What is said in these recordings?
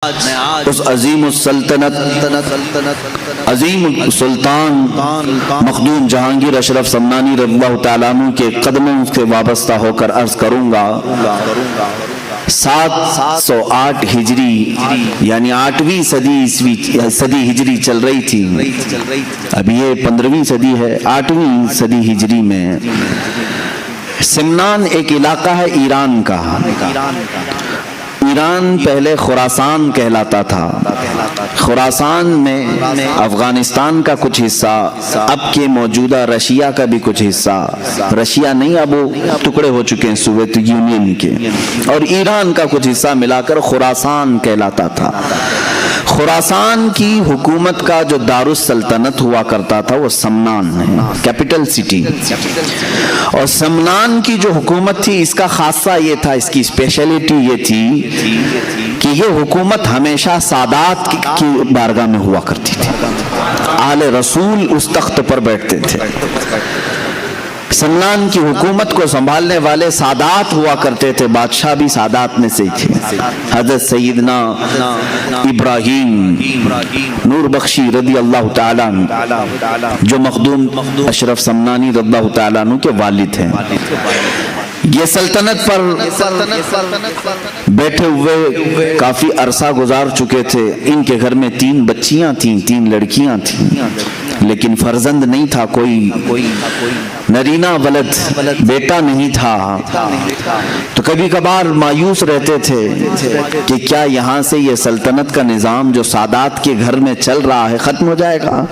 اس عظیم السلطنت عظیم السلطان مخدوم جہانگیر اشرف سمنانی رضی اللہ تعالیٰ عنہ کے قدموں سے وابستہ ہو کر عرض کروں گا 708 ہجری یعنی 8ویں صدی ہجری چل رہی تھی. اب یہ 15ویں صدی ہے. 8ویں صدی ہجری میں سمنان ایک علاقہ ہے ایران کا. ایران پہلے خراسان کہلاتا تھا. خراسان میں افغانستان کا کچھ حصہ, اب کے موجودہ رشیا کا بھی کچھ حصہ, رشیا نہیں اب وہ ٹکڑے ہو چکے ہیں سوویت یونین کے, اور ایران کا کچھ حصہ ملا کر خراسان کہلاتا تھا. خراسان کی حکومت کا جو دارالسلطنت ہوا کرتا تھا وہ سمنان ہے, کیپٹل سٹی. اور سمنان کی جو حکومت تھی اس کا خاصہ یہ تھا, اس کی اسپیشلٹی یہ تھی کہ یہ حکومت ہمیشہ سادات کی بارگاہ میں ہوا کرتی تھی. آل رسول اس تخت پر بیٹھتے تھے. سمنان کی حکومت کو سنبھالنے والے سادات ہوا کرتے تھے. بادشاہ بھی سادات میں سے تھے. حضرت سیدنا ابراہیم نور بخشی رضی اللہ تعالیٰ عنہ جو مخدوم اشرف سمنانی رضی اللہ تعالیٰ عنہ کے والد ہیں, یہ سلطنت پر بیٹھے ہوئے کافی عرصہ گزار چکے تھے. ان کے گھر میں 3 بچیاں تھیں, 3 لڑکیاں تھیں, لیکن فرزند نہیں تھا, کوئی نرینہ ولد بیٹا نہیں تھا. تو کبھی کبھار مایوس رہتے تھے کہ کیا یہاں سے یہ سلطنت کا نظام جو سادات کے گھر میں چل رہا ہے ختم ہو جائے گا.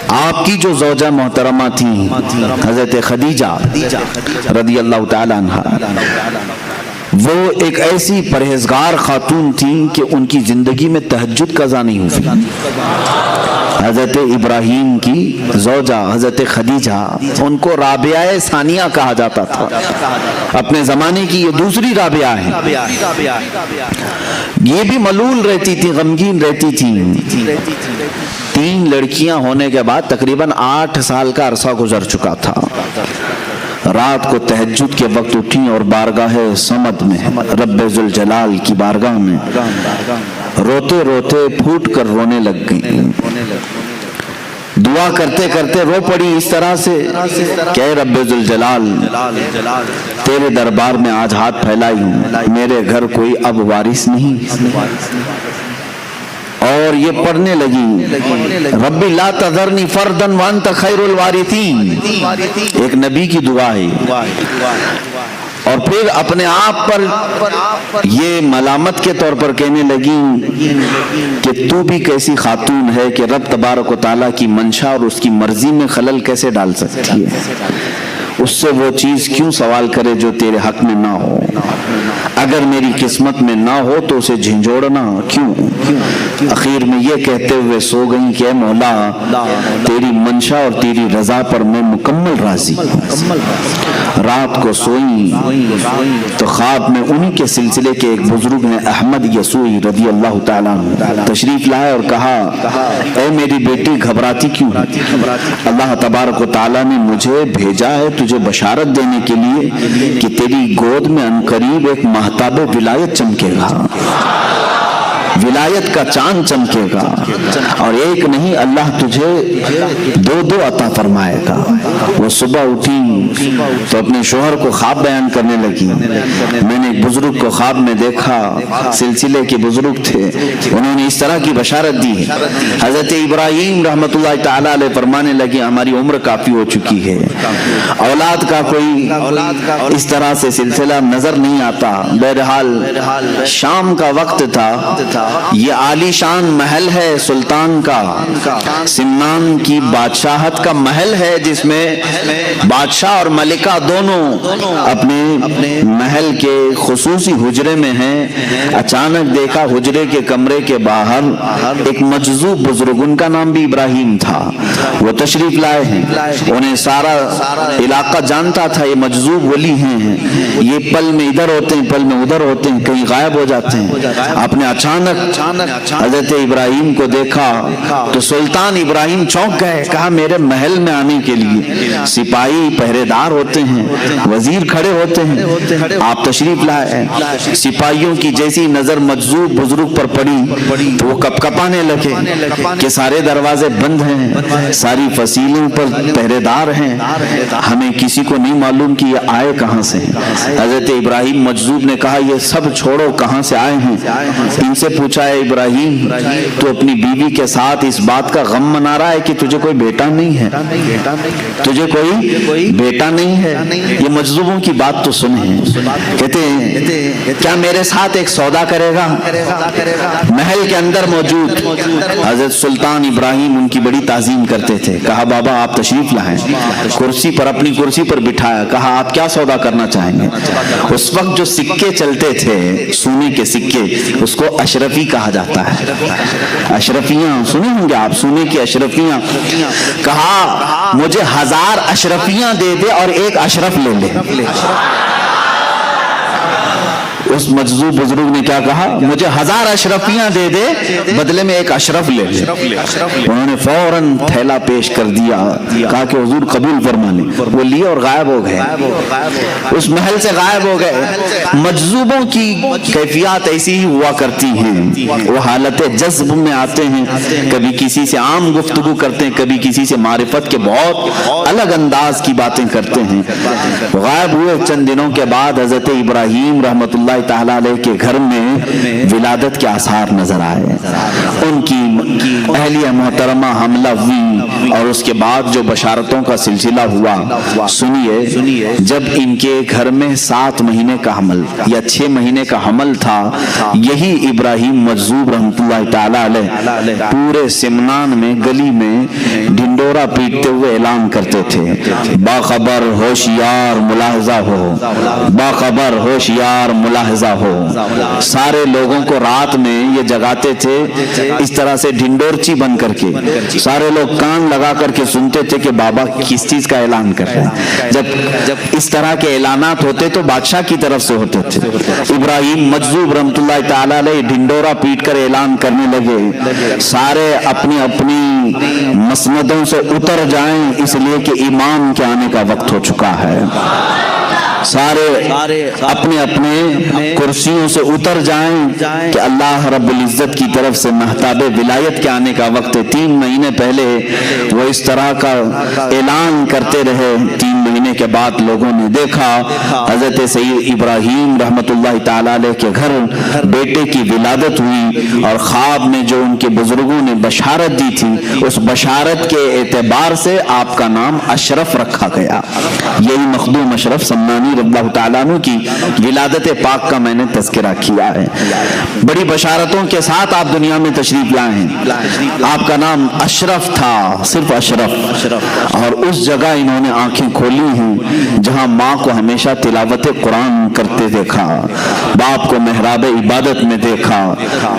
آپ کی جو زوجہ محترمہ تھیں حضرت خدیجہ رضی اللہ تعالیٰ عنہ, وہ ایک ایسی پرہیزگار خاتون تھیں کہ ان کی زندگی میں تہجد قضا نہیں ہوئی. حضرت ابراہیم کی زوجہ حضرت خدیجہ, ان کو رابعہ ثانیہ کہا جاتا تھا. اپنے زمانے کی یہ دوسری رابعہ ہے. یہ بھی ملول رہتی تھی, غمگین رہتی تھی. 3 لڑکیاں ہونے کے بعد تقریباً 8 سال کا عرصہ گزر چکا تھا. رات کو تہجد کے وقت اٹھیں اور بارگاہ صمد میں رب ذوالجلال کی بارگاہ میں روتے روتے پھوٹ کر رونے لگ گئیں. دعا کرتے کرتے رو پڑی اس طرح سے کہ اے رب ذوالجلال, تیرے دربار میں آج ہاتھ پھیلائی ہوں, میرے گھر کوئی اب وارث نہیں. اور یہ پڑھنے لگی ربی لا تذرنی فردن وانت خیر الوارثین. ایک نبی کی دعا ہے. اور پھر اپنے آپ پر یہ ملامت کے طور پر کہنے لگی کہ تو بھی کیسی خاتون ہے کہ رب تبارک و تعالیٰ کی منشا اور اس کی مرضی میں خلل کیسے ڈال سکتی ہے. اس سے وہ چیز کیوں سوال کرے جو تیرے حق میں نہ ہو. اگر میری قسمت میں نہ ہو تو اسے جھنجھوڑنا کیوں. اخیر میں یہ کہتے ہوئے سو گئیں کہ اے مولا, تیری منشا اور تیری رضا پر میں مکمل راضی ہوں. رات کو سوئیں تو خواب میں انہی کے سلسلے کے ایک بزرگ نے احمد یسوعی رضی اللہ تعالیٰ عنہ تشریف لائے اور کہا اے میری بیٹی گھبراتی کیوں ہے؟ اللہ تبارک و تعالیٰ نے مجھے بھیجا ہے تجھے بشارت دینے کے لیے کہ تیری گود میں عنقریب ایک مہتاب ولایت چمکے گا. ولایت کا چاند چمکے گا, اور ایک نہیں اللہ تجھے 2 عطا فرمائے گا. وہ صبح اٹھی تو اپنے شوہر کو خواب بیان کرنے لگی. میں نے ایک بزرگ کو خواب میں دیکھا, سلسلے کے بزرگ تھے, انہوں نے اس طرح کی بشارت دی ہے. حضرت ابراہیم رحمت اللہ تعالیٰ علیہ فرمانے لگی ہماری عمر کافی ہو چکی ہے, اولاد کا کوئی اس طرح سے سلسلہ نظر نہیں آتا. بہرحال شام کا وقت تھا. یہ عالی شان محل ہے سلطان کا, سمنان کی بادشاہت کا محل ہے جس میں بادشاہ اور ملکہ دونوں اپنے محل کے خصوصی حجرے میں ہیں. اچانک دیکھا حجرے کے کمرے کے باہر ایک مجذوب بزرگ, ان کا نام بھی ابراہیم تھا, وہ تشریف لائے ہیں. انہیں سارا علاقہ جانتا تھا یہ مجذوب ولی ہیں, یہ پل میں ادھر ہوتے ہیں پل میں ادھر ہوتے ہیں, کہیں غائب ہو جاتے ہیں. آپ نے اچانک حضرت ابراہیم کو دیکھا تو سلطان ابراہیم چونک گئے. کہا میرے محل میں آنے کے لیے سپاہی پہرے دار ہوتے ہیں, وزیر کھڑے ہوتے ہیں, آپ تشریف لائے. سپاہیوں کی جیسی نظر مجذوب بزرگ پر پڑی تو وہ کپ کپانے لگے کہ سارے دروازے بند ہیں, ساری فصیلوں پر پہرے دار ہیں, ہمیں کسی کو نہیں معلوم کہ یہ آئے کہاں سے. حضرت ابراہیم مجذوب نے کہا یہ سب چھوڑو, کہاں سے آئے ہیں؟ ان سے پوچھا ہے ابراہیم تو اپنی بیوی کے ساتھ اس بات کا غم منا رہا ہے کہ تجھے کوئی بیٹا نہیں ہے, تجھے کوئی بیٹا نہیں ہے. یہ مجذوبوں کی بات تو سنیں. کہتے ہیں کیا میرے ساتھ ایک سودا کرے گا؟ محل کے اندر موجود حضرت سلطان ابراہیم ان کی بڑی تعظیم کرتے تھے. کہا بابا آپ تشریف لائیں. کرسی پر, اپنی کرسی پر بٹھایا. کہا آپ کیا سودا کرنا چاہیں گے؟ اس وقت جو سکے چلتے تھے سونے کے سکے, اس کو اشرفی کہا جاتا ہے. اشرفیاں سنے ہوں گے آپ, سونے کی اشرفیاں. کہا مجھے 1000 اشرفیاں دے دے اور ایک اشرف لے لے. اس مجذوب بزرگ نے کیا کہا؟ مجھے 1000 اشرفیاں دے دے, بدلے میں ایک اشرف لے لے. انہوں نے فوراً تھیلا پیش کر دیا. کہا کہ حضور قبول فرما لیں. وہ لیے اور غائب ہو گئے, اس محل سے غائب ہو گئے. مجذوبوں کی کیفیات ایسی ہی ہوا کرتی ہیں, وہ حالت جذب میں آتے ہیں, کبھی کسی سے عام گفتگو کرتے ہیں, کبھی کسی سے معرفت کے بہت الگ انداز کی باتیں کرتے ہیں. غائب ہوئے چند دنوں کے بعد حضرت ابراہیم رحمت اللہ تعالیٰ علیہ کے گھر میں ولادت کے آثار نظر آئے. ان کی اہلیہ محترمہ حملہ ہوئی اور اس کے بعد جو بشارتوں کا سلسلہ ہوا سنیے. جب ان کے گھر میں 7 مہینے کا حمل یا 6 مہینے کا حمل تھا, یہی ابراہیم مجذوب رحمۃ اللہ تعالیٰ علیہ پورے سمنان میں گلی میں ڈھنڈورا پیٹتے ہوئے اعلان کرتے تھے, باخبر ہوشیار ملاحظہ ہو, باخبر ہوشیار ملاحظہ ہو. سارے لوگوں کو رات میں یہ جگاتے تھے اس طرح سے ڈھنڈورچی بن کر کے. سارے لوگ کان لگا کر کے سنتے تھے کہ بابا کس چیز کا اعلان کر رہے ہیں. جب اس طرح کے اعلانات ہوتے تو بادشاہ کی طرف سے ہوتے تھے. ابراہیم مجذوب رحمۃ اللہ تعالیٰ علیہ ڈھنڈورا پیٹ کر اعلان کرنے لگے, سارے اپنی اپنی مسندوں سے اتر جائیں اس لیے کہ امام کے آنے کا وقت ہو چکا ہے. سارے اپنے اپنے کرسیوں سے اتر جائیں کہ اللہ رب العزت کی طرف سے مہتاب ولایت کے آنے کا وقت ہے. 3 مہینے پہلے وہ اس طرح کا اعلان کرتے رہے. 3 مہینے کے بعد لوگوں نے دیکھا حضرت سید ابراہیم رحمت اللہ تعالیٰ علیہ کے گھر بیٹے کی ولادت ہوئی, اور خواب میں جو ان کے بزرگوں نے بشارت دی تھی اس بشارت کے اعتبار سے آپ کا نام اشرف رکھا گیا. یہی مخدوم اشرف سمنانی رضی اللہ تعالیٰ عنہ کی ولادت پاک کا میں نے تذکرہ کیا ہے. بڑی بشارتوں کے ساتھ آپ دنیا میں تشریف لائے ہیں. آپ کا نام اشرف تھا, صرف اشرف. اور اس جگہ انہوں نے آنکھیں کھولی ہیں جہاں ماں کو ہمیشہ تلاوت قرآن کرتے دیکھا, باپ کو محراب عبادت میں دیکھا.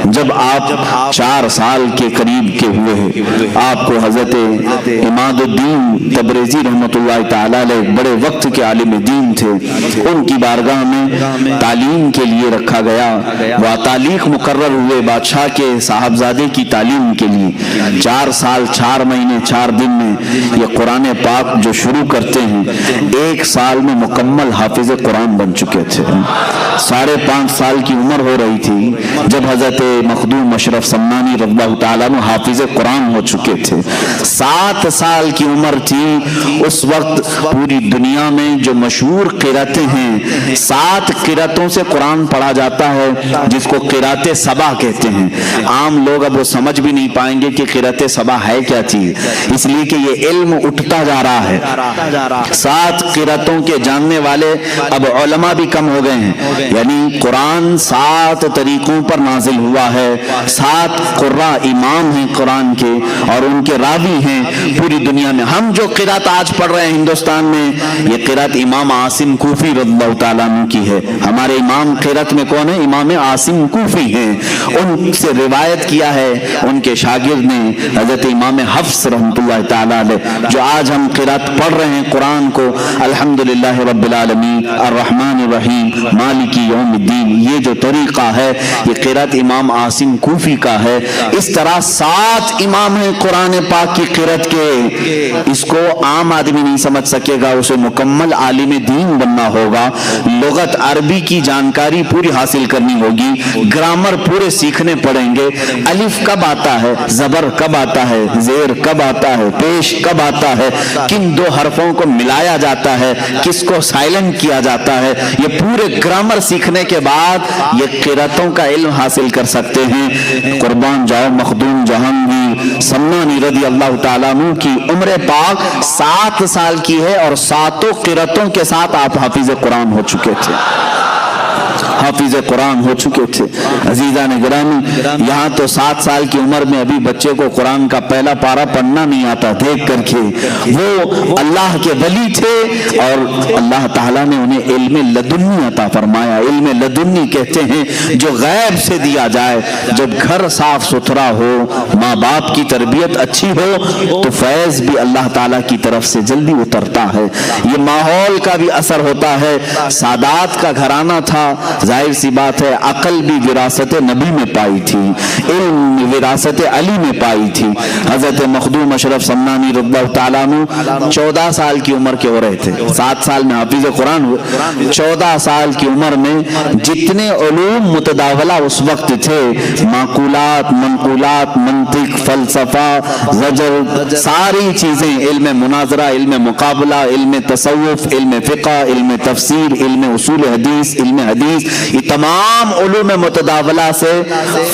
جب آپ 4 سال کے قریب کے ہوئے, آپ کو حضرت عماد الدین تبریزی رحمت اللہ تعالیٰ علیہ بڑے وقت کے عالم دین تھے, ان کی بارگاہ میں تعلیم کے لیے رکھا گیا. وہ تعلیق مقرر ہوئے بادشاہ کے صاحبزادے کی تعلیم کے لیے. 4 سال 4 مہینے 4 دن میں یہ قرآن پاک جو شروع کرتے ہیں 1 سال میں مکمل حافظ قرآن بن چکے تھے. 5.5 سال کی عمر ہو رہی تھی جب حضرت مخدوم اشرف سمنانی رضی اللہ تعالیٰ عنہ حافظ قرآن ہو چکے تھے. 7 سال کی عمر تھی اس وقت. پوری دنیا میں جو مشہور قراتیں ہیں 7 قراتوں سے قرآن پڑھا جاتا ہے جس کو قرات سبا کہتے ہیں. عام لوگ اب وہ سمجھ بھی نہیں پائیں گے کہ قرات سبا ہے کیا چیز, اس لیے کہ یہ علم اٹھتا جا رہا ہے. 7 قراتوں کے جاننے والے اب علماء بھی کم ہو گئے ہیں. یعنی قرآن 7 طریقوں پر نازل ہوا ہے. 7 قراء امام ہیں قرآن کے اور ان کے راوی ہیں پوری دنیا میں. ہم جو قرات آج پڑھ رہے ہیں ہندوستان میں یہ قرات امام عاصم کوفی رضی اللہ تعالیٰ عنہ کی ہے. ہمارے امام قرأت میں کون ہے؟ امام عاصم کوفی ہیں. ان سے روایت کیا ہے ان کے شاگرد نے حضرت امام حفص رحمۃ اللہ تعالیٰ علیہ. جو آج ہم قرأت پڑھ رہے ہیں قرآن کو، الحمدللہ رب العالمین الرحمن الرحیم مالک یوم الدین، یہ جو طریقہ ہے یہ قرأت امام عاصم کوفی کا ہے. اس طرح 7 امام ہیں قرآن پاک کی قرأت کے. اس کو عام آدمی نہیں سمجھ سکے گا، اسے مکمل عالم دین بننا ہوگا. لغت عربی کی جانکاری پوری حاصل کرنی ہوگی، گرامر پورے سیکھنے پڑیں گے. الف کب آتا ہے، زبر کب آتا ہے، زیر کب آتا ہے، پیش کب آتا ہے، کن 2 حرفوں کو ملایا جاتا ہے، کس کو سائلنٹ کیا جاتا ہے، یہ پورے گرامر سیکھنے کے بعد یہ قرأتوں کا علم حاصل کر سکتے ہیں. قربان جاؤ مخدوم جہانگیر سمنانی رضی اللہ تعالیٰ عنہ کی عمر پاک 7 سال کی ہے اور 7 قرأتوں کے ساتھ آپ حافظ قرآن ہو چکے تھے. حافظ قرآن ہو چکے تھے. عزیزان گرامی، یہاں تو 7 سال کی عمر میں ابھی بچے کو قرآن کا پہلا پارہ پڑھنا نہیں آتا. دیکھ کر کے وہ اللہ کے ولی تھے اور اللہ تعالیٰ نے انہیں علم لدنی عطا فرمایا. علم لدنی کہتے ہیں جو غیب سے دیا جائے. جب گھر صاف ستھرا ہو، ماں باپ کی تربیت اچھی ہو تو فیض بھی اللہ تعالیٰ کی طرف سے جلدی اترتا ہے. یہ ماحول کا بھی اثر ہوتا ہے. سادات کا گھرانہ تھا، ظاہر سی بات ہے عقل بھی وراثت نبی میں پائی تھی، علم وراثت علی میں پائی تھی. حضرت مخدوم اشرف سمنانی رضی اللہ تعالیٰ عنہ 14 سال کی عمر کے ہو رہے تھے. 7 سال میں حافظ قرآن ہوئے. 14 سال کی عمر میں جتنے علوم متداولہ اس وقت تھے، معقولات، منقولات، منطق، فلسفہ، زجر، ساری چیزیں، علم مناظرہ، علم مقابلہ، علم تصوف، علم فقہ، علم تفسیر، علم اصول حدیث، علم حدیث، یہ تمام علوم متداولہ سے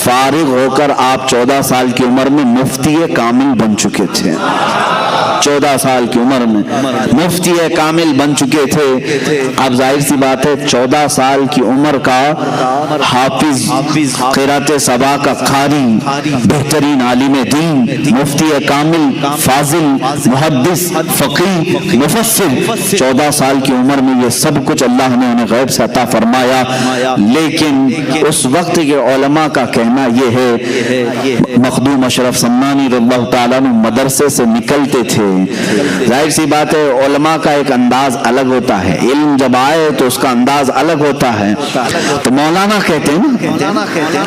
فارغ ہو کر آپ 14 سال کی عمر میں مفتی کامل بن چکے تھے. 14 سال کی عمر میں مفتی کامل بن چکے تھے. اب ظاہر سی بات ہے 14 سال کی عمر کا حافظ، قرأت سبا کا قاری، بہترین عالم دین، مفتی کامل، فاضل، محدث، فقیہ، مفسر، 14 سال کی عمر میں یہ سب کچھ اللہ نے انہیں غیب سے عطا فرمایا. لیکن اس وقت کے علماء کا کہنا یہ ہے، مخدوم اشرف سمنانی رضی اللہ تعالیٰ عنہ مدرسے سے نکلتے تھے. ظاہر سی بات ہے علماء کا ایک انداز الگ ہوتا ہے، علم جب آئے تو اس کا انداز الگ ہوتا ہے. تو مولانا کہتے ہیں نا،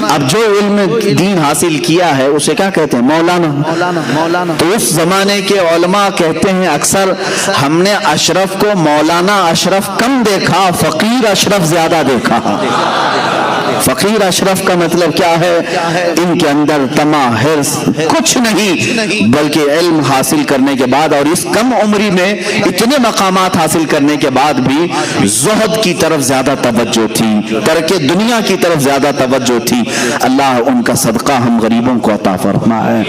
اب جو علم دین حاصل کیا ہے اسے کیا کہتے ہیں؟ مولانا. تو اس زمانے کے علماء کہتے ہیں اکثر ہم نے اشرف کو مولانا اشرف کم دیکھا، فقیر اشرف زیادہ دیکھا. فقیر اشرف کا مطلب کیا ہے؟ ان کے اندر طمع، حرص کچھ نہیں، بلکہ علم حاصل کرنے کے بعد اور اس کم عمری میں اتنے مقامات حاصل کرنے کے بعد بھی زہد کی طرف زیادہ توجہ تھی، ترک دنیا کی طرف زیادہ توجہ تھی. اللہ ان کا صدقہ ہم غریبوں کو عطا فرمائے.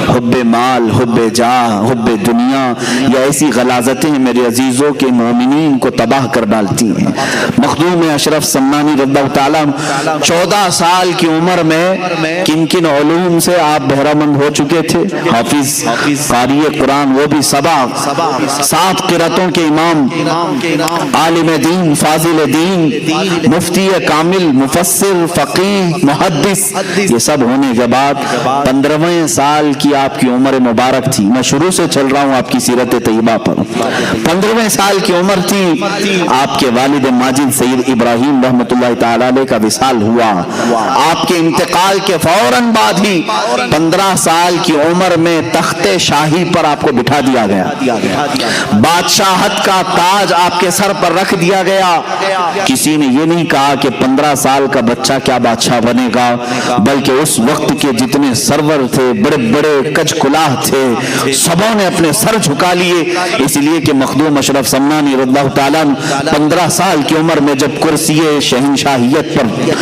حب مال، حب جاہ، حب دنیا، یہ ایسی غلاظتیں میرے عزیزوں کے مومنین کو تباہ کر ڈالتی ہیں. مخدوم اشرف سمنانی رضی اللہ تعالیٰ 14 سال کی عمر میں کن کن علوم سے آپ بہرہ مند ہو چکے تھے؟ حافظ، قاری قرآن، وہ بھی 7 قرأتوں کے امام، عالم دین، فاضل دین، مفتی کامل، مفسر، فقیہ، محدث. یہ سب ہونے کے بعد 15ویں سال کی آپ کی عمر مبارک تھی. میں شروع سے چل رہا ہوں آپ کی سیرت طیبہ پر. 15ویں سال کی عمر تھی، آپ کے والد ماجد سید ابراہیم رحمۃ اللہ تعالی علیہ کا وصال ہوا. آپ کے انتقال کے فوراً بعد ہی 15 سال کی عمر میں تخت شاہی پر آپ کو بٹھا دیا گیا. بادشاہت کا تاج آپ کے سر پر رکھ دیا گیا. کسی نے یہ نہیں کہا کہ 15 سال کا بچہ کیا بادشاہ بنے گا، بلکہ اس وقت کے جتنے سرور تھے، بڑے بڑے کج کلاہ تھے، سبوں نے اپنے سر جھکا لیے. اس لیے کہ مخدوم اشرف سمنانی رضی اللہ تعالیٰ 15 سال کی عمر میں جب کرسی شہنشاہیت پر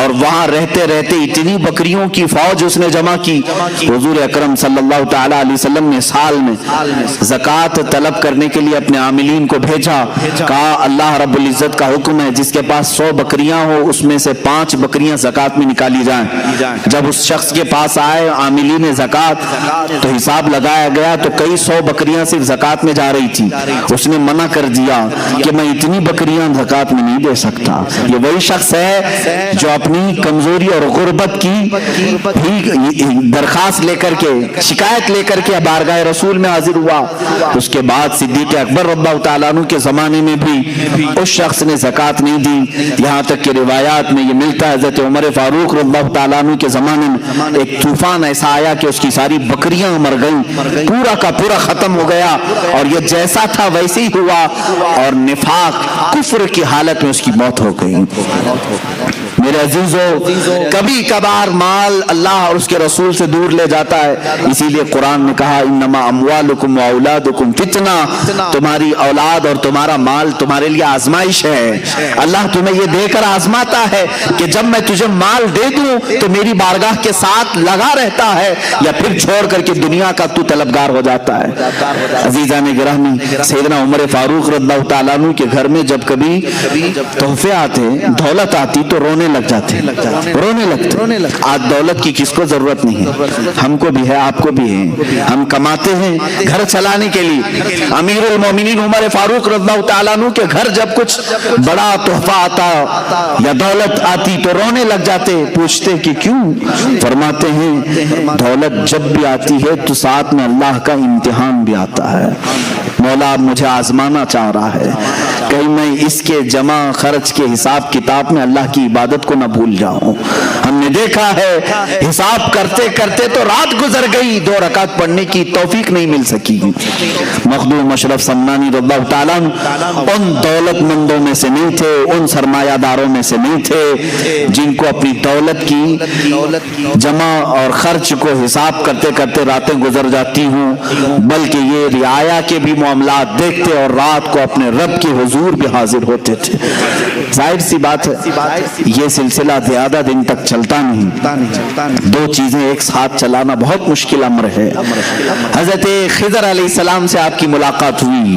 اور وہاں رہتے رہتے اتنی بکریوں کی فوج اس نے جمع کی، حضور اکرم صلی اللہ تعالی علیہ وسلم نے سال میں زکوٰۃ طلب کرنے کے لیے اپنے عاملین کو بھیجا، کہا اللہ رب العزت کا حکم ہے جس کے پاس 100 بکریاں ہو اس میں سے 5 بکریاں زکوٰۃ میں نکالی جائیں۔ جب اس شخص کے پاس آئے عاملین زکوٰۃ تو حساب لگایا گیا تو کئی 100 بکریاں صرف زکوٰۃ میں جا رہی تھی۔ اس نے منع کر دیا کہ میں اتنی بکریاں زکوٰۃ میں نہیں دے سکتا۔ یہ وہی شخص ہے جو اپنی کمزوری اور غربت کی درخواست لے کر کے، شکایت لے کر کے بارگاہ رسول میں حاضر ہوا۔ اس کے بعد صدیق اکبر رضی اللہ تعالیٰ عنہ کے زمانے میں بھی اس شخص نے زکوٰۃ نہیں دی، یہاں تک کہ روایات میں یہ ملتا ہے حضرت عمر فاروق رضی اللہ تعالیٰ عنہ کے زمانے میں ایک طوفان ایسا آیا کہ اس کی ساری بکریاں مر گئیں، پورا کا پورا ختم ہو گیا، اور یہ جیسا تھا ویسے ہی ہوا، اور نفاق کفر کی حالت میں اس کی موت ہو گئی۔ میرے عزیزو، کبھی کبھار مال اللہ اور اس کے رسول سے دور لے جاتا ہے، اسی لیے قرآن نے کہا انما اموالکم واولادکم فتنہ، تمہاری اولاد اور تمہارا مال تمہارے لیے آزمائش ہے۔ اللہ تمہیں یہ دے کر آزماتا ہے کہ جب میں تجھے مال دے دوں تو میری بارگاہ کے ساتھ لگا رہتا ہے، یا پھر چھوڑ کر کے دنیا کا تو طلبگار ہو جاتا ہے۔ عزیزان گرامی، سیدنا عمر فاروق رضی اللہ تعالیٰ عنہ کے گھر میں جب کبھی تحفے آتے، دولت آتی تو رونے لگ جاتے، رونے لگتے۔ آج دولت کی کس کو ضرورت نہیں ہے، ہم کو بھی ہے، آپ کو بھی ہے، ہم کماتے ہیں گھر چلانے کے لیے۔ امیر المومنین عمر فاروق رضی اللہ تعالیٰ عنہ کے گھر جب کچھ بڑا تحفہ آتا یا دولت آتی تو رونے لگ جاتے، پوچھتے کہ کیوں؟ فرماتے ہیں دولت جب بھی آتی ہے تو ساتھ میں اللہ کا امتحان بھی آتا ہے، مولا مجھے آزمانا چاہ رہا ہے، کہیں میں اس کے جمع خرچ کے حساب کتاب میں اللہ کی عبادت کو نہ بھول جاؤں۔ ہم نے دیکھا ہے حساب کرتے کرتے تو رات گزر گئی، 2 رکعت پڑھنے کی توفیق نہیں مل سکی۔ مخدوم اشرف سمنانی رضی اللہ تعالیٰ ان دولت مندوں میں سے نہیں تھے، ان سرمایہ داروں میں سے نہیں تھے جن کو اپنی دولت کی جمع اور خرچ کو حساب کرتے کرتے راتیں گزر جاتی ہوں، بلکہ یہ رعایا کے بھی معاملات دیکھتے اور رات کو اپنے رب کے حضور بھی حاضر ہوتے تھے۔ ظاہر سی بات ہے یہ سلسلہ زیادہ دن تک چلتا نہیں، 2 چیزیں ایک ساتھ چلانا بہت مشکل امر ہے۔ حضرت خضر علیہ السلام سے آپ کی ملاقات ہوئی،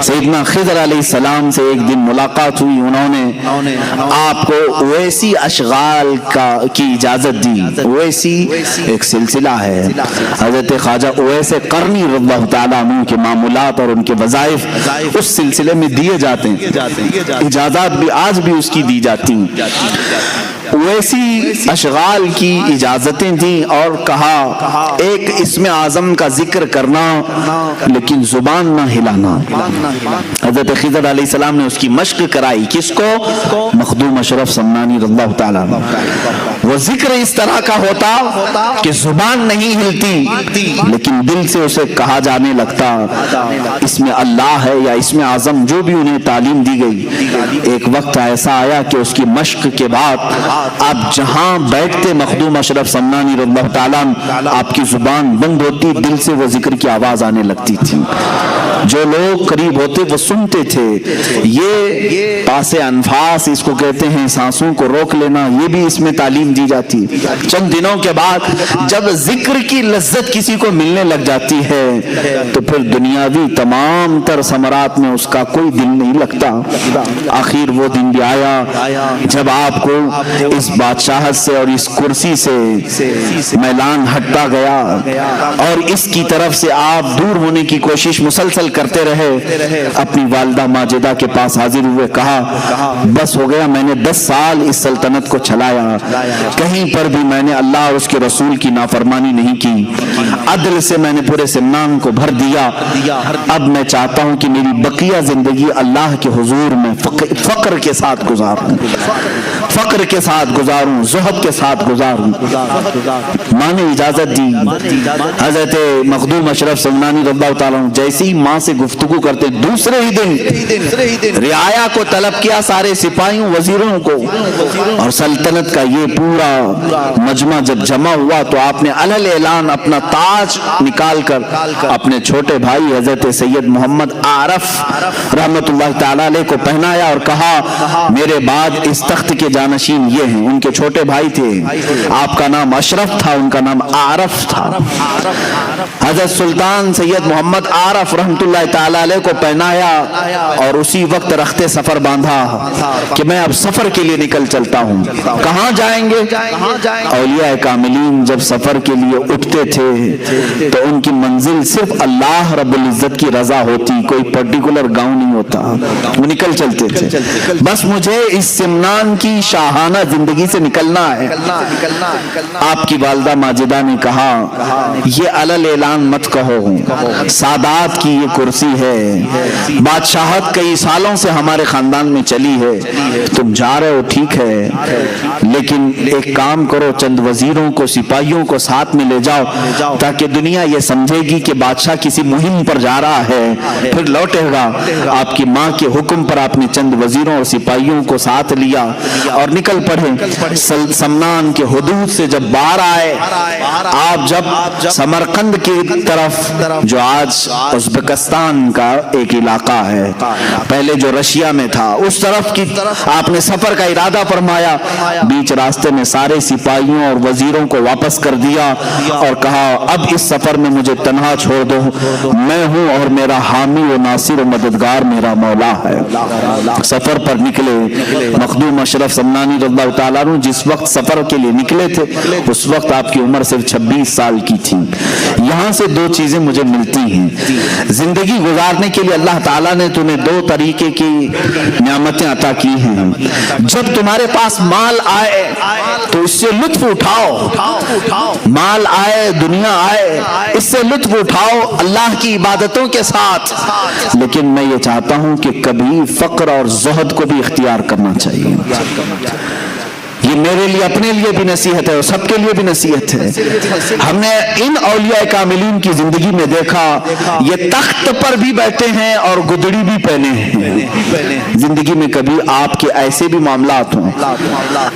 سیدنا خضر علیہ السلام سے ایک دن ملاقات ہوئی، انہوں نے آپ کو ویسی اشغال کی اجازت دی۔ ویسی ایک سلسلہ ہے، حضرت خواجہ اویس قرنی رضی اللہ تعالیٰ عنہ کے معمولات اور ان کے وظائف اس سلسلے میں دیے جاتے ہیں، اجازات بھی آج بھی اس کی دی جاتی ہیں۔ ویسی اشغال کی اجازتیں دیں اور کہا ایک اسم اعظم کا ذکر کرنا لیکن زبان نہ ہلانا۔ حضرت خضر علیہ السلام نے اس کی مشق کرائی، کس کو؟ مخدوم اشرف سمنانی رضی اللہ تعالیٰ عنہ۔ وہ ذکر اس طرح کا ہوتا کہ زبان نہیں ہلتی لیکن دل سے اسے کہا جانے لگتا، اس میں اللہ ہے یا اسم اعظم جو بھی انہیں تعلیم دی گئی۔ ایک وقت ایسا آیا کہ اس کی مشق کے بعد آپ جہاں بیٹھتے مخدوم اشرف سمنانی رضی اللہ تعالیٰ عنہ، آپ کی زبان بند ہوتی، دل سے وہ ذکر کی آواز آنے لگتی تھی، جو لوگ قریب ہوتے وہ سنتے تھے۔ یہ پاس انفاس اس کو کہتے ہیں، سانسوں کو روک لینا، یہ بھی اس میں تعلیم دی جاتی۔ چند دنوں کے بعد جب ذکر کی لذت کسی کو ملنے لگ جاتی ہے تو پھر دنیاوی تمام تر ثمرات میں اس کا کوئی دل نہیں لگتا۔ آخر وہ دن بھی آیا جب آپ کو اس بادشاہت سے اور اس کرسی سے میلان ہٹتا گیا اور اس کی طرف سے آپ دور ہونے کی کوشش مسلسل کرتے رہے۔ اپنی والدہ ماجدہ کے پاس حاضر ہوئے، کہا بس ہو گیا، میں نے 10 سال اس سلطنت کو چلایا، کہیں پر بھی میں نے اللہ اور اس کے رسول کی نافرمانی نہیں کی، عدل سے میں نے پورے سمنان کو بھر دیا، اب میں چاہتا ہوں کہ میری بقیہ زندگی اللہ کے حضور میں فقر کے ساتھ گزاروں، فقر کے ساتھ گزاروں، زہد کے ساتھ گزاروں۔ ماں نے اجازت دی۔ حضرت مخدوم اشرف سمنانی رضی اللہ تعالیٰ عنہ جیسی ماں سے گفتگو کرتے، دوسرے ہی دن رعایا کو طلب کیا، سارے سپاہیوں وزیروں کو، اور سلطنت کا یہ پورا مجمع جب جمع ہوا تو آپ نے علل اعلان اپنا تاج نکال کر اپنے چھوٹے بھائی حضرت سید محمد عارف رحمت اللہ تعالی علیہ کو پہنایا اور کہا میرے بعد اس تخت کے جانشین یہ ہیں, ان کے چھوٹے بھائی تھے. آپ کا نام اشرف تھا, ان کا نام عارف تھا. حضرت سلطان سید محمد عارف رحمت اللہ تعالی علیہ کو پہنایا اور اسی وقت رخت سفر باندھا کہ میں اب سفر کے لیے نکل چلتا ہوں. کہاں جائیں گے؟ اولیاء کاملین جب سفر کے لیے اٹھتے تھے تو ان کی منزل صرف اللہ رب العزت کی رضا ہوتی, کوئی پرٹیکولر گاؤں نہیں ہوتا. وہ نکل چلتے تھے, بس مجھے اس سمنان کی شاہانہ زندگی سے نکلنا ہے. آپ کی والدہ ماجدہ نے کہا یہ علل اعلان مت کہو, سادات کی یہ کرسی ہے, بادشاہت کئی سالوں سے ہمارے خاندان میں چلی ہے, تم جا رہے ہو ٹھیک ہے, لیکن ایک کام کرو, چند وزیروں کو سپاہیوں کو ساتھ میں لے جاؤ تاکہ دنیا یہ سمجھے گی کہ بادشاہ کسی مہم پر جا رہا ہے, پھر لوٹے گا. آپ کی ماں کے حکم پر آپ نے چند وزیروں اور سپاہیوں کو ساتھ لیا اور نکل پڑے. سمنان کے حدود سے جب باہر آئے, آپ جب سمرقند کی طرف, جو آج ازبکستان کا ایک علاقہ ہے, پہلے جو رشیا میں تھا, اس طرف کی آپ نے سفر کا ارادہ فرمایا. بیچ راستے میں سارے سپاہیوں اور وزیروں کو واپس کر دیا اور کہا اب اس سفر میں مجھے تنہا چھوڑ دو, میں ہوں اور میرا حامی و ناصر و مددگار میرا مولا ہے. سفر پر نکلے. مخدوم اشرف سمنانی رضی اللہ تعالیٰ عنہ جس وقت سفر کے لیے نکلے تھے اس وقت آپ کی عمر صرف 26 سال کی تھی. یہاں سے دو چیزیں مجھے ملتی ہیں. زندگی گزارنے کے لیے اللہ تعالیٰ نے تمہیں دو طریقے کی نعمتیں عطا کی ہیں. جب تمہارے پاس مال آئے تو اس سے لطف اٹھاؤ, مال آئے, دنیا آئے, اس سے لطف اٹھاؤ اللہ کی عبادتوں کے ساتھ. لیکن میں یہ چاہتا ہوں کہ کبھی فقر اور زہد کو بھی اختیار کرنا چاہیے. یہ میرے لیے اپنے لیے بھی نصیحت ہے اور سب کے لیے بھی نصیحت ہے. ہم نے ان اولیاء کاملین کی زندگی میں دیکھا یہ تخت پر بھی بیٹھے ہیں اور گدڑی بھی پہنے ہیں. زندگی میں کبھی آپ کے ایسے بھی معاملات ہوں.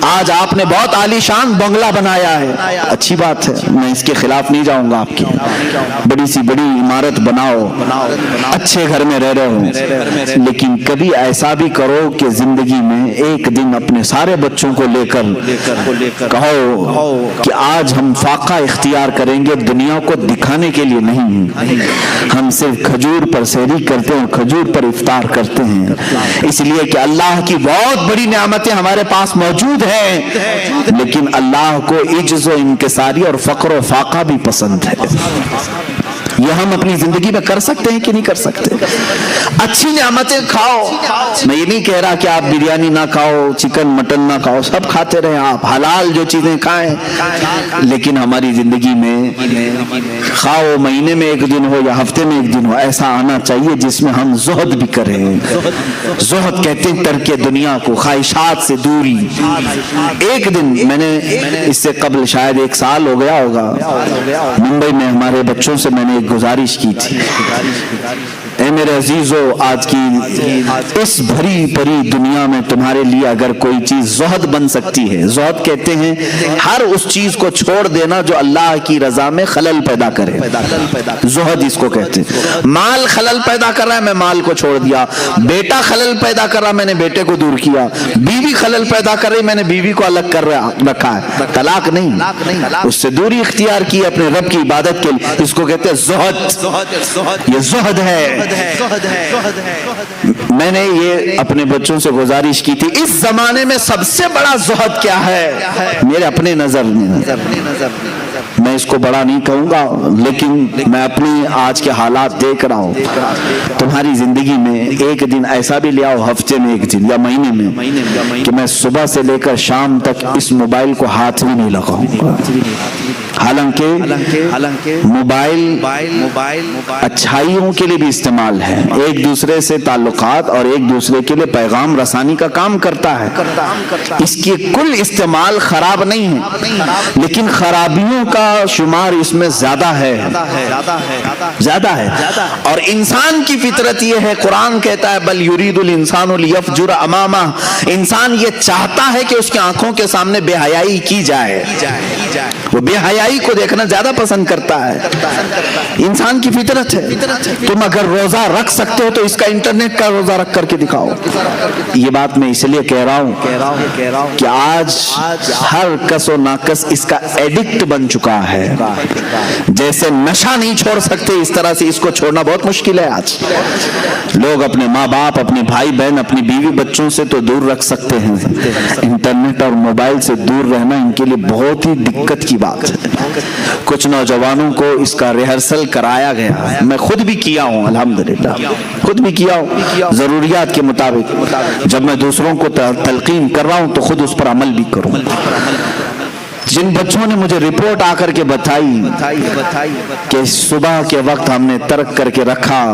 آج آپ نے بہت عالی شان بنگلہ بنایا ہے, اچھی بات ہے, میں اس کے خلاف نہیں جاؤں گا. آپ کی بڑی سی بڑی عمارت بناؤ, اچھے گھر میں رہ رہے ہوں, لیکن کبھی ایسا بھی کرو کہ زندگی میں ایک دن اپنے سارے بچوں کو لے کر کہو کہ آج ہم فاقہ اختیار کریں گے, دنیا کو دکھانے کے لیے نہیں, ہم صرف کھجور پر سحری کرتے ہیں, کھجور پر افطار کرتے ہیں, اس لیے کہ اللہ کی بہت بڑی نعمتیں ہمارے پاس موجود ہیں, لیکن اللہ کو عجز و انکساری اور فقر و فاقہ بھی پسند ہے. یہ ہم اپنی زندگی میں کر سکتے ہیں کہ نہیں کر سکتے؟ اچھی نعمتیں کھاؤ. میں یہ نہیں کہہ رہا کہ آپ بریانی نہ کھاؤ, چکن مٹن نہ کھاؤ, سب کھاتے رہیں, آپ حلال جو چیزیں کھائیں, لیکن ہماری زندگی میں کھاؤ مہینے میں ایک دن ہو یا ہفتے میں ایک دن ہو, ایسا آنا چاہیے جس میں ہم زہد بھی کریں. زہد کہتے ہیں ترک دنیا کو, خواہشات سے دوری. ایک دن میں نے اس سے قبل شاید 1 سال ہو گیا ہوگا, ممبئی میں ہمارے بچوں سے میں نے ایک گزارش کی تھی, اے میرے عزیزو, آج کی اس بھری پری دنیا میں تمہارے لیے اگر کوئی چیز زہد بن سکتی ہے, زہد کہتے ہیں ہر اس چیز کو چھوڑ دینا جو اللہ کی رضا میں خلل پیدا کرے, زہد اس کو کہتے ہیں. مال خلل پیدا کر رہا ہے, میں مال کو چھوڑ دیا. بیٹا خلل پیدا کر رہا, میں نے بیٹے کو دور کیا. بیوی خلل پیدا کر رہی, میں نے بیوی کو الگ کر رکھا ہے. طلاق نہیں, اس سے دوری اختیار کی اپنے رب کی عبادت کے لیے. اس کو کہتے ہیں زہد. یہ زہد ہے. میں نے یہ اپنے بچوں سے گزارش کی تھی, اس زمانے میں سب سے بڑا زہد کیا ہے میرے اپنے نظر میں, میں اس کو بڑا نہیں کہوں گا, لیکن میں اپنی آج کے حالات دیکھ رہا ہوں. تمہاری زندگی میں ایک دن ایسا بھی لے آؤ, ہفتے میں ایک دن یا مہینے میں, کہ میں صبح سے لے کر شام تک اس موبائل کو ہاتھ بھی نہیں لگاؤں گا. حالانکہ موبائل اچھائیوں کے لیے بھی استعمال ہے, ایک دوسرے سے تعلقات اور ایک دوسرے کے لیے پیغام رسانی کا کام کرتا ہے. اس کی کل استعمال خراب نہیں ہے, لیکن خرابیوں کا شمار اس میں زیادہ ہے. اور انسان کی فطرت یہ ہے, قرآن کہتا ہے بل یرید الانسان لیفجر امامہ, انسان یہ چاہتا ہے کہ اس کی آنکھوں کے سامنے بے حیائی کی جائے. وہ بے حیائی بھائی کو دیکھنا زیادہ پسند کرتا ہے. انسان کی فطرت ہے. تم اگر روزہ رکھ سکتے ہو تو اس کا انٹرنیٹ کا روزہ رکھ کر کے دکھاؤ. یہ بات میں اس لیے کہہ رہا ہوں کہ آج ہر کس و ناکس اس کا ایڈکٹ بن چکا ہے. جیسے نشہ نہیں چھوڑ سکتے اس طرح سے اس کو چھوڑنا بہت مشکل ہے. آج لوگ اپنے ماں باپ, اپنے بھائی بہن, اپنی بیوی بچوں سے تو دور رکھ سکتے ہیں, انٹرنیٹ اور موبائل سے دور رہنا ان کے لیے بہت ہی دقت کی بات ہے. کچھ نوجوانوں کو اس کا ریہرسل کرایا گیا, میں خود بھی کیا ہوں, الحمدللہ خود بھی کیا ہوں ضروریات کے مطابق. جب میں دوسروں کو تلقین کر رہا ہوں تو خود اس پر عمل بھی کروں. جن بچوں نے مجھے رپورٹ آ کر کے بتائی کہ صبح کے وقت ہم نے ترک کر کے رکھا,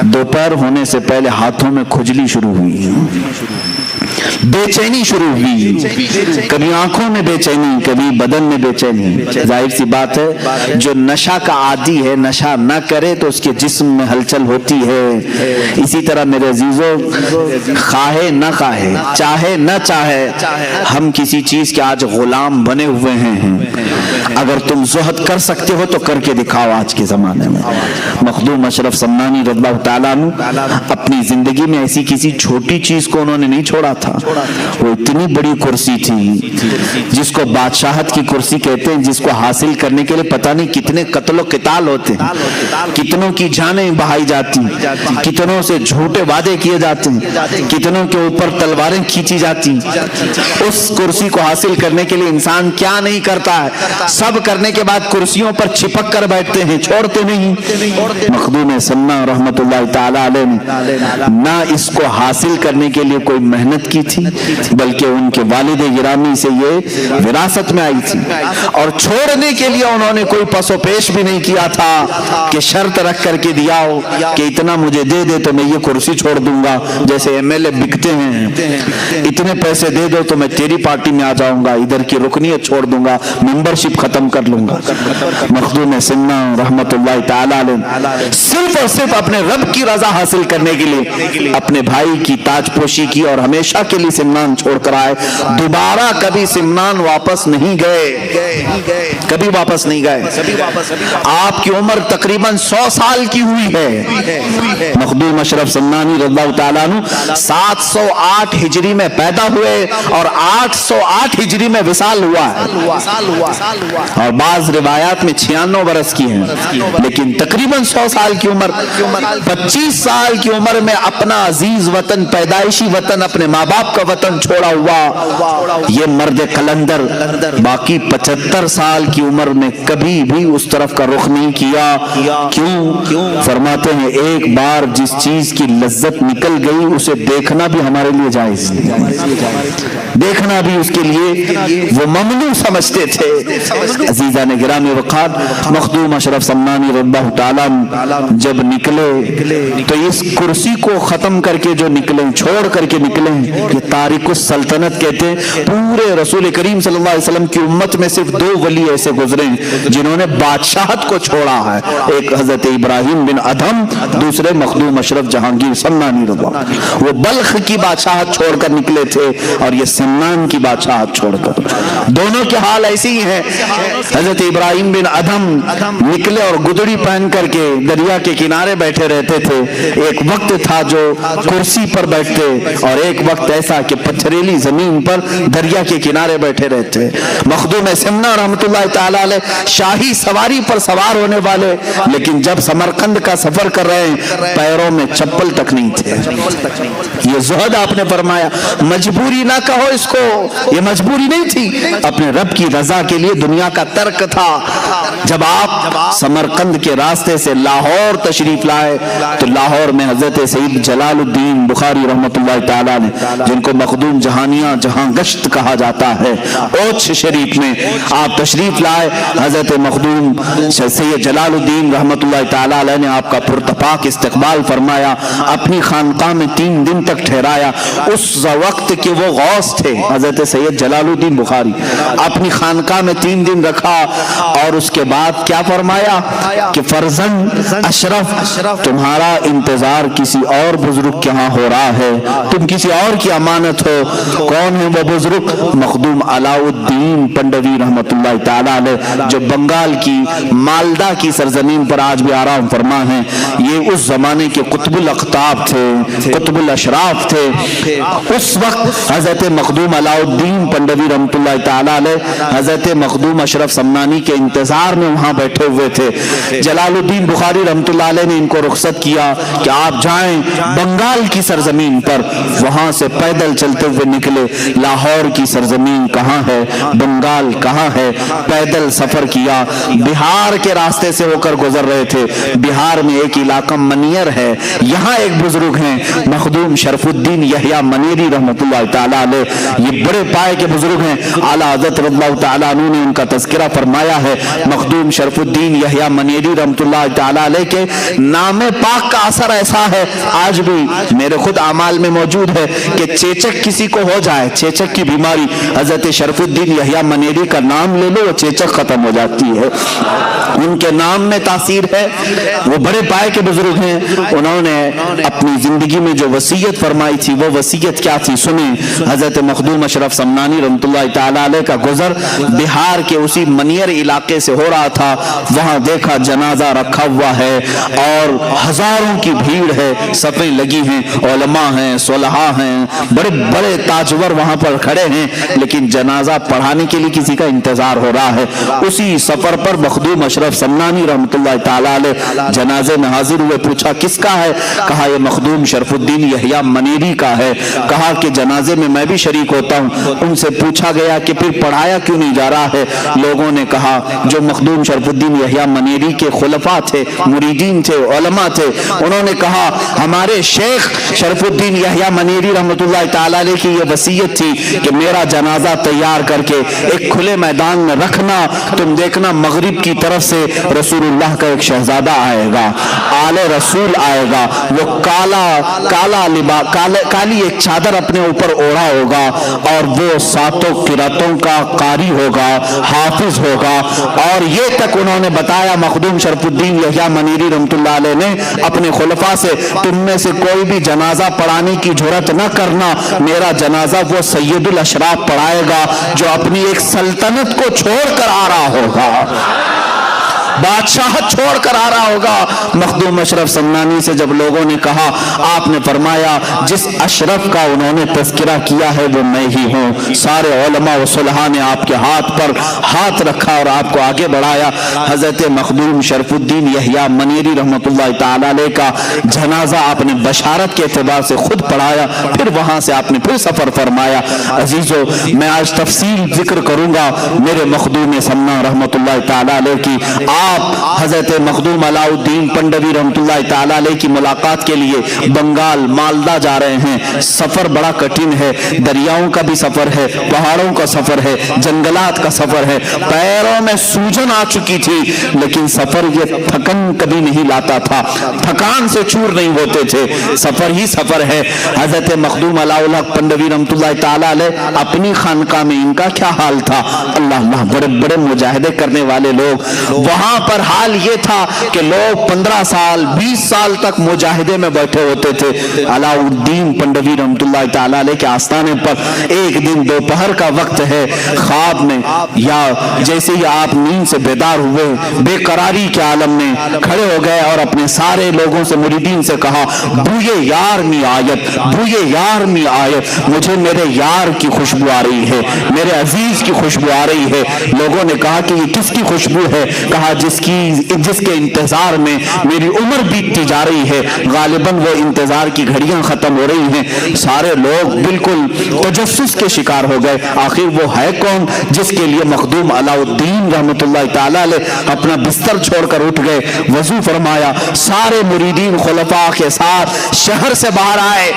دوپہر ہونے سے پہلے ہاتھوں میں کھجلی شروع ہوئی, بے چینی شروع ہوئی, کبھی آنکھوں میں بے چینی, کبھی بدن میں بے چینی. ظاہر سی بات ہے جو نشہ کا عادی ہے نشہ نہ کرے تو اس کے جسم میں ہلچل ہوتی ہے. اسی طرح میرے عزیزو, خواہے نہ خواہے, چاہے نہ چاہے, ہم کسی چیز کے آج غلام بنے ہوئے ہیں. اگر تم زہد کر سکتے ہو تو کر کے دکھاؤ. آج کے زمانے میں مخدوم اشرف سمنانی رضی اللہ تعالیٰ عنہ اپنی زندگی میں ایسی کسی چھوٹی چیز کو انہوں نے نہیں چھوڑا تھا. وہ اتنی بڑی کرسی تھی جس کو بادشاہت کی کرسی کہتے ہیں, جس کو حاصل کرنے کے لیے پتہ نہیں کتنے قتل و قتال ہوتے ہیں, کتنوں کی جانیں بہائی جاتی, کتنوں سے جھوٹے وعدے کیے جاتے ہیں, کتنوں کے اوپر تلواریں کھینچی جاتی. اس کرسی کو حاصل کرنے کے لیے انسان کیا نہیں کرتا ہے, سب کرنے کے بعد کرسیوں پر چپک کر بیٹھتے ہیں, چھوڑتے نہیں. مخدوم سمنا رحمت اللہ تعالی علیہ نے نہ اس کو حاصل کرنے کے لیے کوئی محنت کی تھی بلکہ ان کے والد گرامی سے یہ وراثت میں آئی تھی, اور چھوڑنے کے لیے انہوں نے کوئی پس و پیش بھی نہیں کیا تھا کہ شرط رکھ کر کے دیا ہو کہ اتنا مجھے دے دے تو میں یہ کرسی چھوڑ دوں گا. جیسے ایم ایل اے بکتے ہیں, اتنے پیسے دے دو تو میں تیری پارٹی میں آ جاؤں گا, ادھر کی رکنیت چھوڑ دوں گا, ممبرشپ ختم کر لوں گا. مخدوم سمنا رحمت اللہ تعالی علیہ صرف اور صرف اپنے رب کی رضا حاصل کرنے کے لیے اپنے بھائی کی تاج پوشی کی اور ہمیشہ کے لیے سمنان چھوڑ کر آئے. دوبارہ کبھی سمنان واپس نہیں گئے, کبھی واپس نہیں گئے. آپ کی عمر تقریباً 100 سال کی ہوئی ہے. مخدوم اشرف سمنانی رضی اللہ تعالیٰ عنہ 708 ہجری میں پیدا ہوئے اور 808 ہجری میں وصال ہوا ہے, اور بعض روایات میں 96 برس کی ہیں, لیکن تقریباً 100 سال کی عمر. 25 سال کی عمر میں اپنا عزیز وطن, پیدائشی وطن, اپنے ماں باپ کا وطن چھوڑا ہوا یہ مرد قلندر باقی 75 سال کی عمر میں کبھی بھی اس طرف کا رخ نہیں کیا. کیوں؟ فرماتے ہیں ایک بار جس چیز کی لذت نکل گئی اسے دیکھنا بھی ہمارے لیے جائز نہیں, دیکھنا بھی اس کے لیے وہ ممنوع سمجھتے تھے. عزیزان گرامی وقار, مخدوم اشرف سمنانی رضی اللہ تعالیٰ جب نکلے تو اس کرسی کو ختم کر کے جو نکلے, چھوڑ کر کے نکلے, یہ تارک السلطنت کہتے ہیں. پورے رسول کریم صلی اللہ علیہ وسلم کی امت میں صرف 2 ولی ایسے گزرے جنہوں نے بادشاہت کو چھوڑا ہے, ایک حضرت ابراہیم بن ادھم, دوسرے مخدوم اشرف جہانگیر سمنانی رضی اللہ. وہ بلخ کی بادشاہت چھوڑ کر نکلے تھے اور یہ سمنان کی بادشاہت چھوڑ کر. دونوں کے حال ایسے ہی ہیں. حضرت ابراہیم بن ادھم نکلے اور گدڑی پہن کر کے دریا کے کنارے بیٹھے رہتے تھے. ایک وقت تھا جو کرسی پر بیٹھتے اور ایک وقت ایسا کہ پتھریلی زمین پر دریا کے کنارے بیٹھے رہتے. مخدوم سمنا رحمت اللہ تعالی علیہ شاہی سواری پر سوار ہونے والے, لیکن جب سمرقند کا سفر کر رہے ہیں پیروں میں چپل تک نہیں تھے. یہ زہد آپ نے فرمایا, مجبوری نہ کہو اس کو, یہ مجبوری نہیں تھی, اپنے رب کی رضا کے لیے دنیا کا ترک تھا. جب آپ سمرقند کے راستے سے لاہور تشریف لائے تو لاہور میں حضرت سید جلال الدین بخاری رحمت اللہ تعالیٰ نے, جن کو مخدوم جہانیاں جہاں گشت کہا جاتا ہے, اوچھ شریف میں آپ تشریف لائے. حضرت مخدوم سید جلال الدین رحمت اللہ تعالیٰ علیہ نے آپ کا پرتپاک استقبال فرمایا, اپنی خانقاہ میں 3 دن تک ٹھہرایا. اس وقت کے وہ غوث تھے حضرت سید جلال الدین بخاری, اپنی خانقاہ میں 3 دن رکھا اور اس کے بعد کیا فرمایا کہ فرزند اشرف تمہارا انتظار کسی اور بزرگ کے ہاں ہو رہا ہے، تم کسی اور کی امانت ہو۔ کون ہے وہ بزرگ؟ مخدوم علاء الدین پنڈوی رحمت اللہ تعالی علیہ، جو بنگال کی مالدہ کی سرزمین پر آج بھی آرام فرما ہیں۔ یہ اس زمانے کے قطب الاقطاب تھے، قطب الاشراف تھے۔ اس وقت حضرت مخدوم علاء الدین پنڈوی رحمت اللہ تعالی علیہ حضرت مخدوم اشرف سمنانی کے انتظار میں وہاں بیٹھے ہوئے تھے۔ جلال الدین بخاری رحمت اللہ علیہ نے ان کو رخصت کیا کہ آپ جائیں بنگال کی سرزمین پر۔ وہاں سے پیدل چلتے ہوئے نکلے۔ لاہور کی سرزمین کہاں ہے، بنگال کہاں ہے، پیدل سفر کیا۔ بہار کے راستے سے ہو کر گزر رہے تھے۔ بہار میں ایک علاقہ منیر ہے، یہاں ایک بزرگ ہیں مخدوم شرف الدین یحییٰ منیری رحمت اللہ تعالی علیہ۔ یہ بڑے پائے کے بزرگ ہیں۔ اعلیٰ حضرت رضی اللہ تعالیٰ عنہ نے ان کا تذکرہ فرمایا ہے۔ مخدوم شرف الدین یحییٰ منیری رحمت اللہ تعالی علیہ کے نام پاک کا اثر ایسا ہے، آج بھی میرے خود اعمال میں موجود ہے کہ چیچک کسی کو ہو جائے، چیچک کی بیماری، حضرت شرف الدین یحییٰ منیری کا نام لے لو، وہ چیچک ختم ہو جاتی ہے۔ ان کے نام میں تاثیر ہے۔ وہ بڑے پائے کے بزرگ ہیں۔ انہوں نے اپنی زندگی میں جو وصیت فرمائی تھی، وہ وصیت کیا تھی سنیں۔ حضرت مخدوم اشرف سمنانی رحمت اللہ تعالی علیہ کا گزر بہار کے اسی منیر علاقے سے ہو رہا تھا۔ وہاں دیکھا جنازہ رکھا ہوا ہے اور ہزاروں کی بھیڑ ہے، صفیں لگی ہیں، علماء ہیں، صلحاء ہیں، بڑے بڑے تاجور وہاں پر کھڑے ہیں، لیکن جنازہ پڑھانے کے لیے کسی کا انتظار ہو رہا ہے۔ اسی سفر پر مخدوم اشرف سمنانی رحمت اللہ تعالی علیہ جنازے میں حاضر ہوئے۔ پوچھا کس کا ہے؟ کہا یہ مخدوم شرف الدین یحییٰ منیری کا ہے۔ کہا کہ جنازے میں میں بھی شریک ہوتا ہوں۔ ان سے پوچھا گیا کہ پھر پڑھایا کیوں نہیں جا رہا ہے؟ لوگوں نے کہا جو مخدوم شرف الدین یحییٰ منیری کے خلفاء تھے، مریدین تھے، علماء تھے، انہوں نے کہا ہمارے شیخ شرف الدین یحییٰ منیری رحمت اللہ تعالی علیہ کی یہ وصیت تھی کہ میرا جنازہ تیار کر کے ایک کھلے میدان میں رکھنا، تم دیکھنا مغرب کی طرف سے رسول اللہ کا ایک شہزادہ آئے گا، آل رسول آئے گا، وہ کالی ایک چادر اپنے اوپر اوڑھا ہوگا اور وہ 7 قراتوں کا قاری ہوگا، حافظ ہوگا۔ اور یہ تک انہوں نے بتایا مخدوم شرف الدین یحییٰ منیری رحمت اللہ علیہ نے اپنے خلفاء سے، تم میں سے کوئی بھی جنازہ پڑھانے کی جرات نہ کرنا، میرا جنازہ وہ سید الاشراف پڑھائے گا جو اپنی ایک سلطنت کو چھوڑ کر آ رہا ہوگا، بادشاہت چھوڑ کر آ رہا ہوگا۔ مخدوم اشرف سمنانی سے جب لوگوں نے کہا، آپ نے فرمایا جس اشرف کا انہوں نے تذکرہ کیا ہے وہ میں ہی ہوں۔ سارے علماء و صلحاء نے آپ کے ہاتھ پر ہاتھ رکھا اور آپ کو آگے بڑھایا۔ حضرت مخدوم شرف الدین یحییٰ منیری رحمت اللہ تعالی علیہ کا جنازہ آپ نے بشارت کے اعتبار سے خود پڑھایا، پھر وہاں سے آپ نے پھر سفر فرمایا۔ عزیزو، میں آج تفصیل ذکر کروں گا میرے مخدوم سمنا رحمت اللہ تعالی علیہ کی۔ آپ حضرت مخدوم علاء الدین پنڈوی رحمت اللہ تعالی علیہ کی ملاقات کے لیے بنگال مالدہ جا رہے ہیں۔ سفر بڑا کٹھن ہے، دریاؤں کا بھی سفر ہے، پہاڑوں کا سفر ہے، جنگلات کا سفر ہے، پیروں میں سوجن آ چکی تھی، لیکن سفر یہ تھکن کبھی نہیں لاتا تھا، تھکان سے چور نہیں ہوتے تھے، سفر ہی سفر ہے۔ حضرت مخدوم علاء الحق پنڈوی رحمت اللہ تعالی علیہ اپنی خانقاہ میں ان کا کیا حال تھا؟ اللہ اللہ، بڑے بڑے مجاہدے کرنے والے لوگ، وہاں پر حال یہ تھا کہ لوگ 15 سال 20 سال تک مجاہدے میں بیٹھے ہوتے تھے۔ علاء الدین پنڈوی رحمت اللہ تعالی علیہ کے آستانے پر ایک دن دوپہر کا وقت ہے، خواب میں یا جیسے ہی آپ نیند سے بیدار ہوئے، بے قراری کے عالم میں کھڑے ہو گئے اور اپنے سارے لوگوں سے، مریدین سے کہا، بوئے یار می آیت، بوئے یار می آیت، مجھے میرے یار کی خوشبو آ رہی ہے، میرے عزیز کی خوشبو آ رہی ہے۔ لوگوں نے کہا کہ یہ کس کی خوشبو ہے؟ کہا جس کے انتظار میں میری عمر بیتتی جا رہی ہے، غالباً وہ انتظار کی گھڑیاں ختم ہو رہی ہیں۔ سارے لوگ بالکل تجسس کے شکار ہو گئے، آخر وہ ہے کون جس کے لیے مخدوم علاء الدین رحمت اللہ تعالی علیہ اپنا بستر چھوڑ کر اٹھ گئے، وضو فرمایا، سارے مریدین خلفاء کے ساتھ شہر سے باہر آئے،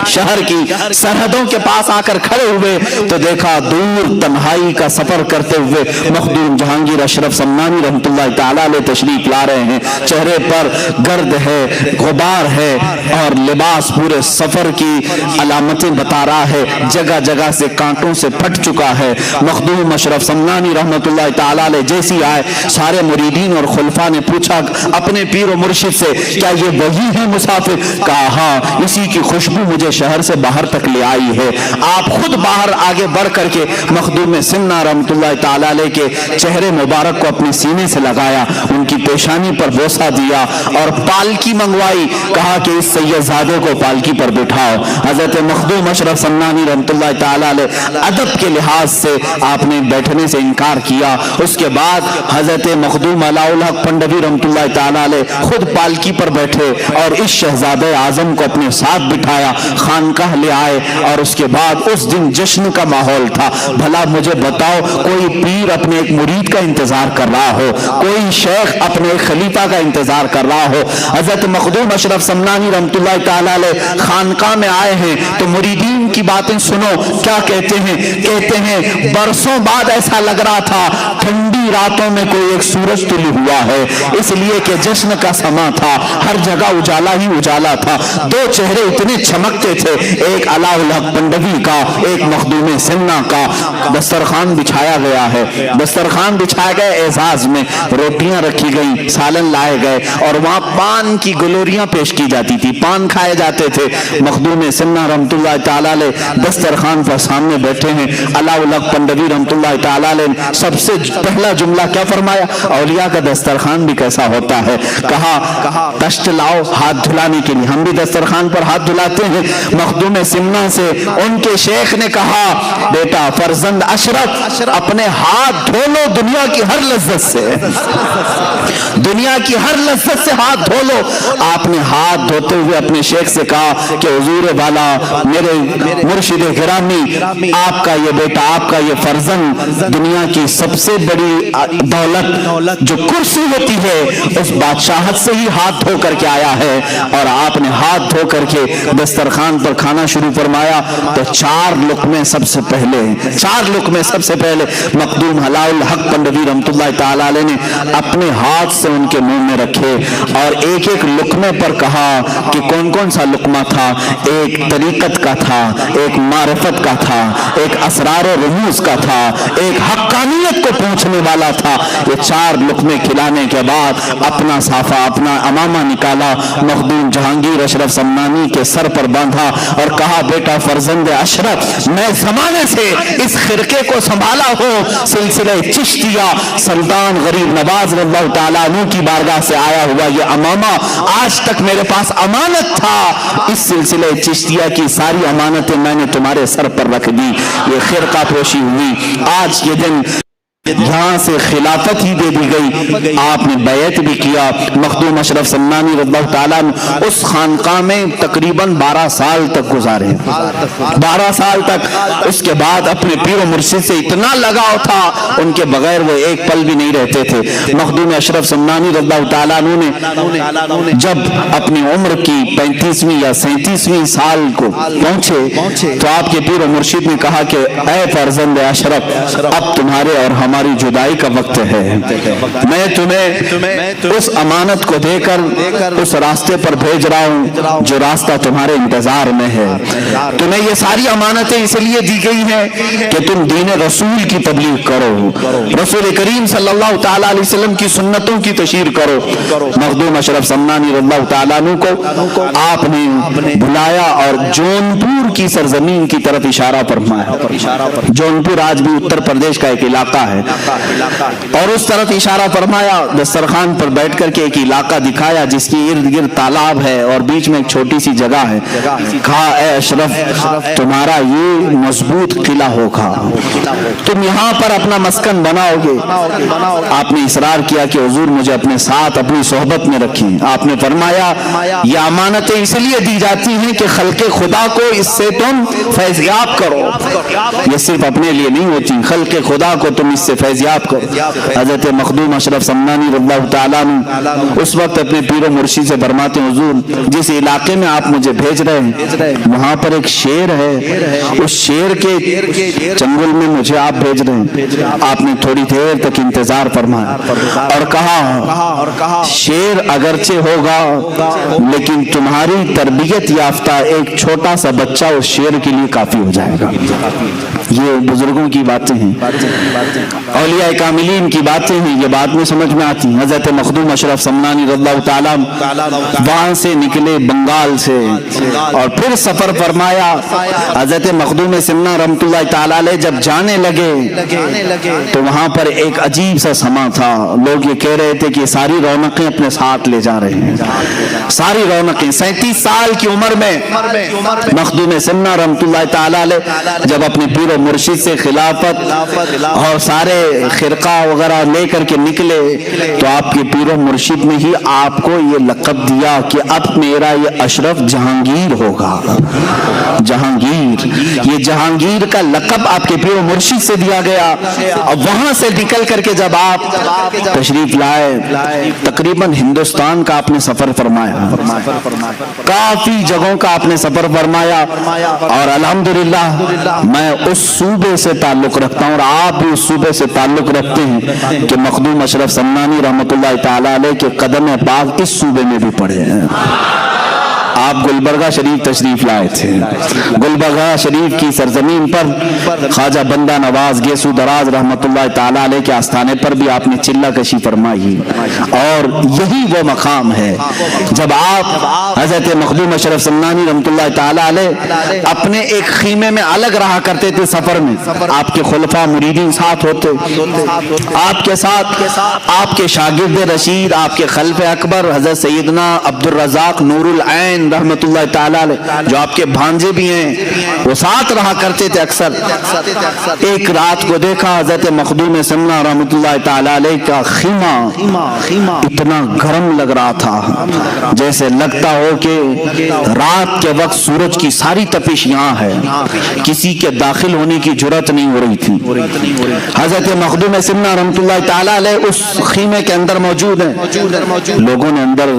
شہر کی سرحدوں کے پاس آ کر کھڑے ہوئے تو دیکھا دور تنہائی کا سفر کرتے ہوئے مخدوم جہانگیر اشرف سمنانی رحمت رحمۃ اللہ تعالی علیہ تشریف لا رہے ہیں. چہرے پر گرد ہے, غبار ہے, اور لباس پورے سفر کی علامتیں بتا رہا ہے, جگہ جگہ سے کانٹوں سے پھٹ چکا ہے. مخدوم اشرف سمنانی رحمۃ اللہ تعالی علیہ جیسی آئے, سارے مریدین اور خلفاء نے پوچھا اپنے پیر و مرشد سے, کیا یہ وہی ہے مسافر؟ کہا ہاں, اسی کی خوشبو مجھے شہر سے باہر تک لے آئی ہے. آپ خود باہر آگے بڑھ کر کے مخدوم سمنا رحمۃ اللہ تعالی علیہ کے چہرے مبارک کو اپنے سینے سے لگایا, ان کی پیشانی پر بوسہ دیا اور پالکی منگوائی. کہا کہ اس سید زادے کو پالکی پر بٹھاؤ. حضرت مخدوم اشرف سمنانی رحمۃ اللہ تعالی علیہ ادب کے لحاظ سے آپ نے بیٹھنے سے انکار کیا. اس کے بعد حضرت مخدوم علاء الحق پنڈوی رحمۃ اللہ تعالی علیہ خود پالکی پر بیٹھے اور اس شہزادہ اعظم کو اپنے ساتھ بٹھایا, خانقاہ لے آئے, اور اس کے بعد اس دن جشن کا ماحول تھا. بھلا مجھے بتاؤ, کوئی پیر اپنے ایک مرید کا انتظار کر رہا ہو, کوئی شیخ اپنے ایک خلیفہ کا انتظار کر رہا ہو. حضرت مخدوم اشرف سمنانی رحمۃ اللہ تعالی علیہ خانقاہ میں آئے ہیں تو مریدین کی باتیں سنو, کیا کہتے ہیں؟ کہتے ہیں برسوں بعد ایسا لگ رہا تھا ٹھنڈی راتوں میں کوئی ایک سورج طلوع ہوا ہے, اس لیے کہ جشن کا سما تھا, ہر جگہ اجالا ہی اجالا تھا. دو چہرے اتنے چمکتے تھے, ایک علاء الحق پنڈوی کا, ایک مخدوم سمنا کا. دسترخوان بچھایا گیا ہے, دسترخوان بچھائے گئے, اعزاز میں روٹیاں رکھی گئیں, سالن لائے گئے, اور وہاں پان کی گلوریاں پیش کی جاتی تھی, پان کھائے جاتے تھے. مخدوم سمنا رحمۃ اللہ تعالی علیہ دسترخوان پر سامنے بیٹھے ہیں. علاء الحق پنڈوی رحمۃ اللہ تعالی علیہ سب سے پہلا جملہ کیا فرمایا؟ اولیاء کا دسترخوان بھی کیسا ہوتا ہے. کہا تشت لاؤ ہاتھ دھلانے کے لیے, ہم بھی دسترخوان پر ہاتھ دھلاتے ہیں. مخدوم سمنا سے ان کے شیخ نے کہا, بیٹا فرزند اشرف اپنے ہاتھ دھو لو دنیا کی ہر لذت سے, دنیا کی ہر لذت سے ہاتھ دھو لو. آپ نے ہاتھ دھوتے ہوئے اپنے شیخ سے کہا کہ حضور والا, میرے مرشد گرامی, آپ کا یہ بیٹا, آپ کا یہ فرزند دنیا کی سب سے بڑی دولت جو کرسی ہوتی ہے اس بادشاہت سے ہی ہاتھ دھو کر کے آیا ہے. اور آپ نے ہاتھ دھو کر کے دسترخوان پر کھانا شروع فرمایا تو 4 لقمے سب سے پہلے مخدوم علاء الحق پنڈوی رحمۃ اللہ تعالی علیہ نے اپنے ہاتھ سے ان کے منہ میں رکھے, اور ایک ایک لقمے پر کہا کہ کون کون سا لقمہ تھا. ایک طریقت کا تھا, ایک معرفت کا تھا, ایک اسرار و رموز کا تھا, ایک حقانیت کو پہنچنے والا تھا. یہ 4 لقمے کھلانے کے بعد اپنا صافہ, اپنا امامہ نکالا, مخدوم جہانگیر اشرف سمنانی کے سر پر باندھا اور کہا, بیٹا فرزند اشرف, میں زمانے سے اس خرقے کو سنبھالا ہوں, سلسلہ چشتیہ سلطان غریب نواز رضی اللہ تعالیٰ عنہ کی بارگاہ سے آیا ہوا یہ امامہ آج تک میرے پاس امانت تھا. اس سلسلہ چشتیہ کی ساری امانتیں میں نے تمہارے سر پر رکھ دی. یہ خرقہ پوشی ہوئی, آج یہ دن یہاں سے خلافت ہی دے دی گئی. آپ نے بیعت بھی کیا. مخدوم اشرف سمنانی رضی اللہ تعالیٰ اس خانقاہ میں تقریباً 12 سال تک گزارے, 12 سال تک. اس کے بعد اپنے پیر و مرشد سے اتنا لگاؤ تھا, ان کے بغیر وہ ایک پل بھی نہیں رہتے تھے. مخدوم اشرف سمنانی رضی اللہ تعالیٰ نے جب اپنی عمر کی 35ویں یا 37ویں سال کو پہنچے تو آپ کے پیر و مرشد نے کہا کہ اے فرزند اشرف, اب تمہارے اور ہماری جدائی کا وقت ہے. میں تمہیں اس امانت کو دے کر اس راستے پر بھیج رہا ہوں جو راستہ تمہارے انتظار میں ہے. تمہیں یہ ساری امانتیں اس لیے دی گئی ہیں کہ تم دین رسول کی تبلیغ کرو, رسول کریم صلی اللہ تعالی علیہ وسلم کی سنتوں کی تشہیر کرو. مخدوم اشرف سمنانی رضی اللہ تعالیٰ عنہ کو آپ نے بلایا اور جونپور کی سرزمین کی طرف اشارہ فرمایا. جونپور آج بھی اتر پردیش کا ایک علاقہ ہے, اور اس طرف اشارہ فرمایا. دسترخوان پر بیٹھ کر کے ایک علاقہ دکھایا جس کی ارد گرد تالاب ہے اور بیچ میں ایک چھوٹی سی جگہ ہے. کہا, اے اشرف, تمہارا یہ مضبوط قلعہ ہوگا, تم یہاں پر اپنا مسکن بناؤ گے. آپ نے اصرار کیا کہ حضور مجھے اپنے ساتھ اپنی صحبت میں رکھیں. آپ نے فرمایا, یہ امانتیں اس لیے دی جاتی ہیں کہ خلق خدا کو اس سے تم فیضیاب کرو. یہ صرف اپنے لیے نہیں ہوتی, خلق خدا کو تم اس سے سے فیضیاب کرو۔ حضرت مخدوم اشرف سمنانی رضی اللہ تعالیٰ عنہ اس وقت اپنے پیر و مرشد سے فرماتے ہیں حضور جس علاقے میں آپ مجھے بھیج رہے ہیں وہاں پر ایک شیر ہے، اس شیر کے چنگل میں مجھے آپ بھیج رہے ہیں۔ آپ نے تھوڑی دیر تک انتظار فرمایا اور کہا شیر اگرچہ ہوگا لیکن تمہاری تربیت یافتہ ایک چھوٹا سا بچہ اس شیر کے لیے کافی ہو جائے گا۔ یہ بزرگوں کی باتیں ہیں، اولیاء کاملین کی باتیں ہیں، یہ بات میں سمجھ میں آتی ہیں۔ حضرت مخدوم اشرف سمنانی رضی اللہ تعالیٰ وہاں سے نکلے بنگال سے اور پھر سفر فرمایا۔ حضرت مخدوم سمنا رحمۃ اللہ تعالیٰ علیہ جب جانے لگے تو وہاں پر ایک عجیب سا سما تھا، لوگ یہ کہہ رہے تھے کہ ساری رونقیں اپنے ساتھ لے جا رہے ہیں، ساری رونقیں۔ 37 سال کی عمر میں مخدوم سمنا رحمۃ اللہ تعالیٰ علیہ جب اپنے پیر و مرشد سے خلافت اور سارے خرقہ وغیرہ لے کر کے نکلے تو آپ کے پیر و مرشد نے ہی آپ کو یہ لقب دیا کہ اب میرا یہ اشرف جہانگیر ہوگا۔ جہانگیر، یہ جہانگیر کا لقب آپ کے پیر و مرشد سے دیا گیا۔ اور وہاں سے نکل کر کے جب آپ تشریف لائے تقریباً ہندوستان کا آپ نے سفر فرمایا، کافی جگہوں کا آپ نے سفر فرمایا اور الحمدللہ میں اس صوبے سے تعلق رکھتا ہوں اور آپ بھی اس صوبے سے تعلق رکھتے ہیں کہ مخدوم اشرف سمنانی رحمۃ اللہ تعالیٰ علیہ کے قدم پاک اس صوبے میں بھی پڑے ہیں۔ آپ گلبرگہ شریف تشریف لائے تھے، گلبرگہ شریف کی سرزمین پر خواجہ بندہ نواز گیسو دراز رحمۃ اللہ تعالیٰ علیہ کے آستانے پر بھی آپ نے چلہ کشی فرمائی اور یہی وہ مقام ہے جب آپ حضرت مخدوم اشرف سمنانی رحمۃ اللہ تعالیٰ علیہ اپنے ایک خیمے میں الگ رہا کرتے تھے سفر میں، آپ کے خلفاء مریدین ساتھ ہوتے، آپ کے ساتھ آپ کے شاگرد رشید، آپ کے خلف اکبر حضرت سیدنا عبد الرزاق نور العین رحمت اللہ تعالیٰ علیہ جو آپ کے بھانجے بھی ہیں وہ ساتھ رہا کرتے تھے اکثر۔ ایک رات کو دیکھا حضرت مخدوم سمنا رحمت اللہ تعالیٰ علیہ کا خیمہ اتنا گرم لگ رہا تھا جیسے لگتا ہو کہ رات کے وقت سورج کی ساری تپش یہاں ہے، کسی کے داخل ہونے کی جرات نہیں ہو رہی تھی۔ حضرت مخدوم سمنا رحمت اللہ تعالیٰ علیہ اس خیمے کے اندر موجود ہیں، لوگوں نے اندر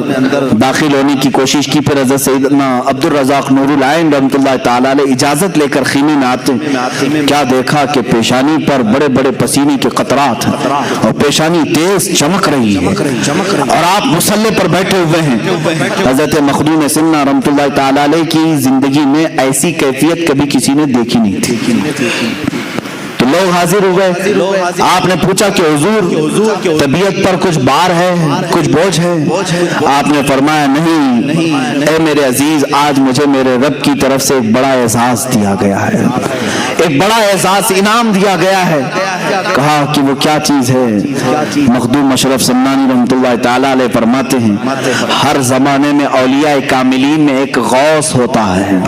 داخل ہونے کی کوشش کی، پھر حضرت سیدنا عبد الرزاق نور العین رحمۃ اللہ تعالیٰ علیہ اجازت لے کر خیمے میں آتے ہیں۔ کیا دیکھا کہ پیشانی پر بڑے بڑے پسینے کے قطرات ہیں اور پیشانی تیز چمک رہی ہے اور آپ مصلے پر بیٹھے ہوئے ہیں۔ حضرت مخدوم سمنا رحمۃ اللہ تعالیٰ علیہ کی زندگی میں ایسی کیفیت کبھی کسی نے دیکھی نہیں تھی۔ تو لوگ حاضر ہوئے، آپ نے پوچھا کہ حضور طبیعت پر کچھ بار ہے، کچھ بوجھ ہے؟ آپ نے فرمایا نہیں اے میرے عزیز، آج مجھے میرے رب کی طرف سے ایک بڑا اعزاز دیا گیا ہے، ایک بڑا اعزاز انعام دیا گیا ہے۔ کہا کہ وہ کیا چیز ہے؟ مخدوم اشرف سمنانی رحمۃ اللہ تعالیٰ علیہ فرماتے ہیں ہر زمانے میں اولیاء کاملین میں ایک غوث ہوتا ہے،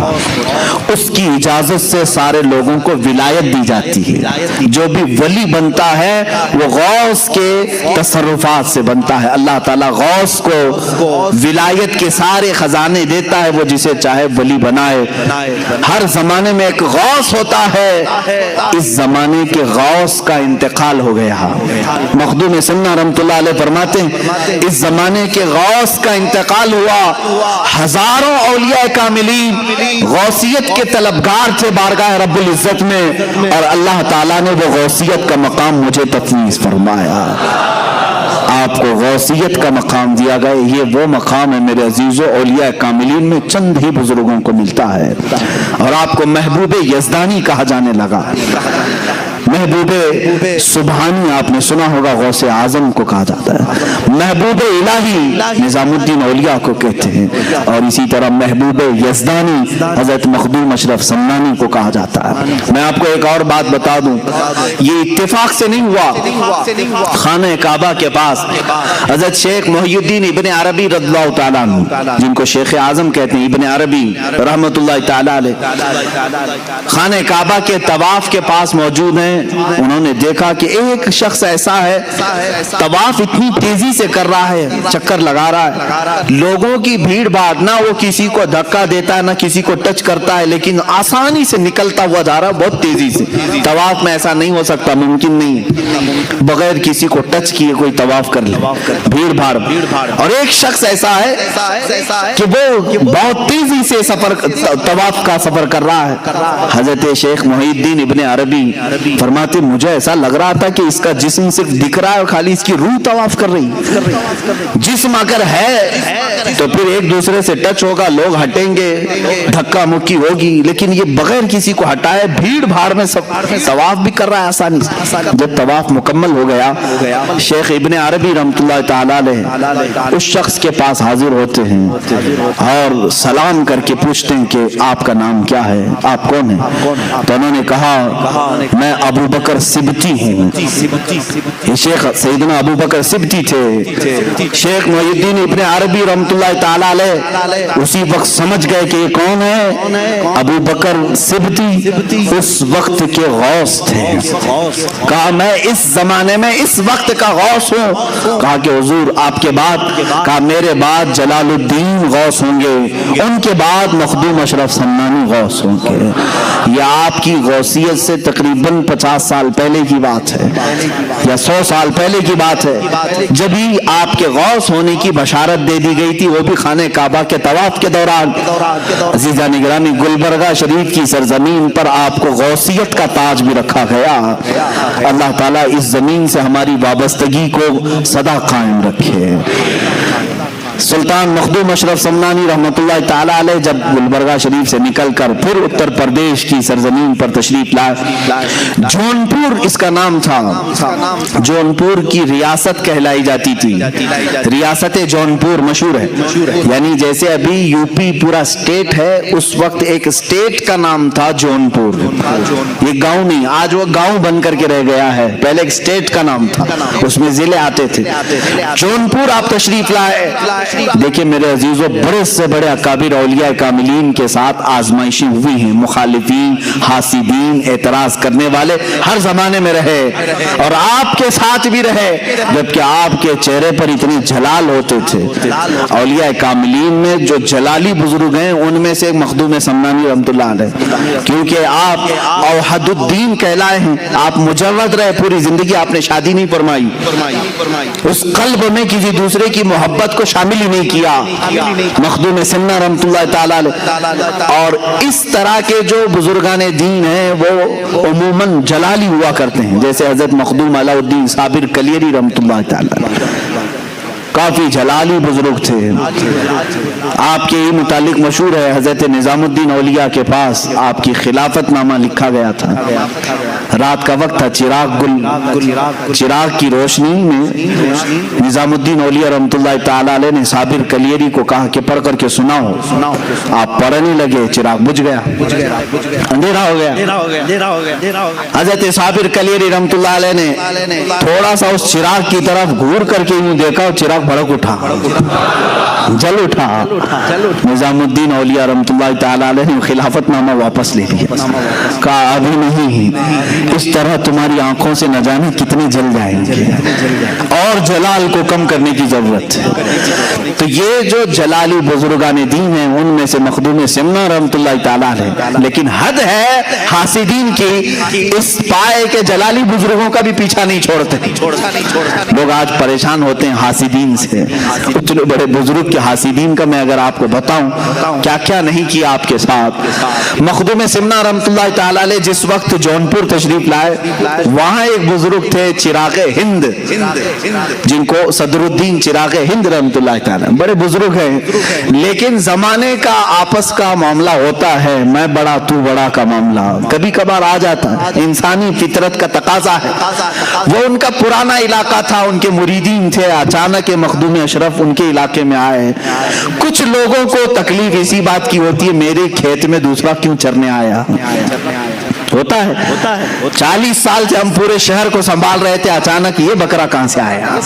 اس کی اجازت سے سارے لوگوں کو ولایت دی جاتی ہے۔ جو بھی ولی بنتا ہے وہ غوث کے تصرفات سے بنتا ہے، اللہ تعالیٰ غوث کو ولایت کے سارے خزانے دیتا ہے، وہ جسے چاہے ولی بنائے۔ ہر زمانے میں ایک غوث ہوتا ہے، اس زمانے کے غوث کا انتقال ہو گیا۔ مخدوم سمنا رحمۃ اللہ علیہ فرماتے ہیں اس زمانے کے غوث کا انتقال ہوا، ہزاروں اولیاء کاملین غوثیت کے طلبگار تھے بارگاہ رب العزت میں، اور اللہ تعالیٰ نے وہ غوثیت کا مقام مجھے تفویض فرمایا، آپ کو غوثیت کا مقام دیا گیا۔ یہ وہ مقام ہے میرے عزیزوں، اولیاء کاملین میں چند ہی بزرگوں کو ملتا ہے، اور آپ کو محبوب یزدانی کہا جانے لگا۔ محبوب سبحانی آپ نے سنا ہوگا، غوث اعظم کو کہا جاتا ہے، محبوب الہی نظام الدین اولیاء کو کہتے ہیں، اور اسی طرح محبوب یزدانی حضرت مخدوم اشرف سمنانی کو کہا جاتا ہے۔ میں آپ کو ایک اور بات بتا دوں، یہ اتفاق سے نہیں ہوا، خانہ کعبہ کے پاس حضرت شیخ محی الدین ابن عربی رضی اللہ تعالیٰ عنہ، جن کو شیخ اعظم کہتے ہیں، ابن عربی رحمت اللہ تعالیٰ علیہ، خانہ کعبہ کے طواف کے پاس موجود ہیں انہوں نے دیکھا کہ ایک شخص ایسا ہے طواف اتنی تیزی سے کر رہا ہے، چکر لگا رہا ہے، لوگوں کی بھیڑ بھاڑ، نہ وہ کسی کو دھکا دیتا ہے نہ کسی کو ٹچ کرتا ہے، لیکن آسانی سے نکلتا ہوا جا رہا ہے بہت تیزی سے۔ طواف میں ایسا نہیں ہو سکتا، ممکن نہیں، بغیر کسی کو ٹچ کیے کوئی طواف کر لے، بھیڑ بھاڑ۔ اور ایک شخص ایسا ہے کہ وہ بہت تیزی سے طواف کا سفر کر رہا ہے۔ حضرت شیخ محی الدین ابن عربی فرماتے مجھے ایسا لگ رہا تھا کہ اس کا جسم صرف دکھ رہا ہے اور خالی اس کی روح طواف کر رہی۔ جسم اگر ہے تو پھر ایک دوسرے سے ٹچ ہوگا، لوگ ہٹیں گے، دھکا مکی ہوگی، لیکن یہ بغیر کسی کو ہٹائے بھیڑ بھاڑ میں طواف بھی کر رہا ہے آسانی سے۔ جب طواف مکمل ہو گیا، شیخ ابن عربی رحمۃ اللہ تعالی علیہ اس شخص کے پاس حاضر ہوتے ہیں اور سلام کر کے پوچھتے ہیں کہ آپ کا نام کیا ہے، آپ کون ہیں؟ تو انہوں نے کہا میں ابو بکر سبتی ہوں۔ یہ شیخ سیدنا ابو بکر سبتی تھے۔ شیخ محی الدین ابن عربی رحمۃ اللہ تعالی علیہ اسی وقت سمجھ گئے کہ یہ کون ہے، ابو بکر سبتی اس وقت کے غوث تھے۔ کہا میں اس زمانے میں اس وقت کا غوث ہوں۔ کہا کہ حضور آپ کے بعد، کہا میرے بعد جلال الدین غوث ہوں گے، ان کے بعد مخدوم اشرف سمنانی غوث ہوں گے۔ یہ آپ کی غوثیت سے تقریباً 50 سال پہلے کی بات ہے یا 100 سال پہلے کی بات ہے، جب ہی آپ کے غوث ہونے کی بشارت دے دی گئی تھی، وہ بھی خانہ کعبہ کے طواف کے دوران۔ عزیزان گرامی، گلبرگہ شریف کی سرزمین پر آپ کو غوثیت کا تاج بھی رکھا گیا۔ اللہ تعالیٰ اس زمین سے ہماری وابستگی کو سدا قائم رکھے۔ سلطان مخدوم اشرف سمنانی رحمۃ اللہ تعالی علیہ جب گلبرگہ شریف سے نکل کر پھر اتر پردیش کی سرزمین پر تشریف لائے، جونپور اس کا نام تھا، جونپور کی ریاست کہلائی جاتی تھی، ریاست جونپور مشہور ہے، یعنی جیسے ابھی یو پی پورا اسٹیٹ ہے، اس وقت ایک اسٹیٹ کا نام تھا جونپور۔ یہ گاؤں نہیں، آج وہ گاؤں بن کر کے رہ گیا ہے، پہلے ایک اسٹیٹ کا نام تھا، اس میں ضلع آتے تھے۔ جونپور آپ تشریف لائے، دیکھیں میرے عزیزوں، بڑے سے بڑے اکابر اولیاء کاملین کے ساتھ آزمائشیں ہوئی ہیں، مخالفین، حاسدین، اعتراض کرنے والے ہر زمانے میں رہے اور آپ کے ساتھ بھی رہے، جبکہ آپ کے چہرے پر اتنے جلال ہوتے تھے۔ اولیاء کاملین میں جو جلالی بزرگ ہیں ان میں سے مخدوم سمنانی رحمۃ اللہ علیہ، کیونکہ آپ اوحد الدین کہلائے ہیں، آپ مجرد رہے، پوری زندگی آپ نے شادی نہیں فرمائی، اس قلب میں کسی دوسرے کی محبت کو شامل ہی نہیں کیا، مخدوم سمنا رحمۃ اللہ تعالی علیہ۔ اور اس طرح کے جو بزرگان دین ہیں وہ عموماً جلالی ہوا کرتے ہیں، جیسے حضرت مخدوم علاء الدین صابر کلیری رحمۃ اللہ تعالی علیہ، کافی جلالی بزرگ تھے۔ آپ کے متعلق مشہور ہے، حضرت نظام الدین اولیاء کے پاس آپ کی خلافت نامہ لکھا گیا تھا، رات کا وقت تھا، چراغ کی روشنی میں نظام الدین اولیاء رحمۃ اللہ تعالی علیہ نے صابر کلیری کو کہا کہ پڑھ کر کے سناؤ۔ آپ پڑھنے لگے، چراغ بجھ گیا، اندھیرا ہو گیا۔ حضرت صابر کلیری رحمۃ اللہ علیہ نے تھوڑا سا اس چراغ کی طرف گھور کر کے یوں دیکھا اور چراغ بھڑک اٹھا، جل اٹھا۔ نظام الدین اولیاء رحمۃ اللہ تعالی علیہ نے خلافت نامہ واپس لے لیا، کہا ابھی نہیں، اس طرح تمہاری آنکھوں سے نہ جانے کتنے جل جائیں گے، اور جلال کو کم کرنے کی ضرورت ہے۔ تو یہ جو جلالی بزرگان دین ہیں ان میں سے مخدوم سمنا رحمۃ اللہ تعالی علیہ، لیکن حد ہے حاسدین کی، اس پائے کے جلالی بزرگوں کا بھی پیچھا نہیں چھوڑتے۔ لوگ آج پریشان ہوتے ہیں حاسدین سے، اتنے بڑے بزرگ کے حاسدین کا میں اگر آپ کو بتاؤں کیا کیا نہیں کیا آپ کے ساتھ۔ مخدوم سمنا رحمۃ اللہ تعالی علیہ جس وقت جونپور تشریف لائے، وہاں ایک بزرگ تھے چراغ ہند، جن کو صدر الدین چراغ ہند رحمۃ اللہ تعالی، بڑے بزرگ ہیں، لیکن زمانے کا آپس کا معاملہ ہوتا ہے، میں بڑا تو بڑا کا معاملہ کبھی کبھار آ جاتا ہے، انسانی فطرت کا تقاضا ہے۔ وہ ان کا پرانا علاقہ تھا، ان کے مریدین تھے، اچانک مخدوم اشرف ان کے علاقے میں آئے۔ کچھ لوگوں کو تکلیف اسی بات کی ہوتی ہے، میرے کھیت میں دوسرا کیوں چرنے آیا؟ ہوتا ہے 40 سال سے ہم پورے شہر کو سنبھال رہے تھے، اچانک یہ بکرا کہاں سے آیا؟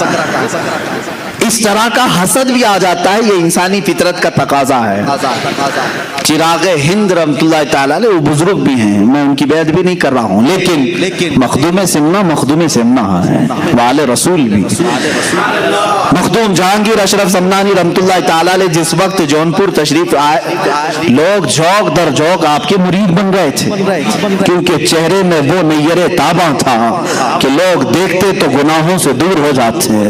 اس طرح کا حسد بھی آ جاتا ہے، یہ انسانی فطرت کا تقاضا ہے۔ چراغ ہند رحمۃ اللہ تعالی علیہ وہ بزرگ بھی ہیں، میں ان کی بیعت بھی نہیں کر رہا ہوں، لیکن مخدوم سمنا ہے، وآل رسول بھی۔ مخدوم جہانگیر اشرف سمنانی رحمۃ اللہ تعالی علیہ جس وقت جونپور تشریف آئے، لوگ جھوک در جھوک آپ کے مرید بن رہے تھے، کیونکہ چہرے میں وہ نیر تاباں تھا کہ لوگ دیکھتے تو گناہوں سے دور ہو جاتے ہیں،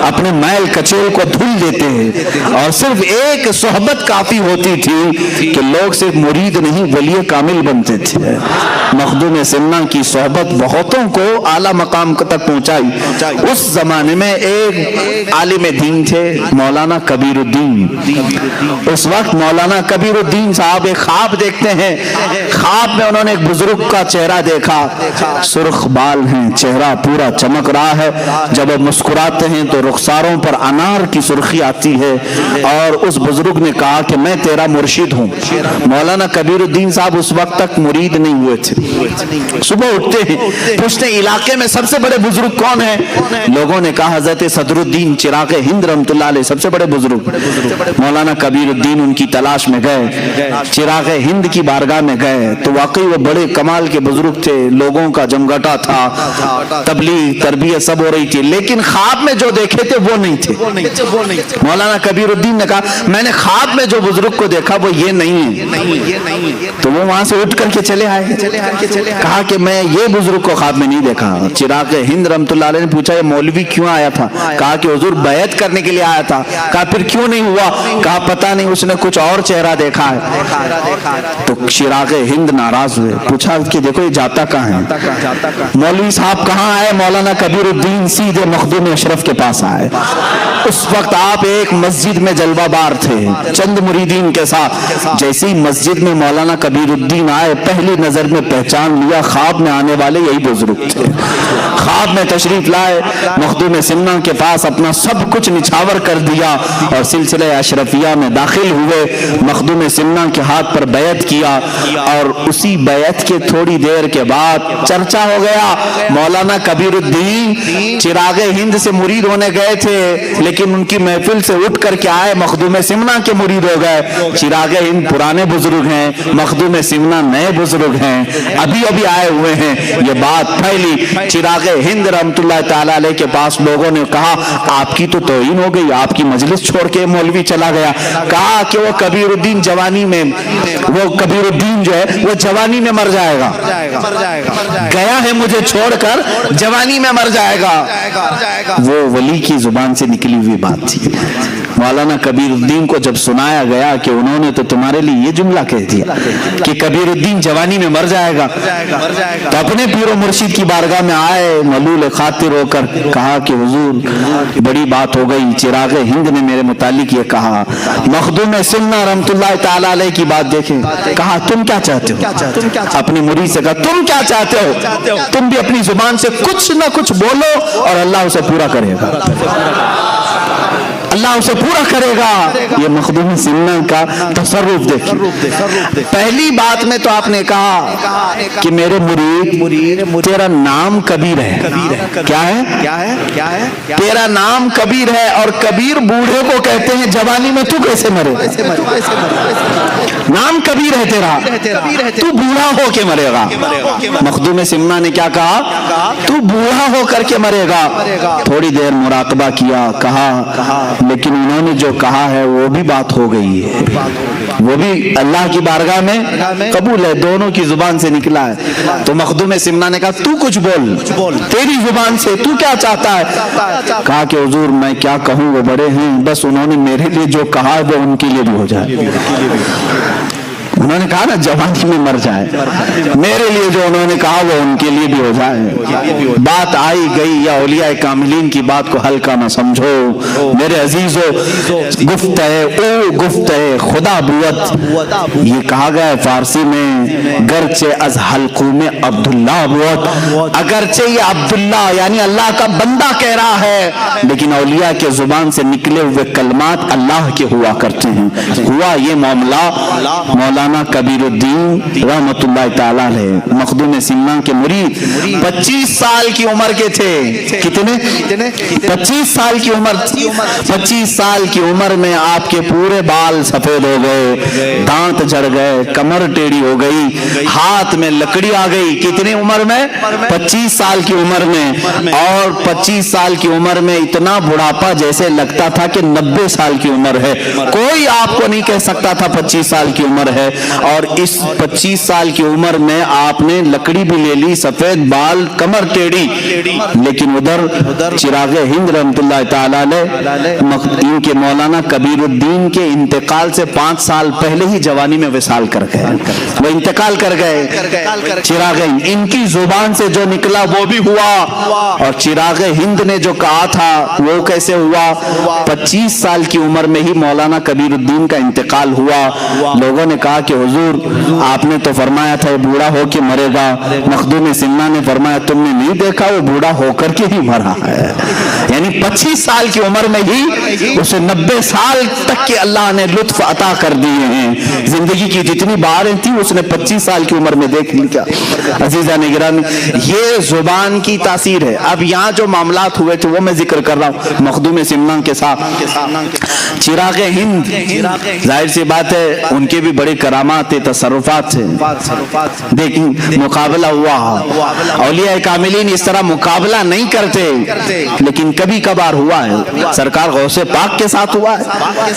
اپنے میل کچیل کو دھل دیتے ہیں، اور صرف ایک صحبت کافی ہوتی تھی کہ لوگ صرف مرید نہیں ولی کامل بنتے تھے۔ مخدوم سمنا کی صحبت بہتوں کو اعلیٰ مقام تک پہنچائی۔ اس زمانے میں ایک عالم دین تھے مولانا کبیر الدین۔ اس وقت مولانا کبیر الدین صاحب ایک خواب دیکھتے ہیں، خواب میں انہوں نے ایک بزرگ کا چہرہ دیکھا، سرخ بال ہیں، چہرہ پورا چمک رہا ہے، جب وہ مسکراتے ہیں تو رخساروں پر انار کی سرخی آتی ہے، اور اس بزرگ نے کہا کہ میں تیرا مرشد ہوں۔ مولانا کبیر الدین صاحب اس وقت تک مرید نہیں ہوئے تھے۔ صبح اٹھتے ہیں، پوچھتے ہیں علاقے میں سب سے بڑے بزرگ کون ہیں؟ لوگوں نے کہا حضرت صدر الدین چراغ ہند رحمۃ اللہ علیہ سب سے بڑے بزرگ۔ مولانا کبیر الدین ان کی تلاش میں گئے، چراغ ہند کی بارگاہ میں گئے تو واقعی وہ بڑے کمال کے بزرگ تھے، لوگوں کا جمگٹا تھا، تبلیغ تربیت سب ہو رہی تھی، لیکن خواب میں جو دیکھے تھے وہ نہیں تھے۔ مولانا کبیر الدین نے کہا میں نے خواب میں جو بزرگ کو دیکھا وہ یہ نہیں ہے، تو وہ وہاں سے اٹھ کر کے چلے آئے، کہا کہ میں یہ بزرگ کو خواب میں نہیں دیکھا۔ چراغ ہند رحمۃ اللہ علیہ نے پوچھا یہ مولوی کیوں آیا تھا؟ کہا کہ حضور بیعت کرنے کے لیے آیا تھا۔ کہا پھر کیوں نہیں ہوا؟ کہا پتہ نہیں، اس نے کچھ اور چہرہ دیکھا ہے۔ تو چراغ ہند ناراض ہوئے، پوچھا کہ دیکھو یہ جاتا کہاں ہے؟ مولوی صاحب کہاں آئے؟ مولانا کبیر الدین سیدھے مخدوم اشرف کے پاس آئے۔ اس وقت آپ ایک مسجد میں جلوہ بار تھے چند مریدین کے ساتھ، جیسی مسجد میں مولانا کبیر الدین آئے پہلی نظر میں پہچان لیا خواب میں آنے والے یہی بزرگ تھے۔ خواب میں تشریف لائے، مخدوم سمنا کے پاس اپنا سب کچھ نچھاور کر دیا اور سلسلہ اشرفیہ میں داخل ہوئے، مخدوم سمنا کے ہاتھ پر بیعت کیا، اور اسی بیعت کے تھوڑی دیر کے بعد چرچا ہو گیا مولانا کبیر الدین چراغ ہند سے مرید ہونے گئے تھے، لیکن ان کی محفل سے اٹھ کر کے آئے مخدوم سمنا کے مرید ہو گئے۔ چراغ ہند پرانے بزرگ ہیں، مخدوم سمنا نئے بزرگ ہیں، ابھی آئے ہوئے ہیں۔ یہ بات پھیلی، چراغ ہند رحمۃ اللہ تعالی علیہ کے پاس لوگوں نے کہا آپ کی تو توہین ہو گئی، آپ کی مجلس چھوڑ کے مولوی چلا گیا۔ کہا کہ وہ کبیر الدین جوانی میں، وہ کبیر الدین جو ہے وہ جوانی میں مر جائے گا، گیا ہے مجھے چھوڑ کر جوانی میں مر جائے گا۔ وہ ولی کی زبان سے نکلی ہوئی بات تھی۔ مولانا کبیر الدین کو جب سنایا گیا کہ انہوں نے تو تمہارے لیے یہ جملہ کہہ دیا کہ کبیر الدین جوانی میں مر جائے گا، تو اپنے پیر و مرشد کی بارگاہ میں آئے ملول خاطر ہو کر، کہا کہ حضور بڑی بات ہو گئی، چراغ ہند نے میرے متعلق یہ کہا۔ مخدوم سمنا رحمۃ اللہ تعالی علیہ کی بات دیکھیں، کہا تم کیا چاہتے ہو؟ اپنے مرید سے کہا تم کیا چاہتے ہو؟ تم بھی اپنی زبان سے کچھ نہ کچھ بولو اور اللہ اسے پورا کرے گا، اللہ اسے پورا کرے گا۔ یہ مخدوم سمنا کا تصرف دیکھیں۔ پہلی بات میں تو آپ نے کہا کہ میرے مرید تیرا نام کبیر ہے۔ کیا ہے؟ تیرا نام کبیر ہے، اور کبیر بوڑھے کو کہتے ہیں جوانی میں تو کیسے مرے؟ نام کبیر ہے تیرا، تو بوڑھا ہو کے مرے گا۔ مخدوم سمنا نے کیا کہا؟ تو بوڑھا ہو کر کے مرے گا۔ تھوڑی دیر مراقبہ کیا، کہا لیکن انہوں نے جو کہا ہے وہ بھی بات ہو گئی ہے، وہ بھی اللہ کی بارگاہ میں قبول ہے، دونوں کی زبان سے نکلا ہے۔ تو مخدوم سمنا نے کہا تو کچھ بول، تیری زبان سے تو کیا چاہتا ہے؟ کہا کہ حضور میں کیا کہوں، وہ بڑے ہیں، بس انہوں نے میرے لیے جو کہا ہے وہ ان کے لیے بھی ہو جائے۔ انہوں نے کہا نا جوانی میں مر جائے، میرے لیے جو انہوں نے کہا وہ ان کے لیے بھی ہو جائے۔ بات آئی گئی، یا اولیاء کاملین کی بات کو ہلکا نہ سمجھو میرے عزیزو، گفت ہے او گفت ہے خدا بوت، یہ کہا گیا ہے فارسی میں، گرچہ از حلقوم عبداللہ بوت، اگرچہ یہ عبداللہ یعنی اللہ کا بندہ کہہ رہا ہے، لیکن اولیاء کے زبان سے نکلے ہوئے کلمات اللہ کے ہوا کرتے ہیں۔ ہوا یہ معاملہ، مولانا مولانا کبیر الدین رحمتullah تعالی علیہ مخدوم سمنا کے مرید 25 سال کی عمر کے تھے. کتنے 25 سال کی عمر. 25 سال کی عمر میں آپ کے پورے بال سفید ہو گئے, دانت جھڑ گئے, کمر ٹیڑھی ہو گئی, ہاتھ میں لکڑی آ گئی. کتنی عمر میں؟ 25 سال کی عمر میں. اور 25 سال کی عمر میں اتنا بڑھاپا جیسے لگتا تھا کہ 90 سال کی عمر ہے. کوئی آپ کو نہیں کہہ سکتا تھا 25 سال کی عمر ہے. اور اس 25 سال کی عمر میں آپ نے لکڑی بھی لے لی, سفید بال, کمر ٹیڑھی. لیکن ادھر چراغ ہند رحمت اللہ تعالی علیہ ان کے مولانا کبیر الدین کے انتقال سے 5 سال پہلے ہی جوانی میں وصال کر گئے, وہ انتقال کر گئے. چراغ ہند ان کی زبان سے جو نکلا وہ بھی ہوا, اور چراغ ہند نے جو کہا تھا وہ کیسے ہوا. 25 سال کی عمر میں ہی مولانا کبیر الدین کا انتقال ہوا. لوگوں نے کہا کہ حضور آپ نے تو فرمایا تھا یہ بوڑھا ہو کے مرے گا. مخدوم سمنا نے فرمایا تم نے نہیں دیکھا وہ بوڑھا ہو کر کے ہی مرا ہے. یعنی 25 سال کی عمر میں ہی اسے 90 سال تک کے اللہ نے لطف عطا کر دیے ہیں. زندگی کی جتنی بہاریں تھیں اس نے 25 سال کی عمر میں دیکھ لیا. عزیزان گرامی, یہ زبان کی تاثیر ہے. اب یہاں جو معاملات ہوئے تھے وہ میں ذکر کر رہا ہوں مخدوم سمنا کے ساتھ. چراغ ہند ظاہر سی بات ہے ان کے بھی بڑے کرامات تھے, تصرفات تھے. دیکھیں مقابلہ ہوا, اولیاء کاملین اس طرح مقابلہ نہیں کرتے لیکن کبھی کبھار ہوا ہے. سرکار غوث پاک کے ساتھ ہوا ہے.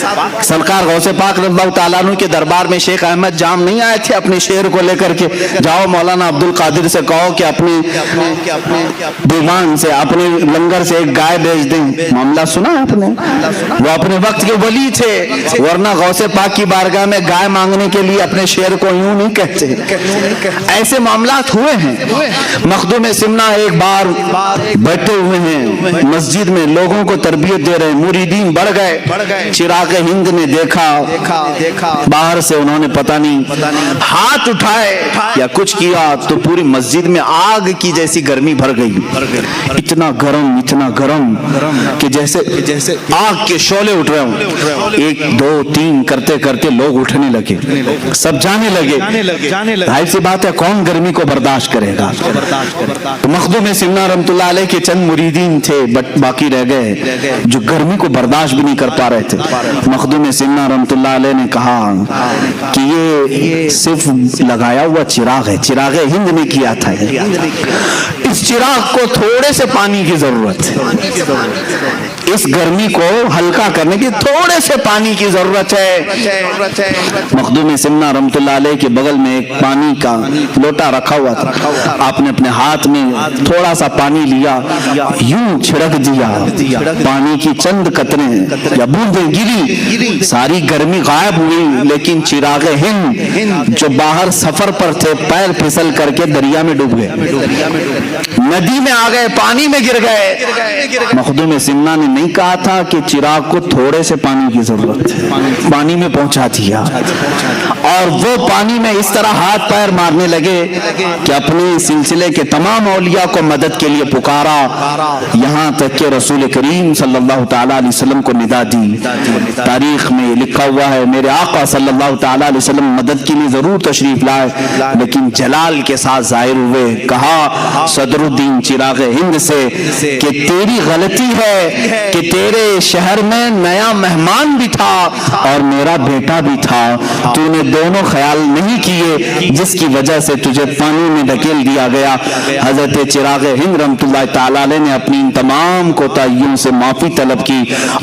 سرکار غوث پاک رضی اللہ تعالیٰ عنہ کے دربار میں شیخ احمد جام نہیں آئے تھے اپنے شعر کو لے کر کے جاؤ مولانا عبد القادر سے کہو کہ اپنے دیوان سے اپنے لنگر سے ایک گائے بیچ دیں. معاملہ سنا آپ نے؟ وہ اپنے وقت کے ولی تھے, ورنہ غوث پاک کی بارگاہ میں گائے مانگنے کے لیے اپنے شعر کو یوں نہیں کہتے. ایسے معاملات ہوئے ہیں. مخدوم سمنا ایک بار بیٹھے ہوئے ہیں مسجد میں, لوگوں کو تربیت دے رہے ہیں, مریدین بڑھ گئے. چراغ ہند نے دیکھا, باہر سے انہوں نے پتہ نہیں ہاتھ اٹھائے یا کچھ کیا تو پوری مسجد میں آگ کی جیسی گرمی بھر گئی. اتنا گرم کہ جیسے آگ کے شعلے اٹھ رہے ہوں. 1 2 3 کرتے کرتے لوگ اٹھنے لگے, سب جانے لگے. ظاہر سی بات ہے کون گرمی کو برداشت کرے گا. تو مخدوم سمنا رحمت اللہ علیہ کے چند مریدین تھے باقی رہ گئے جو گرمی کو برداشت بھی نہیں کر پا رہے تھے. مخدوم سمنا رحمت اللہ علیہ نے کہا کہ یہ صرف لگایا ہوا چراغ ہے, چراغ ہند نے کیا تھا. اس چراغ کو تھوڑے سے پانی کی ضرورت ہے, اس گرمی کو ہلکا کرنے کی تھوڑے سے پانی کی ضرورت ہے. مخدوم سمنا رحمت اللہ علیہ کے بغل میں ایک پانی کا لوٹا رکھا ہوا تھا. آپ نے اپنے ہاتھ میں تھوڑا سا پانی لیا, یوں چھڑک دیا, پانی کی چند قطریں یا بوندیں گری, ساری گرمی غائب ہوئی. لیکن چراغ ہند جو باہر سفر پر تھے پیر پھسل کر کے دریا میں ڈوب گئے, ندی میں آ گئے, پانی میں گر گئے. مخدوم سمنا نے نہیں کہا تھا کہ چراغ کو تھوڑے سے پانی کی ضرورت ہے, پانی میں پہنچا دیا. اور وہ پانی میں اس طرح ہاتھ پیر مارنے لگے کہ اپنے سلسلے کے تمام اولیاء کو مدد کے لیے پکارا, یہاں تک کہ رسول کریم صلی اللہ تعالیٰ علیہ وسلم کو ندا دی. تاریخ میں لکھا ہوا ہے میرے آقا صلی اللہ تعالیٰ علیہ وسلم مدد کے لیے ضرور تشریف لائے لیکن جلال کے ساتھ ظاہر ہوئے. کہا صدر الدین چراغ ہند سے کہ تیری غلطی ہے کہ تیرے شہر میں نیا مہمان بھی تھا اور میرا بیٹا بھی تھا, تو نے دونوں خیال نہیں کیے جس کی وجہ سے تجھے پانی میں ڈھکیل دیا گیا. حضرت چراغ ہند رحمت اللہ تعالیٰ علیہ نے اپنی ان تمام کوتاہیوں سے معافی طلب کی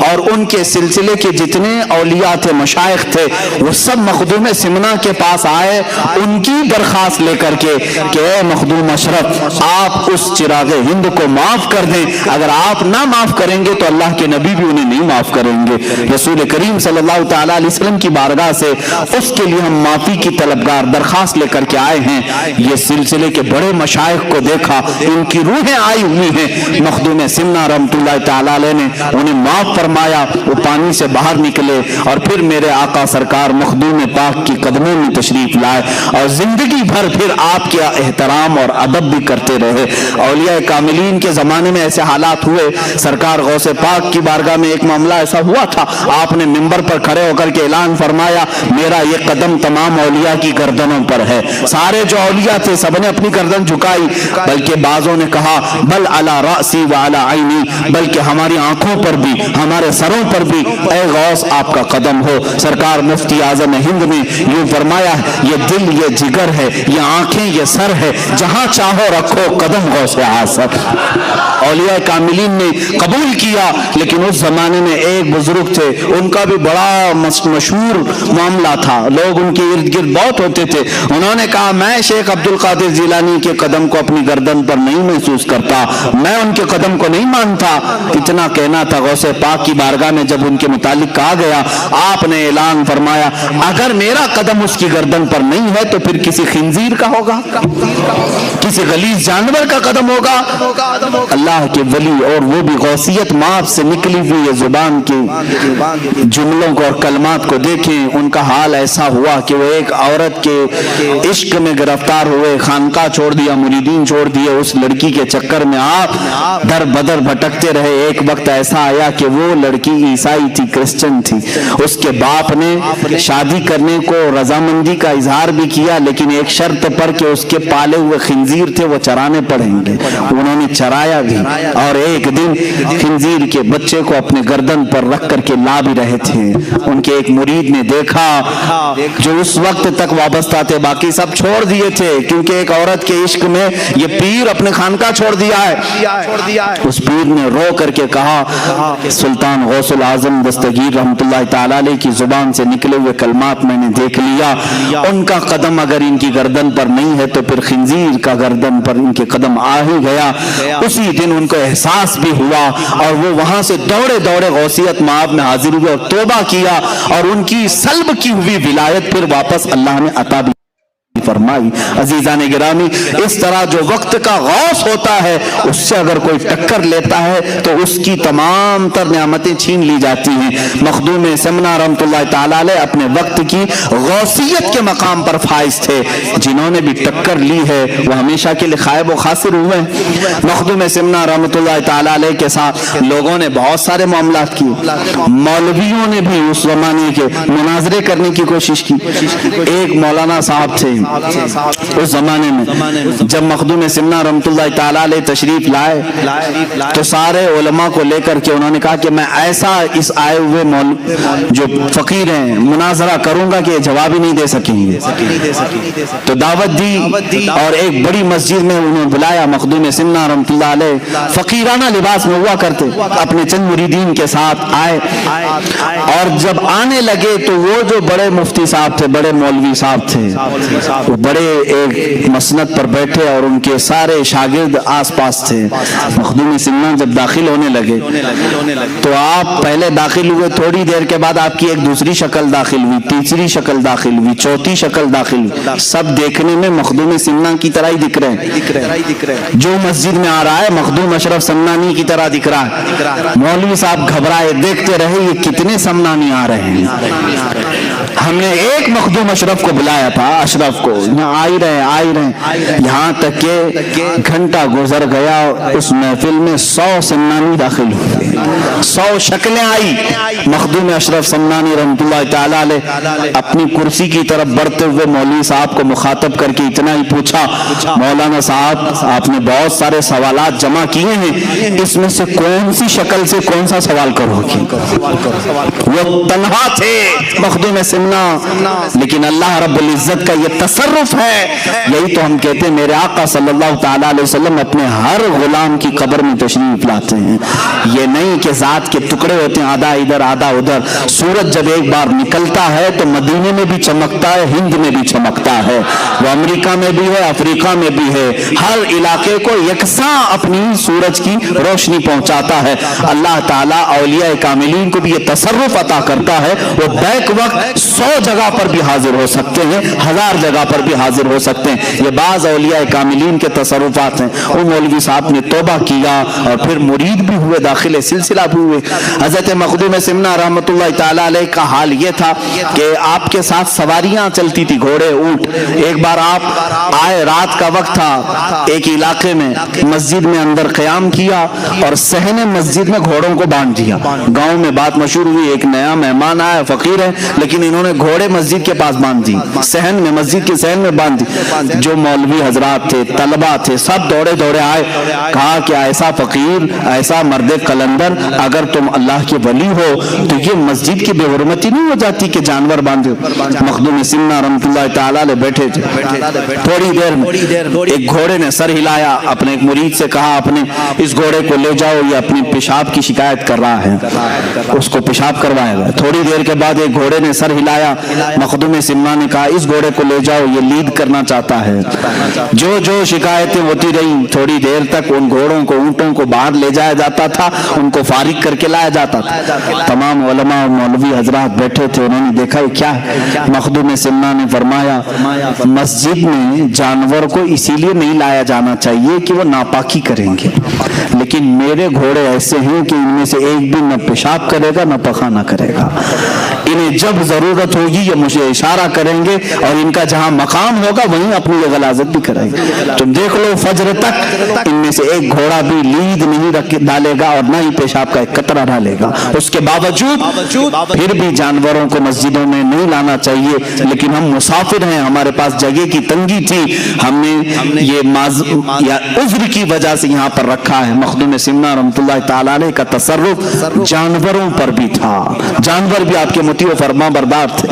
اور ان کے سلسلے کے جتنے اولیاء تھے, مشائخ تھے, وہ سب مخدوم سمنا کے پاس آئے ان کی درخواست لے کر کے کہ اے مخدوم اشرف آپ اس چراغ ہند کو معاف کر دیں, اگر آپ نہ معاف کریں گے تو اللہ کے نبی بھی انہیں نہیں معاف کریں گے. رسول کریم صلی اللہ تعالیٰ علیہ وسلم کی بارگاہ سے اس کے لیے ہم معافی کی طلبگار درخواست لے کر کے آئے ہیں. یہ سلسلے کے بڑے مشائخ کو دیکھا, ان کی روحیں آئی ہوئی ہیں. مخدوم سمنا رحمت اللہ تعالیٰ علیہ نے انہیں معاف فرمایا, وہ پانی سے باہر نکلے اور پھر میرے آقا سرکار مخدوم پاک کی قدموں میں تشریف لائے اور زندگی بھر پھر آپ کے احترام اور ادب بھی کرتے رہے. اولیاء کاملین کے زمانے میں ایسے حالات ہوئے. سرکار غوث پاک کی بارگاہ میں ایک معاملہ ایسا ہوا تھا, آپ نے منبر پر کھڑے ہو کر کے اعلان فرمایا میرا یہ قدم تمام اولیاء کی گردنوں پر ہے. سارے جو اولیاء تھے سب نے اپنی گردن جھکائی، بلکہ بعضوں نے کہا بل علی رأسی وعلی عینی، بلکہ ہماری آنکھوں پر بھی ہمارے سروں پر بھی اے غوث آپ کا قدم ہو. سرکار مفتی اعظم ہند نے یوں فرمایا یہ دل یہ جگر ہے، یہ آنکھیں یہ سر ہے، جہاں چاہو رکھو قدم غوث اعظم. اولیاء کاملین نے قبول کیا. لیکن اس زمانے میں ایک بزرگ تھے، ان کا بھی بڑا مشہور معاملہ تھا، لوگ ان کے ارد گرد بہت ہوتے تھے. انہوں نے کہا میں شیخ عبد القادر جیلانی کے قدم کو اپنی گردن پر نہیں محسوس کرتا، میں ان کے قدم کو نہیں مانتا. اتنا کہنا تھا، غوث پاک کی بارگاہ میں جب ان کے متعلق کہا گیا، آپ نے اعلان فرمایا اگر میرا قدم اس کی گردن پر نہیں ہے تو پھر کسی خنزیر کا ہوگا، کسی غلیظ جانور کا قدم ہوگا. اللہ کے ولی اور وہ بھی غوثیت ماپ سے نکلی ہوئی یہ زبان کے جملوں کو اور کلمات کو دیکھیں. ان کا حال ایسا ہوا کہ وہ ایک عورت کے عشق میں گرفتار ہوئے، خانقاہ چھوڑ دیا، مریدین چھوڑ دیے، اس لڑکی کے چکر میں آپ در بدر بھٹکتے رہے. ایک وقت ایسا آیا کہ وہ لڑکی عیسائی تھی، کرسچن تھی. اس کے باپ نے شادی کرنے کو رضامندی کا اظہار بھی کیا، لیکن ایک شرط پر کہ اس کے پالے ہوئے خنزیر تھے وہ چرانے پڑیں گے. انہوں نے چرایا بھی، اور ایک دن خنزیر کے بچے کو اپنے گردن پر رکھ کر کے لا بھی رہے تھے. ان کے ایک مرید نے دیکھا جو اس وقت تک وابستہ تھے، باقی سب چھوڑ دیے تھے کیونکہ ایک عورت کے عشق میں یہ پیر اپنے خانقاہ چھوڑ دیا ہے. اس پیر نے رو کر کے کہا سلطان غوث العظم دستگیر رحمت اللہ تعالی علیہ کی زبان سے نکلے ہوئے کلمات میں نے دیکھ لیا، ان کا قدم اگر ان کی گردن پر نہیں ہے تو پھر خنزیر کا گردن پر ان کے قدم آ ہی گیا. اسی دن ان کو احساس بھی ہوا اور وہ وہاں سے دوڑے دوڑے غوثیت مآب میں حاضر ہوئے اور توبہ کیا، اور ان کی سلب کی ہوئی ولایت پھر واپس اللہ نے عطا بھی فرمائی. عزیزان گرامی، اس طرح جو وقت کا غوث ہوتا ہے اس سے اگر کوئی ٹکر لیتا ہے تو اس کی تمام تر نعمتیں چھین لی جاتی ہیں. مخدوم سمنا رحمت اللہ تعالی علیہ اپنے وقت کی غوثیت کے مقام پر فائز تھے. جنہوں نے بھی ٹکر لی ہے وہ ہمیشہ کے لیے خائب و خاسر ہوئے. مخدوم سمنا رحمت اللہ تعالی علیہ کے ساتھ لوگوں نے بہت سارے معاملات کیے، مولویوں نے بھی اس زمانے کے مناظرے کرنے کی کوشش کی. ایک مولانا صاحب تھے اس زمانے میں، جب مخدوم سمنا رحمت اللہ تعالی علیہ تشریف لائے تو سارے علماء کو لے کر کے انہوں نے کہا کہ میں ایسا اس آئے ہوئے جو فقیر ہیں مناظرہ کروں گا کہ یہ جواب ہی نہیں دے سکیں گے. تو دعوت دی اور ایک بڑی مسجد میں انہوں نے بلایا. مخدوم سمنا رحمت اللہ علیہ فقیرانہ لباس میں ہوا کرتے، اپنے چند مریدین کے ساتھ آئے، اور جب آنے لگے تو وہ جو بڑے مفتی صاحب تھے، بڑے مولوی صاحب تھے، وہ بڑے ایک مسند پر بیٹھے اور ان کے سارے شاگرد آس پاس تھے. مخدوم سمنا جب داخل ہونے لگے تو آپ پہلے داخل ہوئے، تھوڑی دیر کے بعد آپ کی ایک دوسری شکل داخل ہوئی، تیسری شکل داخل ہوئی، چوتھی شکل داخل ہوئی. سب دیکھنے میں مخدوم سمنا کی طرح ہی دکھ رہے ہیں. جو مسجد میں آ رہا ہے مخدوم اشرف سمنانی کی طرح دکھ رہا ہے. مولوی صاحب گھبرائے، دیکھتے رہے یہ کتنے سمنانی آ رہے ہیں. ہم نے ایک مخدوم اشرف کو بلایا تھا، اشرف کو، یہاں آ ہی رہے، یہاں تک کہ گھنٹہ گزر گیا. اس محفل میں 100 سمنانی داخل ہوئے، 100 شکلیں آئی. مخدوم اشرف سمنانی رحمت اللہ تعالی علیہ اپنی کرسی کی طرف بڑھتے ہوئے مولوی صاحب کو مخاطب کر کے اتنا ہی پوچھا، مولانا صاحب آپ نے بہت سارے سوالات جمع کیے ہیں، اس میں سے کون سی شکل سے کون سا سوال کرو گی؟ وہ تنہا تھے مخدوم سمنا، لیکن اللہ رب العزت کا یہ تصرف ہے. یہی تو ہم کہتے ہیں میرے آقا صلی اللہ تعالی علیہ وسلم اپنے ہر غلام کی قبر میں تشریف لاتے ہیں. یہ نہیں کہ ذات کے ٹکڑے ہوتے ہیں، آدھا ادھر آدھا ادھر. سورج جب ایک بار نکلتا ہے تو مدینے میں بھی چمکتا ہے، ہند میں بھی چمکتا ہے، وہ امریکہ میں بھی ہے، افریقہ میں بھی ہے. ہر علاقے کو یکساں اپنی سورج کی روشنی پہنچاتا ہے. اللہ تعالیٰ اولیاء کاملین کو بھی یہ تصرف عطا کرتا ہے، وہ بیک وقت 100 جگہ پر بھی حاضر ہو سکتے ہیں، 1000 جگہ پر بھی حاضر ہو سکتے ہیں. یہ بعض اولیاء کاملین کے تصرفات ہیں. وہ مولوی صاحب نے توبہ کیا اور پھر مرید بھی ہوئے، داخل سلسلہ بھی ہوئے. حضرت مخدوم سمنا رحمت اللہ تعالی علیہ کا حال یہ تھا کہ آپ کے ساتھ سواریاں چلتی تھی، گھوڑے، اونٹ. ایک بار آپ آئے، رات کا وقت تھا، ایک علاقے میں مسجد میں اندر قیام کیا اور صحن مسجد میں گھوڑوں کو باندھ دیا. گاؤں میں بات مشہور ہوئی، ایک نیا مہمان آیا، فقیر ہے لیکن انہوں نے نے گھوڑے مسجد کے پاس باندھ دی، صحن میں، مسجد کے صحن میں باندھ دی. جو مولوی حضرات تھے، طلبہ تھے، سب دوڑے دوڑے آئے. کہا کہ ایسا فقیر، ایسا مرد قلندر، اگر تم اللہ کے ولی ہو تو یہ مسجد کی بے حرمتی نہیں ہو جاتی کہ جانور باندھے. مخدوم سمنا رحمۃ اللہ تعالی علیہ بیٹھے تھے. تھوڑی دیر میں ایک گھوڑے نے سر ہلایا. اپنے ایک مرید سے کہا اپنے اس گھوڑے کو لے جاؤ، یہ اپنی پیشاب کی شکایت کر رہا ہے، اس کو پیشاب کروایا گیا. تھوڑی دیر کے بعد ایک گھوڑے نے سر ہلایا. مخدوم سمنا نے کہا اس گھوڑے کو لے جاؤ، یہ لید کرنا چاہتا ہے. جو شکایتیں ہوتی رہی. تھوڑی دیر تک ان گھوڑوں کو، اونٹوں کو باہر لے جایا جاتا تھا، ان کو فارغ کر کے لایا جاتا تھا. تمام علماء اور مولوی حضرات بیٹھے تھے. انہوں نے دیکھا یہ کیا ہے. مخدوم سمنا نے فرمایا مسجد میں جانور کو اسی لیے نہیں لایا جانا چاہیے کہ وہ ناپاکی کریں گے، لیکن میرے گھوڑے ایسے ہیں کہ ان میں سے ایک بھی نہ پیشاب کرے گا نہ پخانہ کرے گا. انہیں جب ضرورت ہوگی یہ مجھے اشارہ کریں گے، اور ان کا جہاں مقام ہوگا وہیں اپنی یہ غلاظت بھی کریں گے. تم دیکھ لو فجر تک ان میں سے ایک گھوڑا بھی لید نہیں ڈالے گا اور نہ ہی پیشاب کا ایک قطرہ ڈالے گا. اس کے باوجود پھر بھی جانوروں کو مسجدوں میں نہیں لانا چاہیے. لیکن ہم مسافر ہیں، ہمارے پاس جگہ کی تنگی تھی، ہم نے یہ عذر کی وجہ سے یہاں پر رکھا ہے. مخدوم سمنا رحمۃ اللہ تعالی علیہ کا تصرف جانوروں پر بھی تھا. جانور بھی آپ کے مطیع و فرما بردار تھے.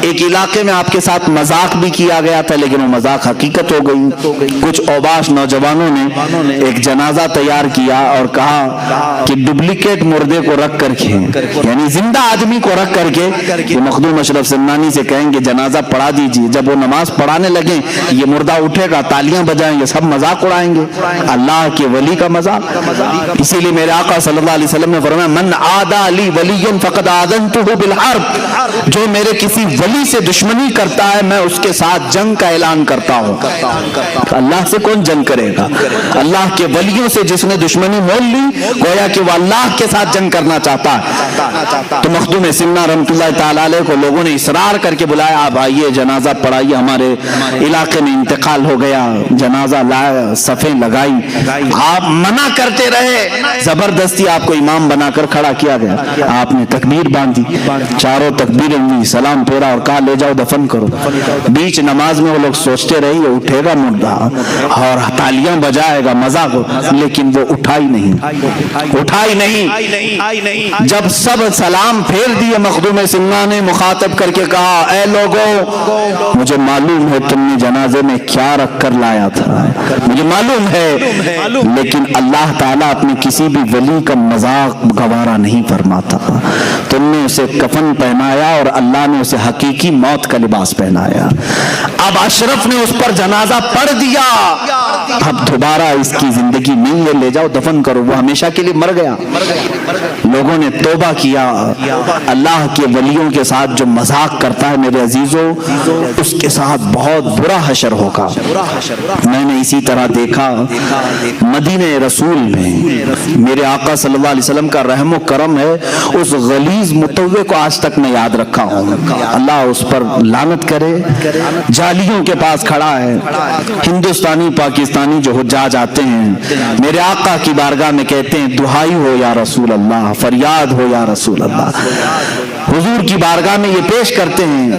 ایک علاقے میں آپ کے ساتھ مذاق بھی کیا گیا تھا، لیکن وہ مذاق حقیقت ہو گئی. کچھ اوباش نوجوانوں نے ایک جنازہ تیار کیا اور کہا کہ ڈپلیکیٹ مردے کو رکھ کر کے، یعنی زندہ آدمی کو رکھ کر کے مخدوم اشرف سمنانی سے کہیں گے جنازہ پڑھا دیجیے. جب وہ نماز پڑھانے لگیں یہ مردہ اٹھے گا، تالیاں بجائیں گے، سب مذاق اڑائیں گے. اللہ کے ولی کا مذاق. اسی لیے میرے آقا صلی اللہ علیہ وسلم نے فرمایا من عادى لی ولی فقد آذنته بالحرب. جو میرے کسی ولی سے دشمنی کرتا ہے میں اس کے ساتھ جنگ کا اعلان کرتا ہوں. اللہ سے کون جنگ کرے گا؟ اللہ کے ولیوں سے جس نے دشمنی مول لی گویا کہ وہ اللہ کے ساتھ جنگ کرنا چاہتا ہے. تو مخدوم سمنا رحمۃ اللہ تعالی علیہ کو لوگوں نے اصرار کر کے بلایا، آپ آئیے جنازہ پڑھائیے. ہمارے علاقے میں انتقال ہو گیا، جنازہ لایا، صفیں لگائی. آپ منع کرتے رہے، زبردستی آپ کو امام بنا کر کھڑا کیا گیا. آپ نے تکبیر باندھی، چاروں تکبیریں دی، سلام پھیرا اور کہا لے جاؤ دفن کرو. بیچ نماز میں وہ لوگ سوچتے رہے یہ اٹھے گا مردہ اور تالیاں بجائے گا، مذاق، لیکن وہ اٹھائی نہیں. جب سب سلام پھیر دیے مخدوم سمنا نے مخاطب کر کے کہا اے لوگوں مجھے معلوم ہے تم نے جنازے میں کیا رکھ کر لایا تھا، مجھے معلوم ہے، لیکن اللہ تعالیٰ اپنے کسی بھی ولی کا مذاق گوارا نہیں فرماتا. تم نے اسے کفن پہنایا اور اللہ نے اسے حقیقی موت کا لباس پہنایا. اب اشرف نے اس پر جنازہ پڑھ دیا، اب دوبارہ اس کی زندگی نہیں ہے، لے جاؤ دفن کرو. وہ ہمیشہ کے لیے مر گیا. لوگوں نے توبہ کیا. اللہ کے ولیوں کے ساتھ جو مذاق کرتا ہے میرے عزیزوں اس کے ساتھ بہت برا حشر ہوگا. میں نے اسی طرح دیکھا مدینہ رسول میں میرے آقا صلی اللہ علیہ وسلم کا رحم و کرم ہے، اس غلیظ متوع کو آج تک میں یاد رکھا ہوں. اللہ اس پر لعنت کرے. جالیوں کے پاس کھڑا ہے. ہندوستانی پاکستانی جو حجاج آتے ہیں میرے آقا کی بارگاہ میں کہتے ہیں دعائی ہو یا رسول اللہ، فریاد ہو یا رسول اللہ. حضور کی بارگاہ میں یہ پیش کرتے ہیں.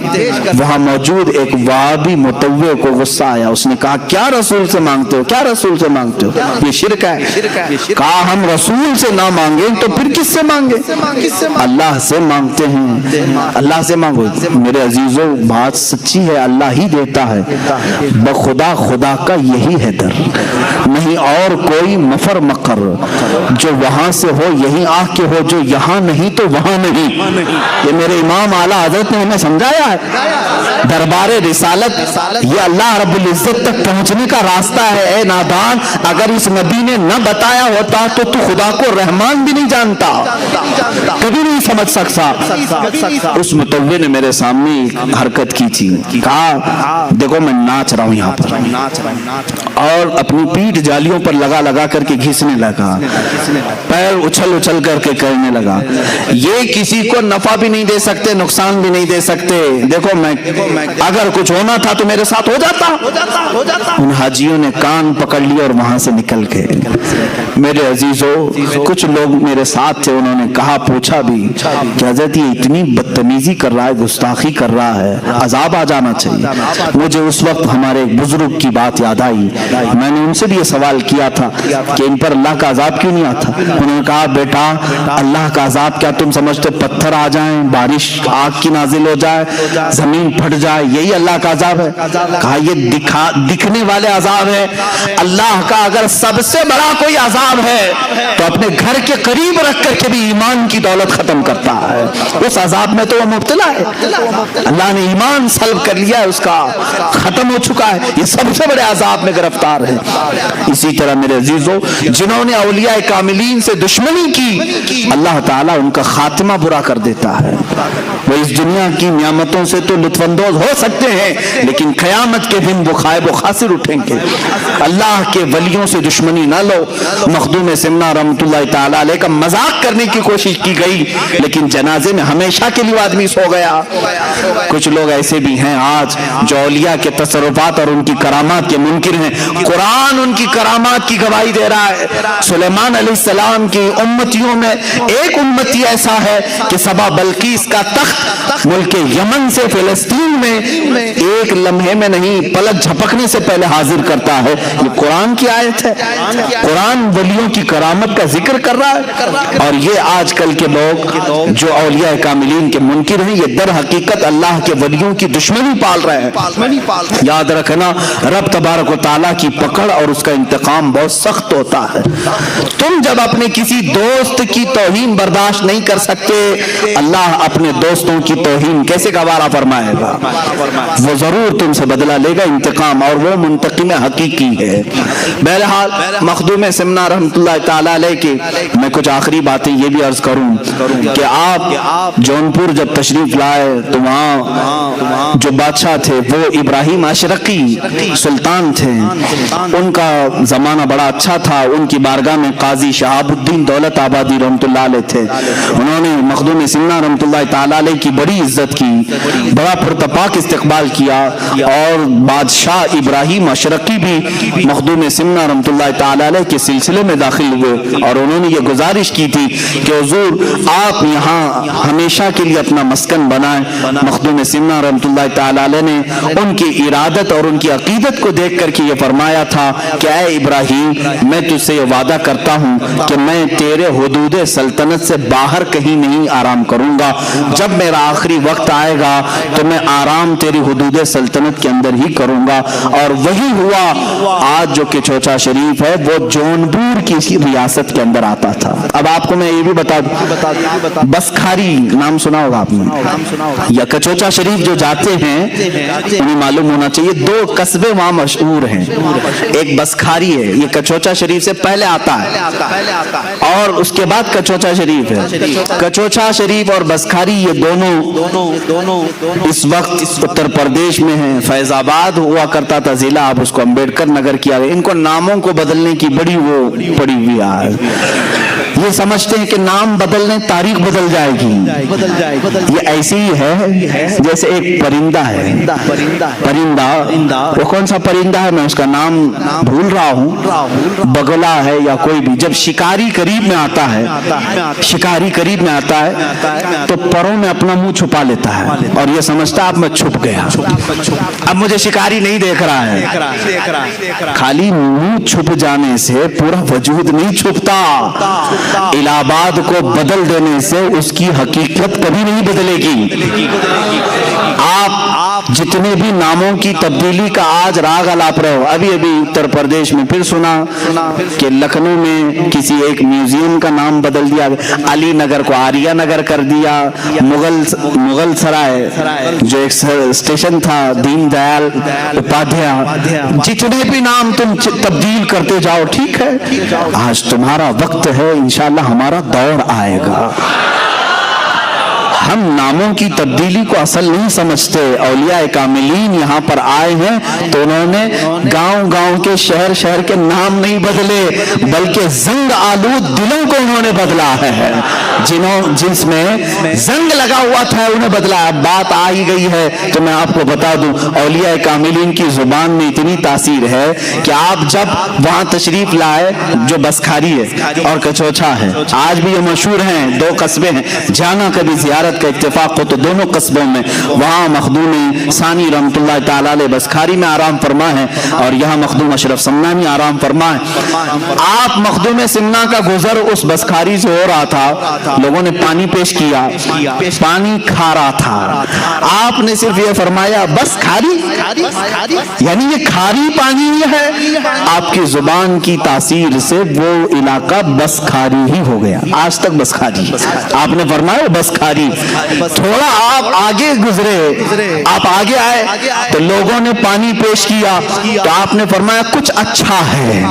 وہاں موجود ایک وہابی متوع کو غصہ آیا. اس نے کہا کیا رسول سے مانگتے ہو، کیا رسول سے مانگتے ہو، یہ شرک ہے. کہا ہم رسول سے نہ مانگیں تو پھر کس سے مانگے؟ اللہ سے مانگتے ہیں، اللہ سے مانگو. میرے عزیزوں بات سچی ہے، اللہ ہی دیتا ہے. بخدا خدا کا یہی ہے در، نہیں اور کوئی مفر مقر. جو وہاں سے ہو یہی آ کے ہو، جو یہاں نہیں تو وہاں نہیں. یہ میرے امام اعلیٰ حضرت نے ہمیں سمجھایا ہے. دربار رسالت یہ اللہ رب العزت تک پہنچنے کا راستہ ہے. اے نادان، اگر اس نبی نے نہ بتایا ہوتا تو خدا کو رحمان بھی نہیں جانتا، کبھی نہیں سمجھ سکتا. اس متوع نے میرے سامنے حرکت کی تھی. کہا دیکھو میں ناچ رہا ہوں یہاں پر، اور اپنی پیٹھ جالیوں پر لگا لگا کر کے گھسنے لگا، پیر اچھل اچھل کر کے کرنے لگا. یہ کسی کو نفع بھی نہیں دے سکتے, نقصان بھی نہیں دے سکتے. دیکھو میں اگر کچھ ہونا تھا تو میرے ساتھ ہو جاتا. ان حاجیوں نے کان پکڑ لیا اور وہاں سے نکل کے. میرے عزیزو, کچھ لوگ میرے ساتھ تھے, انہوں نے کہا, پوچھا بھی کہ حضرت یہ اتنی بدتمیزی کر رہا ہے, گستاخی کر رہا ہے, عذاب آ جانا چاہیے. مجھے اس وقت ہمارے ایک بزرگ کی بات یاد آئی. میں نے ان سے بھی یہ سوال کیا تھا کہ ان پر اللہ کا عذاب کیوں نہیں آتا. انہوں نے کہا, بیٹا اللہ کا عذاب کیا تم سمجھتے پتھر آ جائیں, بارش آگ کی نازل ہو جائے, زمین پھٹ جائے, یہی اللہ کا عذاب ہے؟ کہا یہ دکھنے والے عذاب ہے. اللہ کا اگر سب سے بڑا کوئی عذاب ہے تو اپنے گھر کے قریب رکھ کر کے بھی ایمان کی دولت ختم کرتا ہے. اس عذاب میں تو وہ مبتلا ہے. اللہ نے ایمان سلب کر لیا ہے, اس کا ختم ہو چکا ہے. یہ سب سے بڑے عذاب میں گرفتار ہے. اسی طرح میرے عزیزو, جنہوں نے اولیاء کاملین سے دشمنی کی, اللہ تعالیٰ ان کا خاتمہ برا کر دیتا ہے. وہ اس دنیا کی نعمتوں سے تو لطف اندوز ہو سکتے ہیں, لیکن قیامت کے دن وہ خائب و خاسر اٹھیں گے. اللہ کے ولیوں سے دشمنی نہ لو. مخدوم سمنا رحمۃ اللہ تعالیٰ علیہ کا مذاق کرنے کی کوشش کی گئی, لیکن جنازے میں ہمیشہ کے لیے آدمی سو گیا. کچھ لوگ ایسے بھی ہیں آج جو اولیاء کے تصرفات اور ان کی کرامات کے منکر ہیں. قرآن ان کی کرامات کی گواہی دے رہا ہے. سلیمان علیہ السلام کی امتیوں میں ایک امتی ایسا ہے کہ سبا بلقیس کا تخت ملک یمن سے فلسطین میں ایک لمحے میں نہیں, پلک جھپکنے سے پہلے حاضر کرتا ہے. یہ قرآن کی آیت ہے. قرآن ولیوں کی کرامت کا ذکر کر رہا ہے. اور یہ آج کل کے لوگ جو اولیاء کاملین کے منکر ہیں, یہ در حقیقت اللہ کے ولیوں کی دشمنی پال رہے ہیں. یاد رکھنا, رب تبارک و تعالیٰ کی پکڑ اور اس کا انتقام بہت سخت ہوتا ہے. تم جب اپنے کسی دوست کی توہین برداشت نہیں کر سکتے, اللہ اپنے دوستوں کی توہین کیسے گوارا فرمائے گا؟ وہ ضرور تم سے بدلہ لے گا, انتقام, اور وہ منتقم حقیقی ہے. بہرحال مخدوم سمنا رحمۃ اللہ تعالیٰ علیہ کے میں کچھ آخری باتیں یہ بھی عرض کروں کہ آپ جونپور جب تشریف لائے تو وہاں جو بادشاہ تھے وہ ابراہیم اشرقی سلطان تھے. ان کا زمانہ بڑا اچھا تھا. ان کی بارگاہ میں قاضی شہاب الدین دولت آبادی رحمۃ اللہ علیہ تھے. انہوں نے مخدوم سمنا رحمۃ اللہ تعالیٰ علیہ کی بڑی عزت کی, بڑا پرتپاک استقبال کیا, اور بادشاہ ابراہیم اشرقی بھی مخدوم سمنا رحمۃ اللہ تعالیٰ علیہ کے سلسلے میں داخل ہوئے, اور انہوں نے یہ گزارش کی تھی کہ حضور آپ یہاں ہمیشہ کے لیے اپنا مسکن بنائیں. مخدوم سمنا رحمۃ اللہ تعالیٰ علیہ نے ان کی ارادت اور ان کی عقیدت کو دیکھ کر کے یہ فرمایا تھا کہ اے ابراہیم, میں تجھ سے یہ وعدہ کرتا ہوں کہ میں تیرے حدود سلطنت سے باہر کہیں نہیں آرام کروں گا. جب میرا آخری وقت آئے گا تو میں آرام تیری حدود سلطنت کے اندر ہی کروں گا. اور وہی ہوا. آج جو کچوچا شریف ہے وہ جونپور کی ریاست کے اندر آتا تھا. اب آپ کو میں یہ بھی بتا دوں, بسکھاری نام سنا ہوگا آپ نے, یا کچوچا شریف جو جاتے ہیں انہیں معلوم ہونا چاہیے, دو قصبے وہاں مشہور ہیں. ایک بسکھاری ہے, یہ کچوچا شریف سے پہلے آتا ہے, اور اس کے بعد کچوچا شریف ہے. کچوچا شریف اور بسکھاری یہ دونوں اس وقت اتر پردیش میں ہیں. فیض آباد ہوا کرتا تھا ضلع, اب اس کو امبیڈکر نگر کیا گیا. ان کو ناموں کو بدلنے کی بڑی وہ پڑی ہوئی ہے. یہ سمجھتے ہیں کہ نام بدلنے تاریخ بدل جائے گی. یہ ایسی ہی ہے جیسے ایک پرندہ ہے. پرندہ وہ کون سا پرندہ ہے میں اس کا نام بھول رہا ہوں, بگلا ہے یا کوئی بھی. جب شکاری قریب میں آتا ہے تو پروں میں اپنا منہ چھپا لیتا ہے, اور یہ سمجھتا ہے اب میں چھپ گیا, اب مجھے شکاری نہیں دیکھ رہا ہے. خالی منہ چھپ جانے سے پورا وجود نہیں چھپتا. الہ آباد کو بدل دینے سے اس کی حقیقت کبھی نہیں بدلے گی. آپ جتنے بھی ناموں کی تبدیلی کا آج راگ الاپ رہے ہو, ابھی اتر پردیش میں پھر سنا کہ لکھنؤ میں کسی ایک میوزیم کا نام بدل دیا, علی نگر کو آریہ نگر کر دیا, مغل سرائے جو ایک اسٹیشن تھا دین دیال اپادھیائے, جتنے بھی نام تم تبدیل کرتے جاؤ ٹھیک ہے. آج تمہارا وقت ہے, انشاءاللہ ہمارا دور آئے گا. ہم ناموں کی تبدیلی کو اصل نہیں سمجھتے. اولیاء کاملین یہاں پر آئے ہیں تو انہوں نے گاؤں گاؤں کے شہر شہر کے نام نہیں بدلے, بلکہ زنگ آلود دلوں کو انہوں نے بدلا ہے. جس میں زنگ لگا ہوا تھا انہیں بدلا. اب بات آ ہی گئی ہے تو میں آپ کو بتا دوں, اولیاء کاملین کی زبان میں اتنی تاثیر ہے کہ آپ جب وہاں تشریف لائے, جو بسکھاری ہے اور کچوچھا ہے, آج بھی یہ مشہور ہیں, 2 قصبے ہیں, جانا کبھی زیارت کا اتفاق ہو تو دونوں قصبوں میں, وہاں مخدوم ثانی رحمۃ اللہ تعالی علیہ بسکھاری میں آرام فرما ہے اور یہاں مخدوم اشرف سمنانی آرام فرما ہے. آپ مخدوم سمنا کا گزر اس بسکھاری سے ہو رہا تھا, لوگوں نے پانی پیش کیا, پانی کھا رہا تھا, آپ نے صرف یہ فرمایا بس کھاری, یعنی یہ کھاری پانی ہے. آپ کی زبان کی تاثیر سے وہ علاقہ بس کھاری ہی ہو گیا, آج تک بس کھاری. آپ نے فرمایا بس کھاری. تھوڑا آپ آگے گزرے, آپ آگے آئے تو لوگوں نے پانی پیش کیا تو آپ نے فرمایا کچھ اچھا ہے.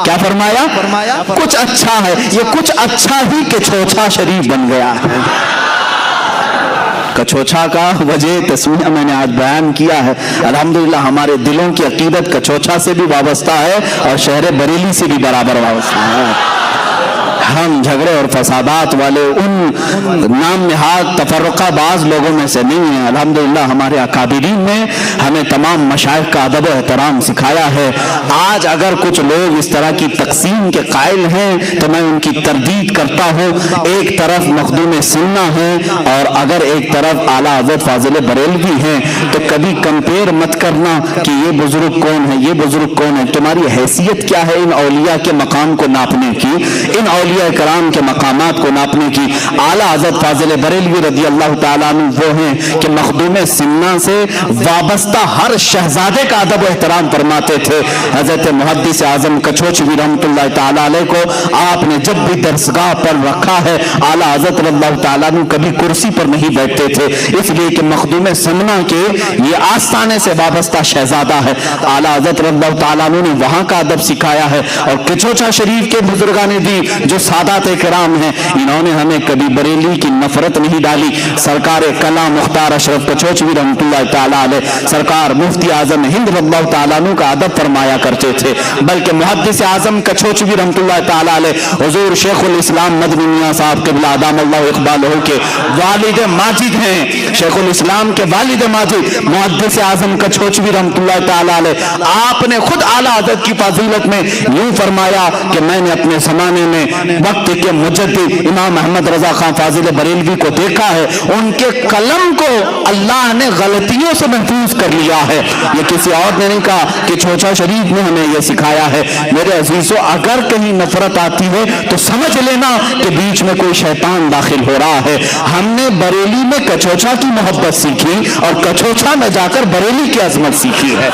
کیا فرمایا؟ کچھ اچھا ہے. یہ کچھ اچھا ہی کچوچھا شریف بن گیا ہے. کچوچھا کا وجہ تسمیہ میں نے آج بیان کیا ہے. الحمدللہ ہمارے دلوں کی عقیدت کچوچھا سے بھی وابستہ ہے اور شہر بریلی سے بھی برابر وابستہ ہے. ہم جھگڑے اور فسادات والے ان نام نہاد تفرقہ باز لوگوں میں سے نہیں ہیں. الحمدللہ ہمارے اکابرین نے ہمیں تمام مشائخ کا ادب و احترام سکھایا ہے. آج اگر کچھ لوگ اس طرح کی تقسیم کے قائل ہیں تو میں ان کی تردید کرتا ہوں. ایک طرف مخدوم سننا ہے اور اگر ایک طرف اعلیٰ حضرت فاضل بریلوی ہیں تو کبھی کمپیئر مت کرنا کہ یہ بزرگ کون ہے, یہ بزرگ کون ہے. تمہاری حیثیت کیا ہے ان اولیاء کے مقام کو ناپنے کی, ان اولیاء کرام کے مقامات کو ناپنے کی. اعلیٰ حضرت فاضل بریلوی رضی اللہ تعالیٰ عنہ وہ ہیں کہ مخدوم سمنا سے وابستہ ہر شہزادے کا ادب و احترام فرماتے تھے. حضرت محدث اعظم کچوچوی رحمۃ اللہ تعالیٰ علیہ کو آپ نے جب بھی درسگاہ پر رکھا ہے, اعلیٰ حضرت رضی اللہ تعالیٰ عنہ کبھی کرسی پر نہیں بیٹھتے تھے, اس لیے کہ مخدوم سمنا کے یہ آستانے سے وابستہ شہزادہ ہے. اعلیٰ حضرت رضی اللہ تعالیٰ عنہ نے وہاں کا ادب سکھایا ہے. اور کچوچھا شریف کے بزرگان دی جو سادات کرام ہیں, انہوں نے ہمیں کبھی بریلی کی نفرت نہیں ڈالی. سرکار کلام مختار اشرف کچوچوی رحمۃ اللہ تعالیٰ علیہ, سرکار مفتی اعظم ہند رضی اللہ تعالیٰ عنہ کا ادب فرمایا کرتے تھے. بلکہ محدث اعظم کچوچوی رحمۃ اللہ تعالیٰ علیہ حضور شیخ الاسلام مدنی میاں صاحب قبلہ ادام اللہ اقبالہ کے والد ماجد ہیں. شیخ الاسلام کے والد ماجد محدث اعظم کچوچوی رحمۃ اللہ تعالیٰ علیہ, آپ نے خود اعلیٰ حضرت کی فضیلت میں یوں فرمایا کہ میں نے اپنے زمانے میں وقت کے مجدد امام احمد رضا خان فاضل بریلوی کو دیکھا ہے, ان کے قلم کو اللہ نے غلطیوں سے محفوظ کر لیا ہے. یہ کسی اور نے نہیں کہا کہ چوچھا شریف نے ہمیں یہ سکھایا ہے. میرے عزیزو, اگر کہیں نفرت آتی ہے تو سمجھ لینا کہ بیچ میں کوئی شیطان داخل ہو رہا ہے. ہم نے بریلی میں کچوچھا کی محبت سیکھی اور کچوچھا میں جا کر بریلی کی عظمت سیکھی ہے.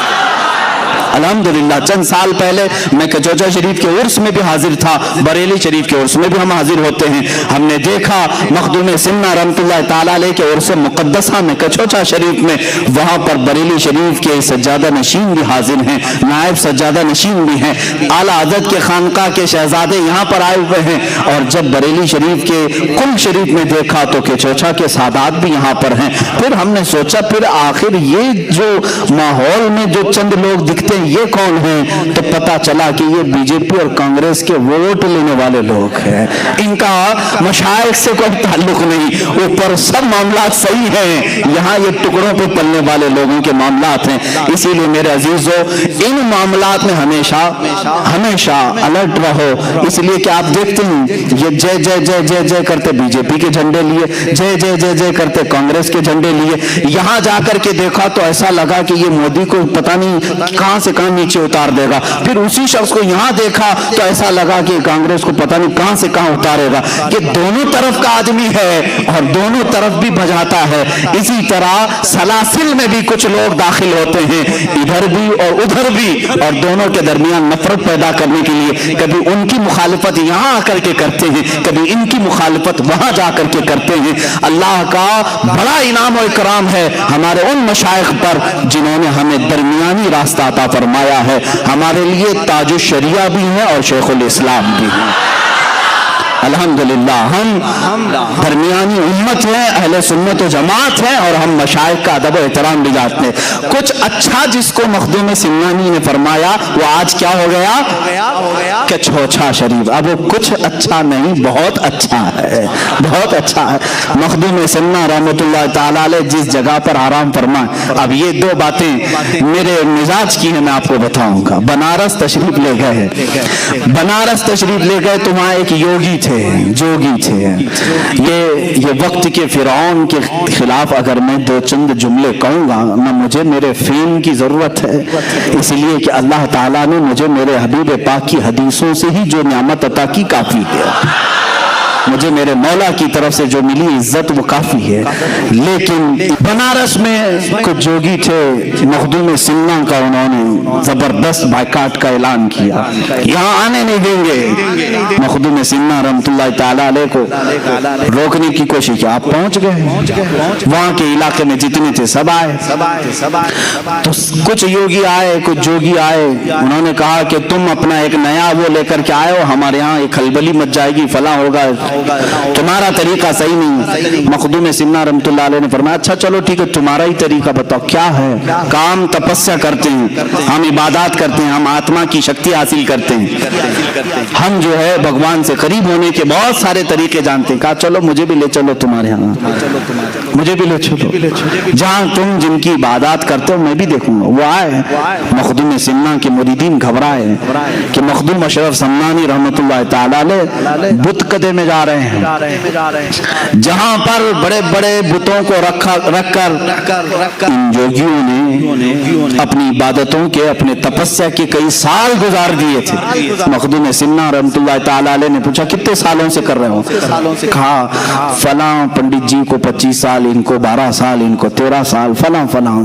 الحمدللہ چند سال پہلے میں کچوچھا شریف کے عرس میں بھی حاضر تھا, بریلی شریف کے عرس میں بھی ہم حاضر ہوتے ہیں. ہم نے دیکھا مخدوم سمنا رحمۃ اللہ تعالیٰ علیہ کے عرس مقدسہ میں کچوچھا شریف میں, وہاں پر بریلی شریف کے سجادہ نشین بھی حاضر ہیں, نائب سجادہ نشین بھی ہیں. اعلیٰ حضرت کے خانقاہ کے شہزادے یہاں پر آئے ہوئے ہیں. اور جب بریلی شریف کے کل شریف میں دیکھا تو کچوچھا کے سادات بھی یہاں پر ہیں. پھر ہم نے سوچا پھر آخر یہ جو ماحول میں جو چند لوگ دکھتے یہ کون ہیں, تو پتا چلا کہ یہ بی جے پی اور کانگریس کے ووٹ لینے والے لوگ ہیں. ان کا مشائخ سے کوئی تعلق نہیں, اوپر سب معاملات صحیح ہیں, یہاں یہ ٹکڑوں پہ پلنے والے لوگوں کے معاملات ہیں. اسی لیے میرے عزیزو, ان معاملات میں ہمیشہ الرٹ رہو. اس لیے کہ آپ دیکھتے ہیں یہ جے جے جے جے جے کرتے بی جے پی کے جھنڈے لیے, جے جے جے جے کرتے کانگریس کے جھنڈے لیے. یہاں جا کر کے دیکھا تو ایسا لگا کہ یہ مودی کو پتہ نہیں کہاں سے کہاں نیچے اتار دے گا. پھر اسی شخص کو یہاں دیکھا تو ایسا لگا کہ کانگریس کو پتہ نہیں کہاں سے کہاں اتارے گا. یہ دونوں طرف کا آدمی ہے اور دونوں طرف بھی بجاتا ہے. اسی طرح سلاسل میں بھی کچھ لوگ داخل ہوتے ہیں, ادھر بھی اور ادھر بھی, اور دونوں کے درمیان نفرت پیدا کرنے کے لیے کبھی ان کی مخالفت یہاں آ کر کے کرتے ہیں, کبھی ان کی مخالفت وہاں جا کر کے کرتے ہیں. اللہ کا بڑا انعام و اکرام ہے ہمارے ان مشائخ پر جنہوں نے ہمیں درمیانی راستہ عطا فرمایا ہے. ہمارے لیے تاج الشریعہ بھی ہیں اور شیخ الاسلام بھی ہیں. الحمدللہ ہم درمیانی امت ہیں، اہل سنت و جماعت ہیں، اور ہم مشائخ کا ادب و احترام بھی جانتے ہیں۔ کچھ اچھا جس کو مخدوم سمنانی نے فرمایا وہ آج کیا ہو گیا کہ چھوچھا شریف۔ اب وہ کچھ اچھا نہیں، بہت اچھا ہے، بہت اچھا ہے۔ مخدوم سمنا رحمۃ اللہ تعالیٰ علیہ جس جگہ پر آرام فرمائے، اب یہ دو باتیں میرے مزاج کی ہیں، میں آپ کو بتاؤں گا۔ بنارس تشریف لے گئے، بنارس تشریف لے گئے تو وہاں ایک یوگی تھے، جوگی تھے۔ یہ وقت کے فرعون کے خلاف اگر میں دو چند جملے کہوں گا نہ، مجھے میرے فیم کی ضرورت ہے، اس لیے کہ اللہ تعالیٰ نے مجھے میرے حبیب پاک کی حدیثوں سے ہی جو نعمت عطا کی کافی ہے، مجھے میرے مولا کی طرف سے جو ملی عزت وہ کافی ہے۔ لیکن بنارس میں کچھ جوگی تھے، مخدوم سمنا کا انہوں نے زبردست بائیکاٹ کا اعلان کیا، یہاں آنے نہیں دیں گے۔ مخدوم سمنا رحمۃ اللہ تعالیٰ علیہ کو روکنے کی کوشش کی، آپ پہنچ گئے، وہاں کے علاقے میں جتنے تھے سب آئے۔ تو کچھ یوگی آئے، کچھ جوگی آئے، انہوں نے کہا کہ تم اپنا ایک نیا وہ لے کر کے آئے ہو، ہمارے یہاں ایک کھلبلی مچ جائے گی، فلاں ہوگا، تمہارا طریقہ صحیح نہیں۔ مخدوم سمنا رحمۃ اللہ علیہ نے فرمایا اچھا چلو ٹھیک ہے، تمہارا ہی طریقہ بتاؤ کیا ہے۔ کام تپسیا کرتے ہیں، ہم عبادات کرتے ہیں، ہم آتما کی شکتی حاصل کرتے ہیں، ہم جو ہے بھگوان سے قریب ہونے کے بہت سارے طریقے جانتے ہیں۔ کہا چلو مجھے بھی لے چلو تمہارے یہاں، مجھے بھی لے چلو، جہاں تم جن کی عبادات کرتے ہو میں بھی دیکھوں گا۔ وہ آئے، مخدوم سمنا کے مریدین گھبرائے کہ مخدوم اشرف سمنانی رحمۃ اللہ تعالیٰ علیہ بت قدے میں جا رہے ہیں، جہاں پر بڑے بڑے بتوں کو رکھ کر ان جوگیوں نے اپنی عبادتوں کے، اپنے تپسیا کے کئی سال گزار دیے تھے۔ مخدوم سمنا رحمۃ اللہ تعالیٰ علیہ نے پوچھا کتنے سالوں سے کر رہے ہو؟ کہا فلاں پنڈت جی کو 25 سال، ان کو 12 سال، ان کو 13 سال، فلاں فلاں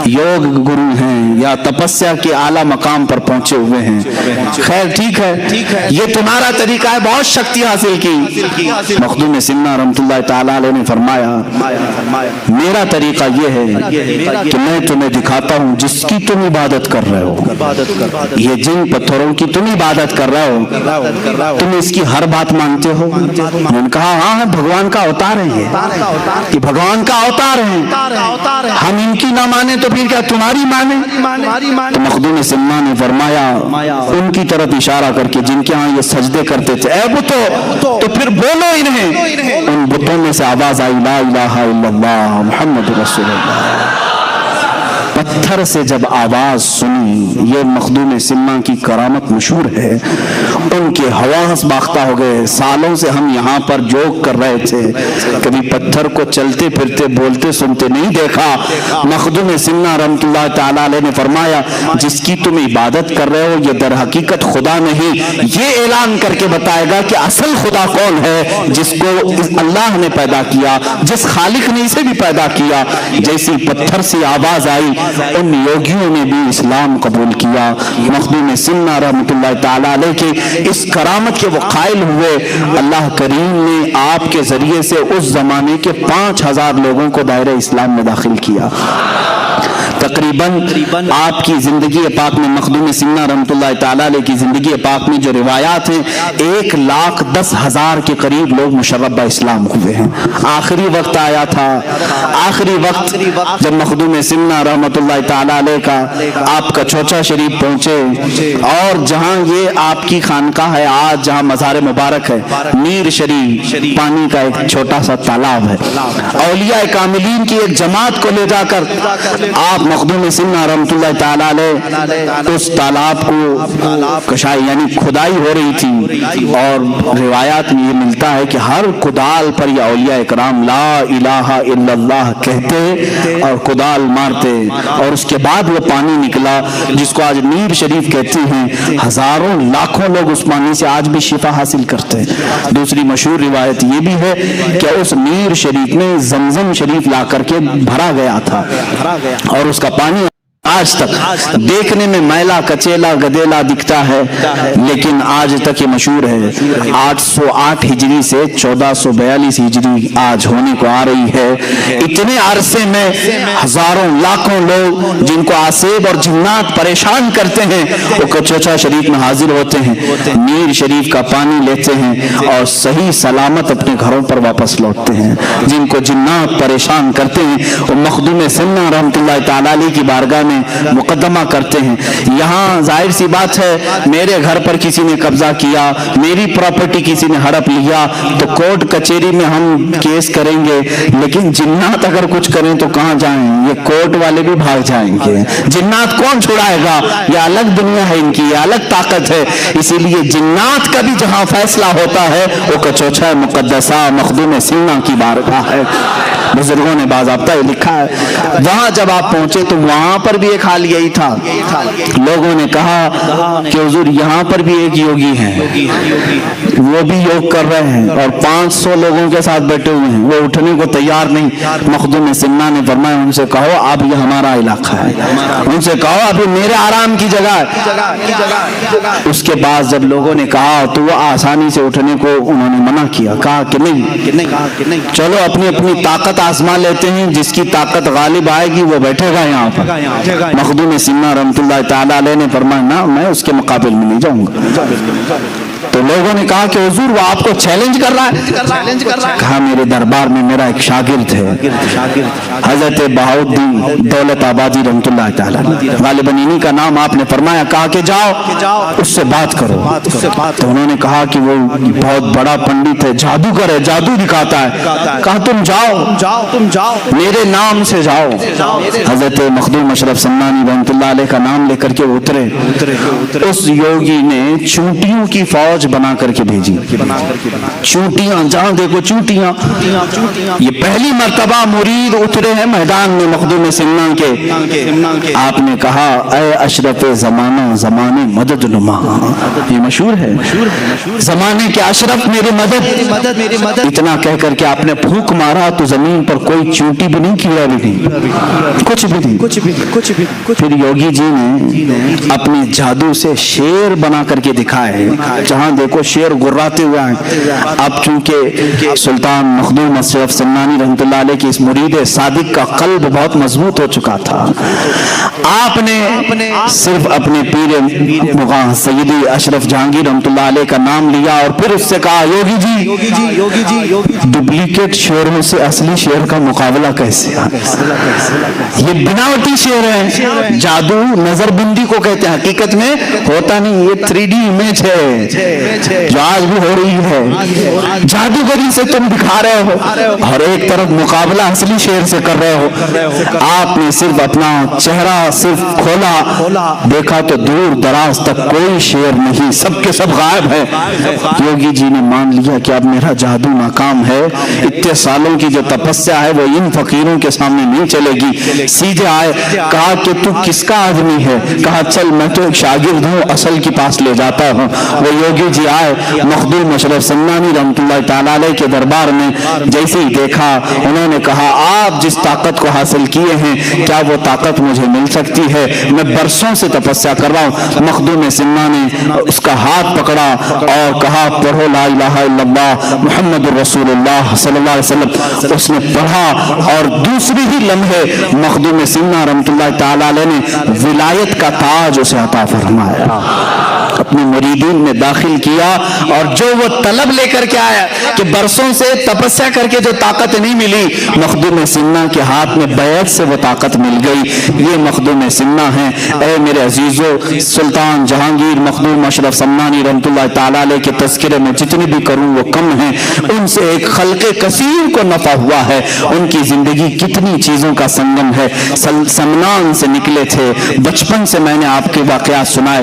یوگ گرو ہیں یا تپسیا کے اعلیٰ مقام پر پہنچے ہوئے ہیں۔ خیر ٹھیک ہے، یہ تمہارا طریقہ ہے، بہت شکتی حاصل کی۔ مخدوم سمنا رحمۃ اللہ تعالیٰ علیہ نے فرمایا میرا طریقہ یہ ہے کہ میں تمہیں دکھاتا ہوں جس کی تم عبادت کر رہے ہو، یہ جن پتھروں کی تم عبادت کر رہے ہو، تم اس کی ہر بات مانتے ہو؟ انہوں نے کہا ہاں بھگوان کا اوتار ہے، یہ بھگوان کا اوتار ہے، ہم ان کی نہ مانے تو پھر کیا تمہاری مانے؟ تو مخدوم سمنا نے فرمایا ان کی طرف اشارہ کر کے جن کے ہاں یہ سجدے کرتے تھے، اے بتو تو پھر بولو انہیں۔ ان بتوں میں سے آواز آئی لا الہ الا اللہ محمد رسول اللہ۔ پتھر سے جب آواز سنی، یہ مخدوم سمنا کی کرامت مشہور ہے، ان کے حواس باختہ ہو گئے۔ سالوں سے ہم یہاں پر جوگ کر رہے تھے، کبھی پتھر کو چلتے پھرتے بولتے سنتے نہیں دیکھا۔ مخدوم سمنا رحمۃ اللہ تعالیٰ علیہ نے فرمایا جس کی تم عبادت کر رہے ہو یہ در حقیقت خدا نہیں، یہ اعلان کر کے بتائے گا کہ اصل خدا کون ہے، جس کو اللہ نے پیدا کیا، جس خالق نے اسے بھی پیدا کیا۔ جیسی پتھر سے آواز آئی ان یوگیوں نے بھی اسلام قبول کیا۔ مخدوم سمنا رحمۃ اللہ تعالیٰ علیہ کے اس کرامت کے وہ قائل ہوئے، اللہ کریم نے آپ کے ذریعے سے اس زمانے کے 5000 لوگوں کو دائرہ اسلام میں داخل کیا۔ تقریباً آپ کی زندگی پاک میں، مخدوم سمنا رحمۃ اللہ تعالیٰ علیہ کی زندگی پاک میں جو روایات ہیں 1,10,000 کے قریب لوگ مشرب اسلام ہوئے ہیں۔ آخری وقت آیا تھا، آخری وقت جب مخدوم سمنا رحمۃ اللہ تعالیٰ علیہ کا آپ کا چھوچا شریف پہنچے، اور جہاں یہ آپ کی خانقاہ ہے آج، جہاں مزار مبارک ہے، میر شریف پانی کا ایک چھوٹا سا تالاب ہے، اولیاء کاملین کی ایک جماعت کو لے جا کر آپ مخدوم سمنا رحمۃ اللہ تعالیٰ علیہ اس تالاب کو کشائی یعنی کھدائی ہو رہی تھی، اور روایات میں یہ ملتا ہے کہ ہر کدال پر یہ اولیاء اکرام لا الہ الا اللہ کہتے اور کدال مارتے، اور اس کے بعد وہ پانی نکلا جس کو آج نیر شریف کہتے ہیں۔ ہزاروں لاکھوں لوگ اس پانی سے آج بھی شفا حاصل کرتے ہیں۔ دوسری مشہور روایت یہ بھی ہے کہ اس نیر شریف میں زمزم شریف لا کر کے بھرا گیا تھا، اور اس کا پانی آج تک دیکھنے میں میلا کچیلا گدیلا دکھتا ہے، لیکن آج تک یہ مشہور ہے 808 ہجری سے 1442 ہجری آج ہونے کو آ رہی ہے۔ اتنے عرصے میں ہزاروں لاکھوں لوگ جن کو آسیب اور جنات پریشان کرتے ہیں وہ کچوچا شریف میں حاضر ہوتے ہیں، میر شریف کا پانی لیتے ہیں اور صحیح سلامت اپنے گھروں پر واپس لوٹتے ہیں۔ جن کو جنات پریشان کرتے ہیں وہ مخدوم سنہ رحمۃ اللہ تعالی علیہ کی بارگاہ میں مقدمہ کرتے ہیں۔ یہاں ظاہر سی بات ہے میرے گھر پر کسی نے قبضہ کیا، میری پراپرٹی کسی نے ہڑپ لیا تو کورٹ کچہری میں ہم کیس کریں گے، لیکن جنات اگر کچھ کریں تو کہاں جائیں؟ یہ کورٹ والے بھی بھاگ جائیں گے، جنات کون چھڑائے گا؟ یہ الگ دنیا ہے ان کی، یہ الگ طاقت ہے۔ اسی لیے جنات کا بھی جہاں فیصلہ ہوتا ہے وہ کچوچا مقدسہ مخدوم سنہ کی بارگاہ ہے۔ بزرگوں نے باضابطہ یہ لکھا ہے، وہاں جب آپ پہنچے تو وہاں پر بھی ایک حال یہی تھا۔ لوگوں نے کہا کہ حضور یہاں پر بھی ایک یوگی ہیں، وہ بھی یوگ کر رہے ہیں اور 500 لوگوں کے ساتھ بیٹھے ہوئے ہیں، وہ اٹھنے کو تیار نہیں۔ مخدوم سنہ نے فرمایا ان سے کہو اب یہ ہمارا علاقہ ہے، ان سے کہو اب یہ میرے آرام کی جگہ ہے۔ اس کے بعد جب لوگوں نے کہا تو وہ آسانی سے اٹھنے کو انہوں نے منع کیا، کہا کہ نہیں، چلو اپنی اپنی طاقت آزما لیتے ہیں، جس کی طاقت غالب آئے گی وہ بیٹھے گا یہاں پر۔ مخدوم سنہ رحمۃ اللہ تعالی علیہ نے فرمایا نہ، میں اس کے مقابل میں نہیں جاؤں گا۔ تو لوگوں نے کہا کہ حضور وہ آپ کو چیلنج کر رہا ہے۔ کہا میرے دربار میں میرا ایک شاگرد ہے حضرت بہاؤالدین دولت آبادی رحمۃ اللہ تعالی، غالباً انہی کا نام آپ نے فرمایا، کہا کہ جاؤ اس سے بات کرو۔ تو انہوں نے کہا کہ وہ بہت بڑا پنڈت ہے، جادوگر ہے، جادو دکھاتا ہے۔ کہا تم جاؤ میرے نام سے جاؤ۔ حضرت مخدوم اشرف سمنانی رحمۃ اللہ علیہ کا نام لے کر کے اترے۔ اس یوگی نے چونٹیوں کی فوج بنا کر کے بھیجی، چونٹیاں جہاں دیکھو چونٹیاں۔ یہ پہلی مرتبہ مرید اترے ہیں میدان میں مخدوم سنہ کے۔ آپ نے کہا اے اشرف زمانہ زمانے مدد نما، یہ مشہور ہے، زمانے کے اشرف میری مدد۔ اتنا کہہ کر کے آپ نے پھونک مارا تو زمین پر کوئی چونٹی بھی نہیں، کیڑا بھی نہیں، کچھ بھی۔ پھر یوگی جی نے اپنے جادو سے شیر بنا کر کے دکھائے، جہاں دیکھو شیر گراتے ہوئے ہیں۔ اب چونکہ سلطان مخدوم اشرف سمنانی رحمۃ اللہ علیہ کی اس مرید صادق کا قلب بہت مضبوط ہو چکا تھا، آپ نے صرف اپنے پیر مغاں سیدی اشرف جہانگیر رحمۃ اللہ علیہ کا نام لیا اور پھر اس سے کہا یوگی جی ڈپلیکیٹ شیروں سے اصلی شیر کا مقابلہ کیسے؟ یہ بناوٹی شیر ہے، جادو نظر بندی کو کہتے ہیں، حقیقت میں ہوتا نہیں، یہ 3D امیج ہے جو آج بھی ہو رہی ہے۔ جادوگری سے تم دکھا رہے ہو اور ایک طرف مقابلہ اصلی شیر سے کر رہے ہو۔ آپ نے صرف اپنا چہرہ صرف کھولا، دیکھا تو دور دراز تک کوئی شیر نہیں، سب کے سب غائب ہے۔ یوگی جی نے مان لیا کہ اب میرا جادو ناکام ہے، اتنے سالوں کی جو تپسیا ہے وہ ان فقیروں کے سامنے نہیں چلے گی۔ سیدھے آئے، کہا کہ تو کس کا آدمی ہے؟ کہا چل میں تو ایک شاگرد ہوں، اصل کے پاس لے جاتا ہوں۔ وہ یوگی جی آئے، مخدوم اشرف سمنانی رحمۃ اللہ تعالی علیہ کے دربار میں جیسے ہی دیکھا انہوں نے کہا آپ جس طاقت کو حاصل کیے ہیں کیا وہ طاقت مجھے مل سکتی ہے؟ میں برسوں سے تپسیا کر رہا ہوں۔ مخدوم سنہ نے اس کا ہاتھ پکڑا اور کہا پڑھو لا الہ الا اللہ محمد رسول اللہ صلی اللہ علیہ وسلم۔ اس نے پڑھا اور دوسری ہی لمحے مخدوم سنہ رحمۃ اللہ تعالی علیہ نے ولایت کا تاج اسے عطا فرمایا، اپنے مریدین میں داخل کیا، اور جو وہ طلب لے کر کے آیا کہ برسوں سے تپسیا کر کے جو طاقت نہیں ملی، مخدوم سنہ کے ہاتھ میں بیعت سے وہ طاقت مل گئی۔ یہ مخدوم سنہ ہیں۔ اے میرے عزیزو، سلطان جہانگیر مخدوم اشرف سمنانی رحمۃ اللہ تعالی علیہ کے تذکرے میں جتنے بھی کروں وہ کم ہیں، ان سے ایک خلق کثیر کو نفع ہوا ہے۔ ان کی زندگی کتنی چیزوں کا سنگم ہے۔ سمنان سے نکلے تھے، بچپن سے میں نے آپ کے واقعات سنائے،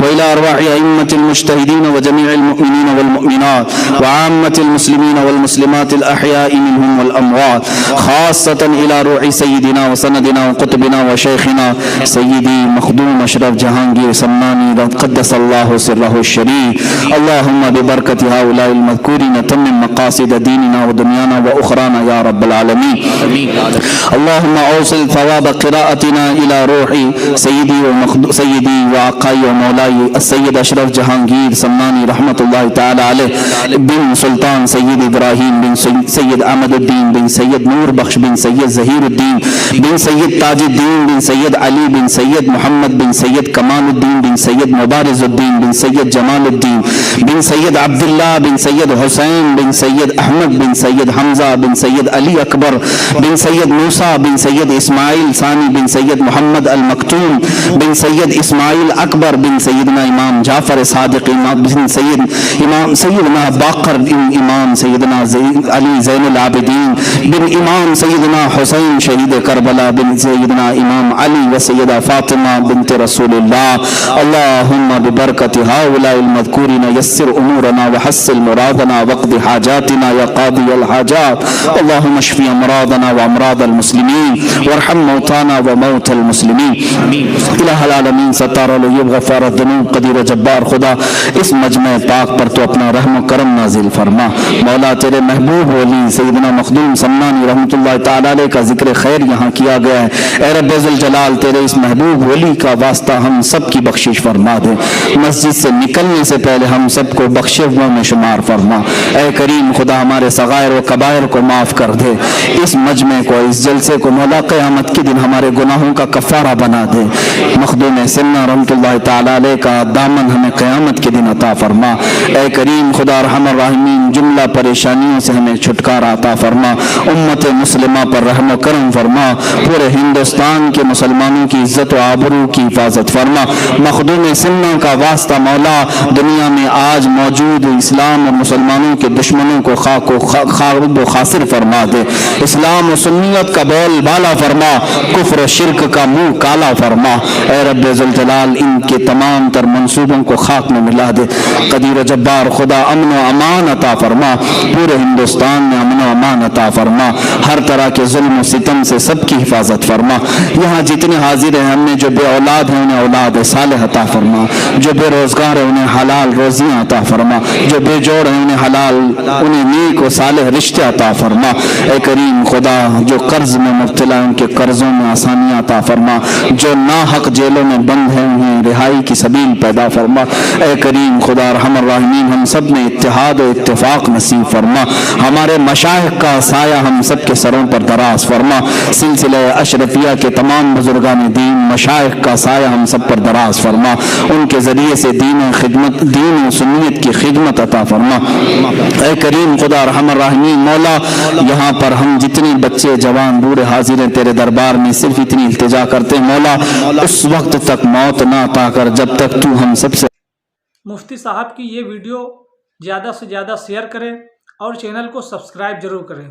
وإلى أرواح أئمة المجتهدين وجميع المؤمنين والمؤمنات وعامة المسلمين والمسلمات الأحياء منهم والأموات، خاصة إلى روح سيدنا وسندنا وقطبنا وشيخنا سيدي مخدوم أشرف جهانگیر سمانی قدس الله سره الشريف. اللهم ببركة هؤلاء المذكورين تمم مقاصد ديننا ودنيانا وأخرانا يا رب العالمين. اللهم أوصل ثواب قراءتنا إلى روح سيدي وعقائي ومولاي السید اشرف جہانگیر سمانی رحمت اللہ تعالی علیہ بن سلطان سید ابراہیم بن سید احمد الدین بن سید نور بخش بن سید ظہیر الدین بن سید تاج الدین بن سید علی بن سید محمد بن سید کمال الدین بن سید مبارز الدین بن سید جمال الدین بن سید عبداللہ بن سید حسین بن سید احمد بن سید حمزہ بن سید علی اکبر بن سید موسیٰ بن سید اسماعیل ثانی بن سید محمد المکتوم بن سید اسماعیل اکبر بن سیدنا امام جعفر صادق بن سیدنا باقر امام سیدنا علی زین العابدین بن امام سیدنا حسین شہید کربلا بن سیدنا امام علی و سیدہ فاطمہ بنت رسول اللہ. اللہم ببرکت هؤلاء المذکورین یسر امورنا وحسن مرادنا وقض حاجاتنا یا قاضی الحاجات. اللہم اشفی امراضنا وامراض المسلمین وارحم موتانا وموت المسلمین. الہ العالمین ستار علیہ غفارت الذنوب قدیر جبار خدا اس مجمع پاک پر تو اپنا رحم و کرم نازل فرما مولا تیرے محبوب ولی سیدنا مخدوم سمنانی رحمۃ اللہ تعالی علیہ کا ذکر خیر یہاں کیا گیا ہے اے رب ذوالجلال تیرے اس محبوب ولی کا واسطہ ہم سب کی بخشش فرما دے مسجد سے نکلنے سے پہلے ہم سب کو بخشے ہوا میں شمار فرما اے کریم خدا ہمارے صغائر و کبائر کو معاف کر دے اس مجمع کو اس جلسے کو مولا قیامت کے دن ہمارے گناہوں کا کفارہ بنا دے مخدوم سنہ رحمۃ اللہ تعالی علیہ کا دامن ہمیں قیامت کے دن عطا فرما اے کریم خدا ارحم الراحمین جملہ پریشانیوں سے ہمیں چھٹکارا عطا فرما امت مسلمہ پر رحم و کرم فرما پورے ہندوستان کے مسلمانوں کی عزت و آبرو کی حفاظت فرما مخدوم سنہ کا واسطہ مولا دنیا میں آج موجود اسلام اور مسلمانوں کے دشمنوں کو خاک و خاسر فرما دے اسلام و سنیت کا بول بالا فرما کفر و شرک کا منہ کالا فرما اے رب ذوالجلال ان کے تمام تر منصوبوں کو خاک میں ملا دے قدیر جبار خدا امن و امان عطا فرما پورے ہندوستان میں امن و امان عطا فرما ہر طرح کے ظلم و ستم سے سب کی حفاظت فرما یہاں جتنے حاضر ہیں ہم نے جو بے اولاد ہیں انہیں اولاد صالح عطا فرما جو بے روزگار ہیں انہیں حلال روزیاں عطا فرما جو بے جوڑ ہیں انہیں حلال انہیں نیک و صالح رشتے عطا فرما اے کریم خدا جو قرض میں مبتلا ان کے قرضوں میں آسانیاں عطا فرما جو ناحق جیلوں میں بند ہیں انہیں رہائی کی سبیل پیدا فرما اے کریم خدا ارحم الراحمین ہم سب میں اتحاد و اتفاق نصیب فرما ہمارے مشائخ کا سایہ ہم سب کے سروں پر دراز فرما سلسلہ اشرفیہ کے تمام بزرگان دین مشائخ کا سایہ ہم سب پر دراز فرما ان کے ذریعے سے دین و سنیت کی خدمت عطا فرما اے کریم خدا ارحم الراحمین مولا یہاں پر ہم جتنے بچے جوان بوڑھے حاضر ہیں تیرے دربار میں صرف اتنی التجا کرتے ہیں مولا اس وقت تک موت نہ عطا کر جب تک تو ہم سب سے مفتی صاحب کی یہ ویڈیو زیادہ سے زیادہ شیئر کریں اور چینل کو سبسکرائب ضرور کریں